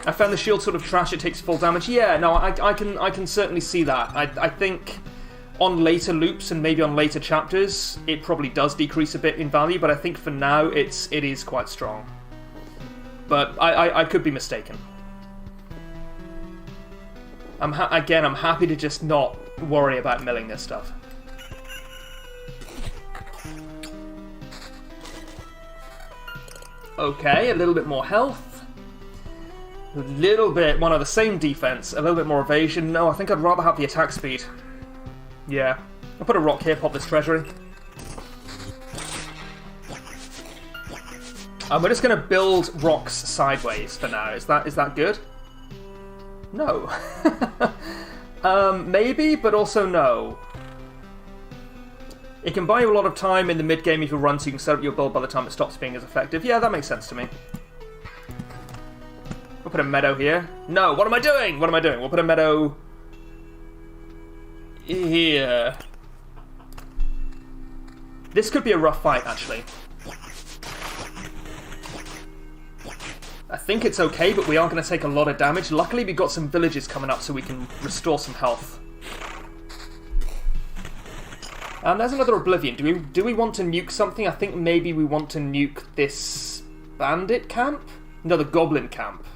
I found the shield sort of trash. It takes full damage. Yeah, no, I can certainly see that. I think on later loops and maybe on later chapters, it probably does decrease a bit in value, but I think for now it is quite strong. But I could be mistaken. Again, I'm happy to just not worry about milling this stuff. Okay, a little bit more health. A little bit, one of the same defense, a little bit more evasion. No, I think I'd rather have the attack speed. Yeah. I'll put a rock here, pop this treasury. We're just going to build rocks sideways for now. Is that good? No. Maybe, but also no. It can buy you a lot of time in the mid-game if you run, so you can set up your build by the time it stops being as effective. Yeah, that makes sense to me. We'll put a meadow here. No, what am I doing? What am I doing? We'll put a meadow here. This could be a rough fight, actually. I think it's okay, but we are going to take a lot of damage. Luckily, we've got some villages coming up so we can restore some health. And there's another Oblivion. Do we want to nuke something? I think maybe we want to nuke this bandit camp? No, the goblin camp.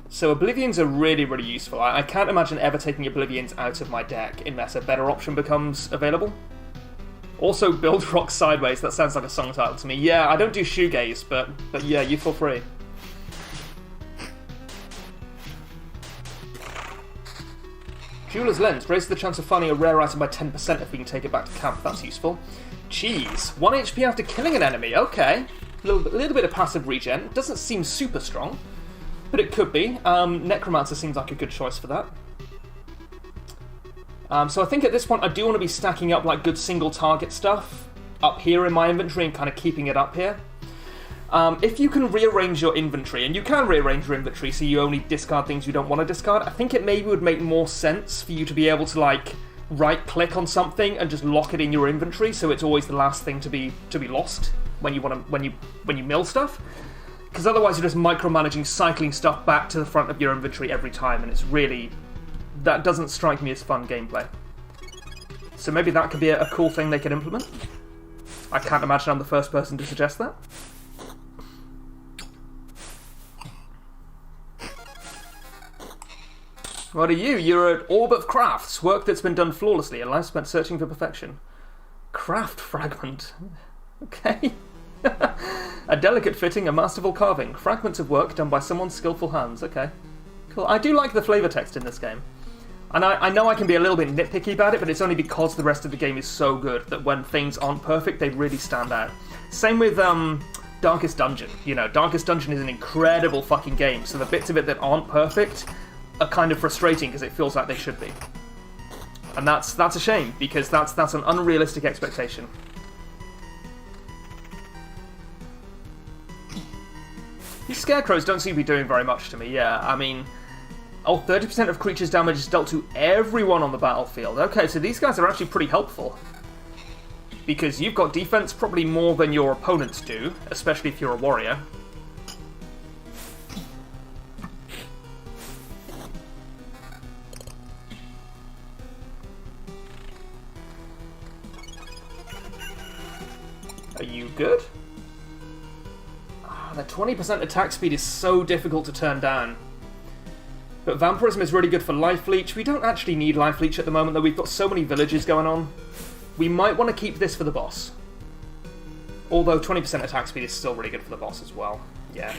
So Oblivions are really, really useful. I can't imagine ever taking Oblivions out of my deck unless a better option becomes available. Also, build rocks sideways. That sounds like a song title to me. Yeah, I don't do shoegaze, but yeah, you feel free. Jeweler's Lens. Raises the chance of finding a rare item by 10% if we can take it back to camp. That's useful. Cheese. 1 HP after killing an enemy. Okay. A little bit of passive regen. Doesn't seem super strong, but it could be. Necromancer seems like a good choice for that. So I think at this point I do want to be stacking up like good single target stuff up here in my inventory and kind of keeping it up here. If you can rearrange your inventory, and you can rearrange your inventory so you only discard things you don't want to discard, I think it maybe would make more sense for you to be able to like right-click on something and just lock it in your inventory so it's always the last thing to be lost when you mill stuff. Because otherwise you're just micromanaging, cycling stuff back to the front of your inventory every time, and it's really... that doesn't strike me as fun gameplay. So maybe that could be a cool thing they could implement. I can't imagine I'm the first person to suggest that. What are you? You're at Orb of Crafts, work that's been done flawlessly, a life spent searching for perfection. Craft fragment. Okay. A delicate fitting, a masterful carving. Fragments of work done by someone's skillful hands. Okay. Cool. I do like the flavor text in this game. And I know I can be a little bit nitpicky about it, but it's only because the rest of the game is so good that when things aren't perfect, they really stand out. Same with Darkest Dungeon. You know, Darkest Dungeon is an incredible fucking game, so the bits of it that aren't perfect are kind of frustrating because it feels like they should be. And that's a shame, because that's an unrealistic expectation. These scarecrows don't seem to be doing very much to me, yeah. I mean, 30% of creatures' damage is dealt to everyone on the battlefield. Okay, so these guys are actually pretty helpful. Because you've got defense probably more than your opponents do, especially if you're a warrior. Are you good? The 20% attack speed is so difficult to turn down. But Vampirism is really good for Life Leech. We don't actually need Life Leech at the moment, though. We've got so many villages going on. We might want to keep this for the boss. Although 20% attack speed is still really good for the boss as well. Yeah.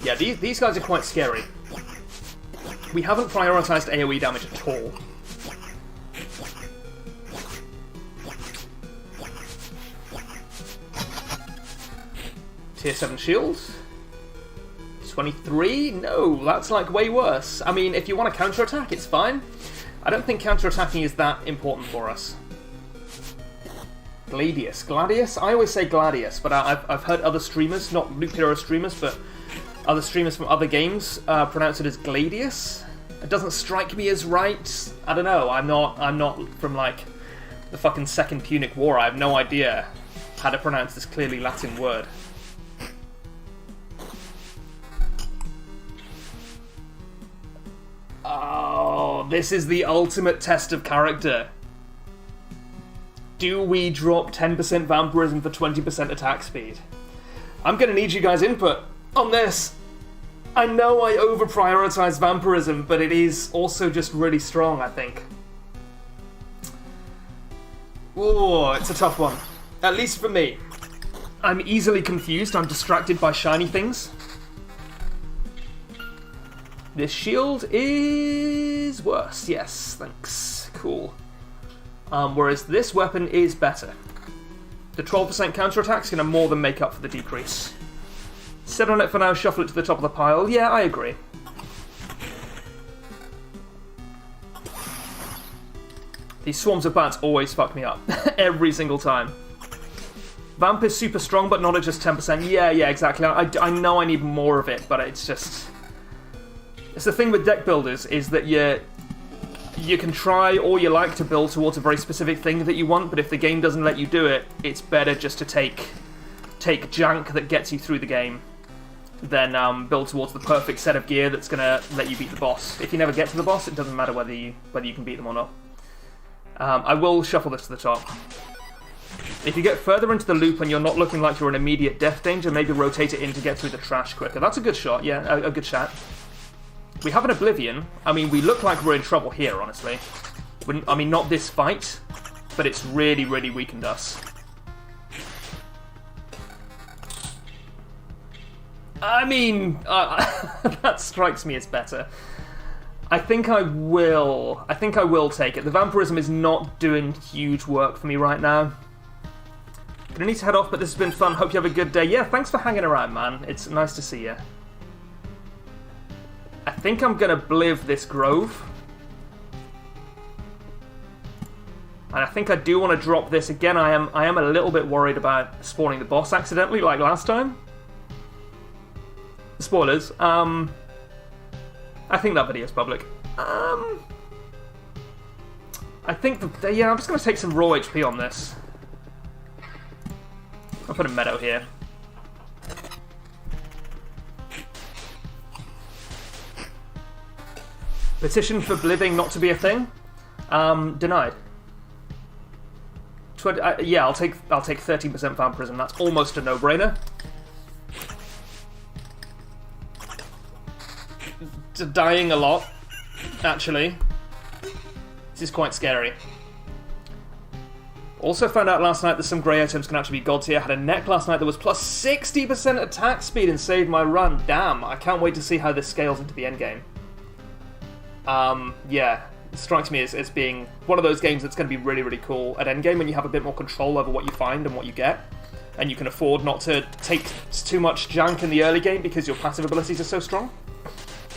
Yeah, these guys are quite scary. We haven't prioritized AoE damage at all. Tier 7 shields. 23? No, that's like way worse. I mean, if you want to counterattack, it's fine. I don't think counterattacking is that important for us. Gladius? I always say Gladius, but I've heard other streamers, not Loop Hero streamers, but other streamers from other games pronounce it as Gladius. It doesn't strike me as right. I don't know. I'm not from like the fucking Second Punic War. I have no idea how to pronounce this clearly Latin word. Oh, this is the ultimate test of character. Do we drop 10% Vampirism for 20% attack speed? I'm gonna need you guys' input on this. I know I over-prioritize Vampirism, but it is also just really strong, I think. Oh, it's a tough one. At least for me. I'm easily confused, I'm distracted by shiny things. This shield is worse, yes, thanks. Cool. Whereas this weapon is better. The 12% counterattack's going to more than make up for the decrease. Sit on it for now, shuffle it to the top of the pile. Yeah, I agree. These swarms of bats always fuck me up. Every single time. Vamp is super strong, but not at just 10%. Yeah, exactly. I know I need more of it, but it's just... It's the thing with deck builders, is that you can try all you like to build towards a very specific thing that you want, but if the game doesn't let you do it, it's better just to take jank that gets you through the game than build towards the perfect set of gear that's going to let you beat the boss. If you never get to the boss, it doesn't matter whether you can beat them or not. I will shuffle this to the top. If you get further into the loop and you're not looking like you're in immediate death danger, maybe rotate it in to get through the trash quicker. That's a good shot, yeah, a good shot. We have an Oblivion. I mean, we look like we're in trouble here, honestly. I mean, not this fight, but it's really, really weakened us. I mean, that strikes me as better. I think I will take it. The Vampirism is not doing huge work for me right now. Gonna need to head off, but this has been fun. Hope you have a good day. Yeah, thanks for hanging around, man. It's nice to see you. I think I'm gonna bliv this grove. And I think I do want to drop this. Again, I am a little bit worried about spawning the boss accidentally, like last time. Spoilers. I think that video's public. I think yeah, I'm just gonna take some raw HP on this. I'll put a meadow here. Petition for bliving not to be a thing? Denied. Yeah, I'll take 13% Vampirism. That's almost a no-brainer. Dying a lot, actually. This is quite scary. Also found out last night that some grey items can actually be gods here. Had a neck last night that was plus 60% attack speed and saved my run. Damn, I can't wait to see how this scales into the endgame. Yeah, it strikes me as being one of those games that's going to be really, really cool at endgame when you have a bit more control over what you find and what you get. And you can afford not to take too much junk in the early game because your passive abilities are so strong.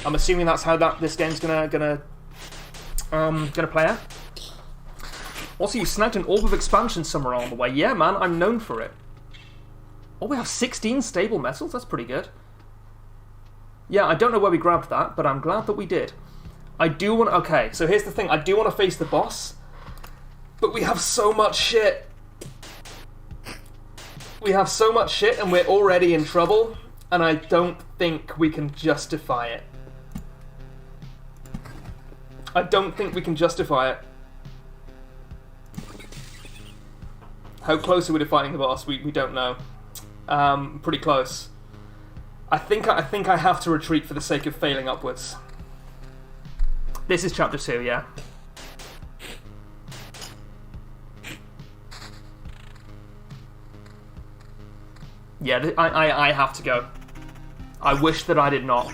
I'm assuming that's how this game's gonna play out. Also, you snagged an Orb of Expansion somewhere along the way. Yeah, man, I'm known for it. Oh, we have 16 stable metals? That's pretty good. Yeah, I don't know where we grabbed that, but I'm glad that we did. I do want... Okay, so here's the thing. I do want to face the boss, but we have so much shit. We have so much shit, and we're already in trouble, and I don't think we can justify it. I don't think we can justify it. How close are we to fighting the boss? We don't know. Pretty close. I think I have to retreat for the sake of failing upwards. This is chapter 2, yeah. Yeah, I have to go. I wish that I did not.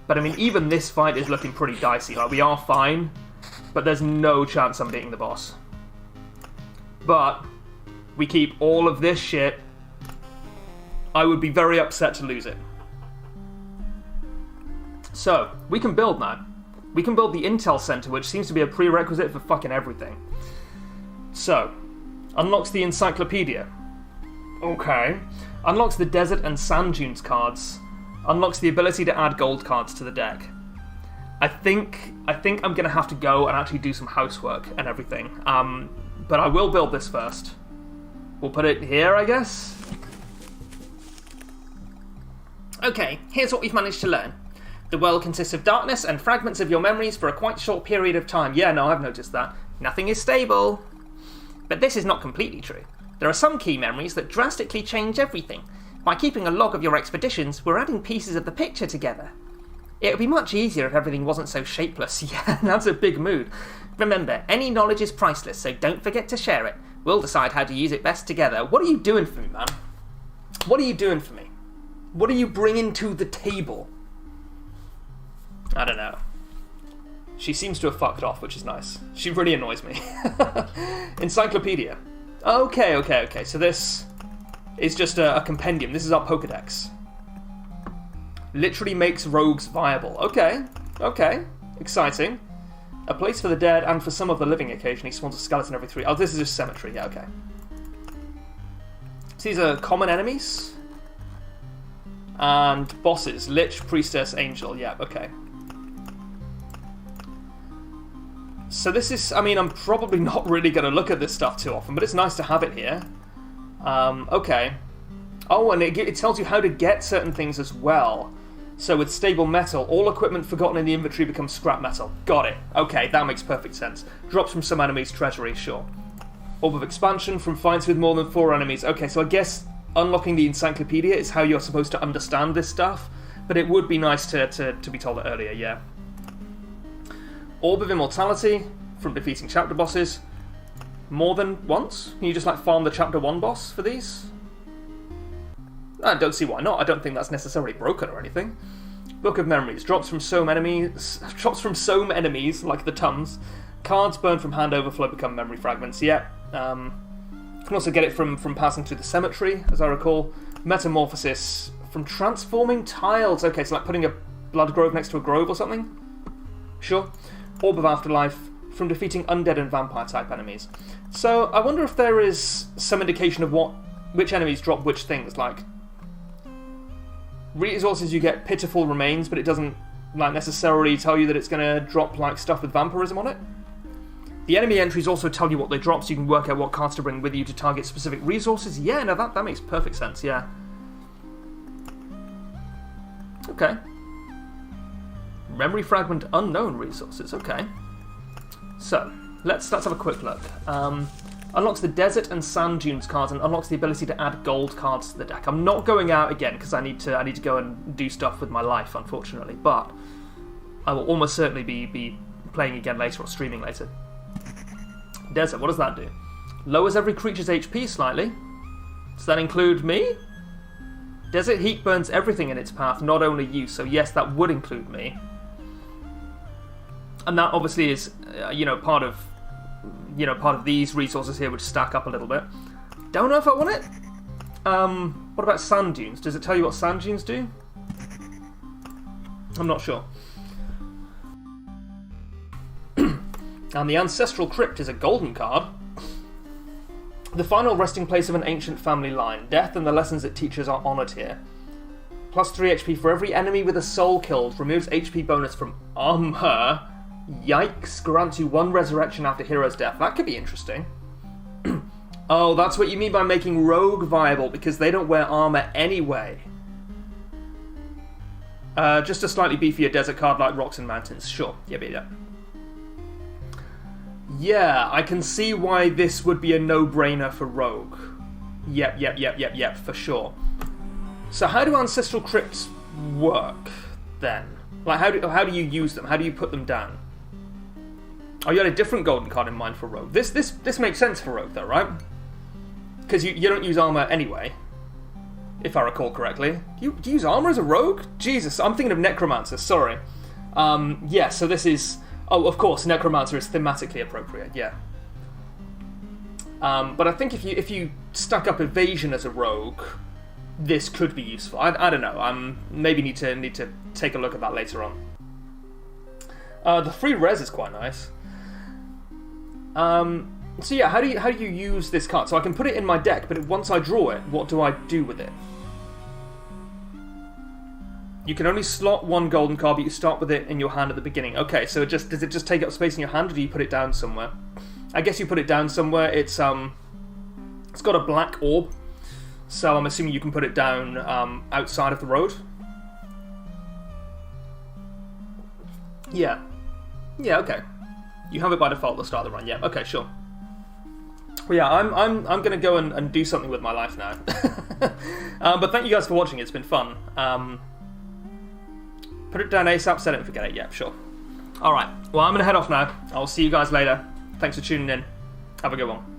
But I mean, even this fight is looking pretty dicey. Like, we are fine, but there's no chance I'm beating the boss. But we keep all of this shit. I would be very upset to lose it. So, we can build now. We can build the Intel Center, which seems to be a prerequisite for fucking everything. So, unlocks the Encyclopedia. Okay. Unlocks the Desert and Sand Dunes cards. Unlocks the ability to add gold cards to the deck. I think I'm gonna have to go and actually do some housework and everything. But I will build this first. We'll put it here, I guess. Okay, here's what we've managed to learn. The world consists of darkness and fragments of your memories for a quite short period of time. Yeah, no, I've noticed that. Nothing is stable. But this is not completely true. There are some key memories that drastically change everything. By keeping a log of your expeditions, we're adding pieces of the picture together. It would be much easier if everything wasn't so shapeless. Yeah, that's a big mood. Remember, any knowledge is priceless, so don't forget to share it. We'll decide how to use it best together. What are you doing for me, man? What are you doing for me? What are you bringing to the table? I don't know. She seems to have fucked off, which is nice. She really annoys me. Encyclopedia. Okay. So this is just a compendium. This is our Pokedex. Literally makes rogues viable. Okay. Exciting. A place for the dead and for some of the living occasionally spawns a skeleton every 3... Oh, this is a cemetery. Yeah, okay. So these are common enemies. And bosses. Lich, Priestess, Angel. Yeah, okay. So this is... I mean, I'm probably not really going to look at this stuff too often, but it's nice to have it here. Okay. Oh, and it tells you how to get certain things as well. So with stable metal, all equipment forgotten in the inventory becomes scrap metal. Got it. Okay, that makes perfect sense. Drops from some enemies' treasury, sure. Orb of Expansion from fights with more than 4 enemies. Okay, so I guess unlocking the Encyclopedia is how you're supposed to understand this stuff, but it would be nice to be told it earlier, yeah. Orb of Immortality from defeating chapter bosses. More than once? Can you just like farm the chapter 1 boss for these? I don't see why not. I don't think that's necessarily broken or anything. Book of Memories. Drops from some enemies like the Tums. Cards burned from hand overflow become memory fragments. Yeah. Can also get it from passing through the cemetery, as I recall. Metamorphosis from transforming tiles. Okay, so like putting a blood grove next to a grove or something? Sure. Orb of Afterlife from defeating undead and vampire type enemies. So I wonder if there is some indication of which enemies drop which things, like resources you get pitiful remains, but it doesn't like necessarily tell you that it's going to drop like stuff with vampirism on it. The enemy entries also tell you what they drop, so you can work out what cards to bring with you to target specific resources. Yeah, no, that makes perfect sense, yeah. Okay. Memory fragment unknown resources, okay. So, let's have a quick look. Unlocks the Desert and Sand Dunes cards and unlocks the ability to add gold cards to the deck. I'm not going out again because I need to go and do stuff with my life, unfortunately, but I will almost certainly be playing again later or streaming later. Desert, what does that do? Lowers every creature's HP slightly. Does that include me? Desert heat burns everything in its path, not only you, so yes, that would include me. And that obviously is, part of these resources here, which stack up a little bit. Don't know if I want it. What about sand dunes? Does it tell you what sand dunes do? I'm not sure. And the Ancestral Crypt is a golden card. The final resting place of an ancient family line. Death and the lessons it teaches are honoured here. Plus 3 HP for every enemy with a soul killed. Removes HP bonus from armor. Yikes. Grants you 1 resurrection after hero's death. That could be interesting. Oh, that's what you mean by making rogue viable, because they don't wear armor anyway. Just a slightly beefier desert card like Rocks and Mountains. Sure. Yeah. Yeah, I can see why this would be a no-brainer for rogue. Yep, for sure. So how do Ancestral Crypts work, then? Like, how do you use them? How do you put them down? Oh, you had a different golden card in mind for rogue. This makes sense for rogue, though, right? Because you don't use armor anyway, if I recall correctly. Do you use armor as a rogue? Jesus, I'm thinking of Necromancer, sorry. Yeah, so this is... Oh, of course, Necromancer is thematically appropriate, yeah. But I think if you stuck up Evasion as a rogue, this could be useful. I don't know. Maybe need to take a look at that later on. The free res is quite nice. So yeah, how do you use this card? So I can put it in my deck, but once I draw it, what do I do with it? You can only slot 1 golden card, but you start with it in your hand at the beginning. Okay, so does it just take up space in your hand, or do you put it down somewhere? I guess you put it down somewhere. It's got a black orb, so I'm assuming you can put it down outside of the road. Yeah, okay. You have it by default at the start of the run. Yeah, okay, sure. Well, yeah, I'm gonna go and do something with my life now. But thank you guys for watching. It's been fun. Put it down ASAP, set it and forget it. Yeah, sure. Alright, well, I'm going to head off now. I'll see you guys later. Thanks for tuning in. Have a good one.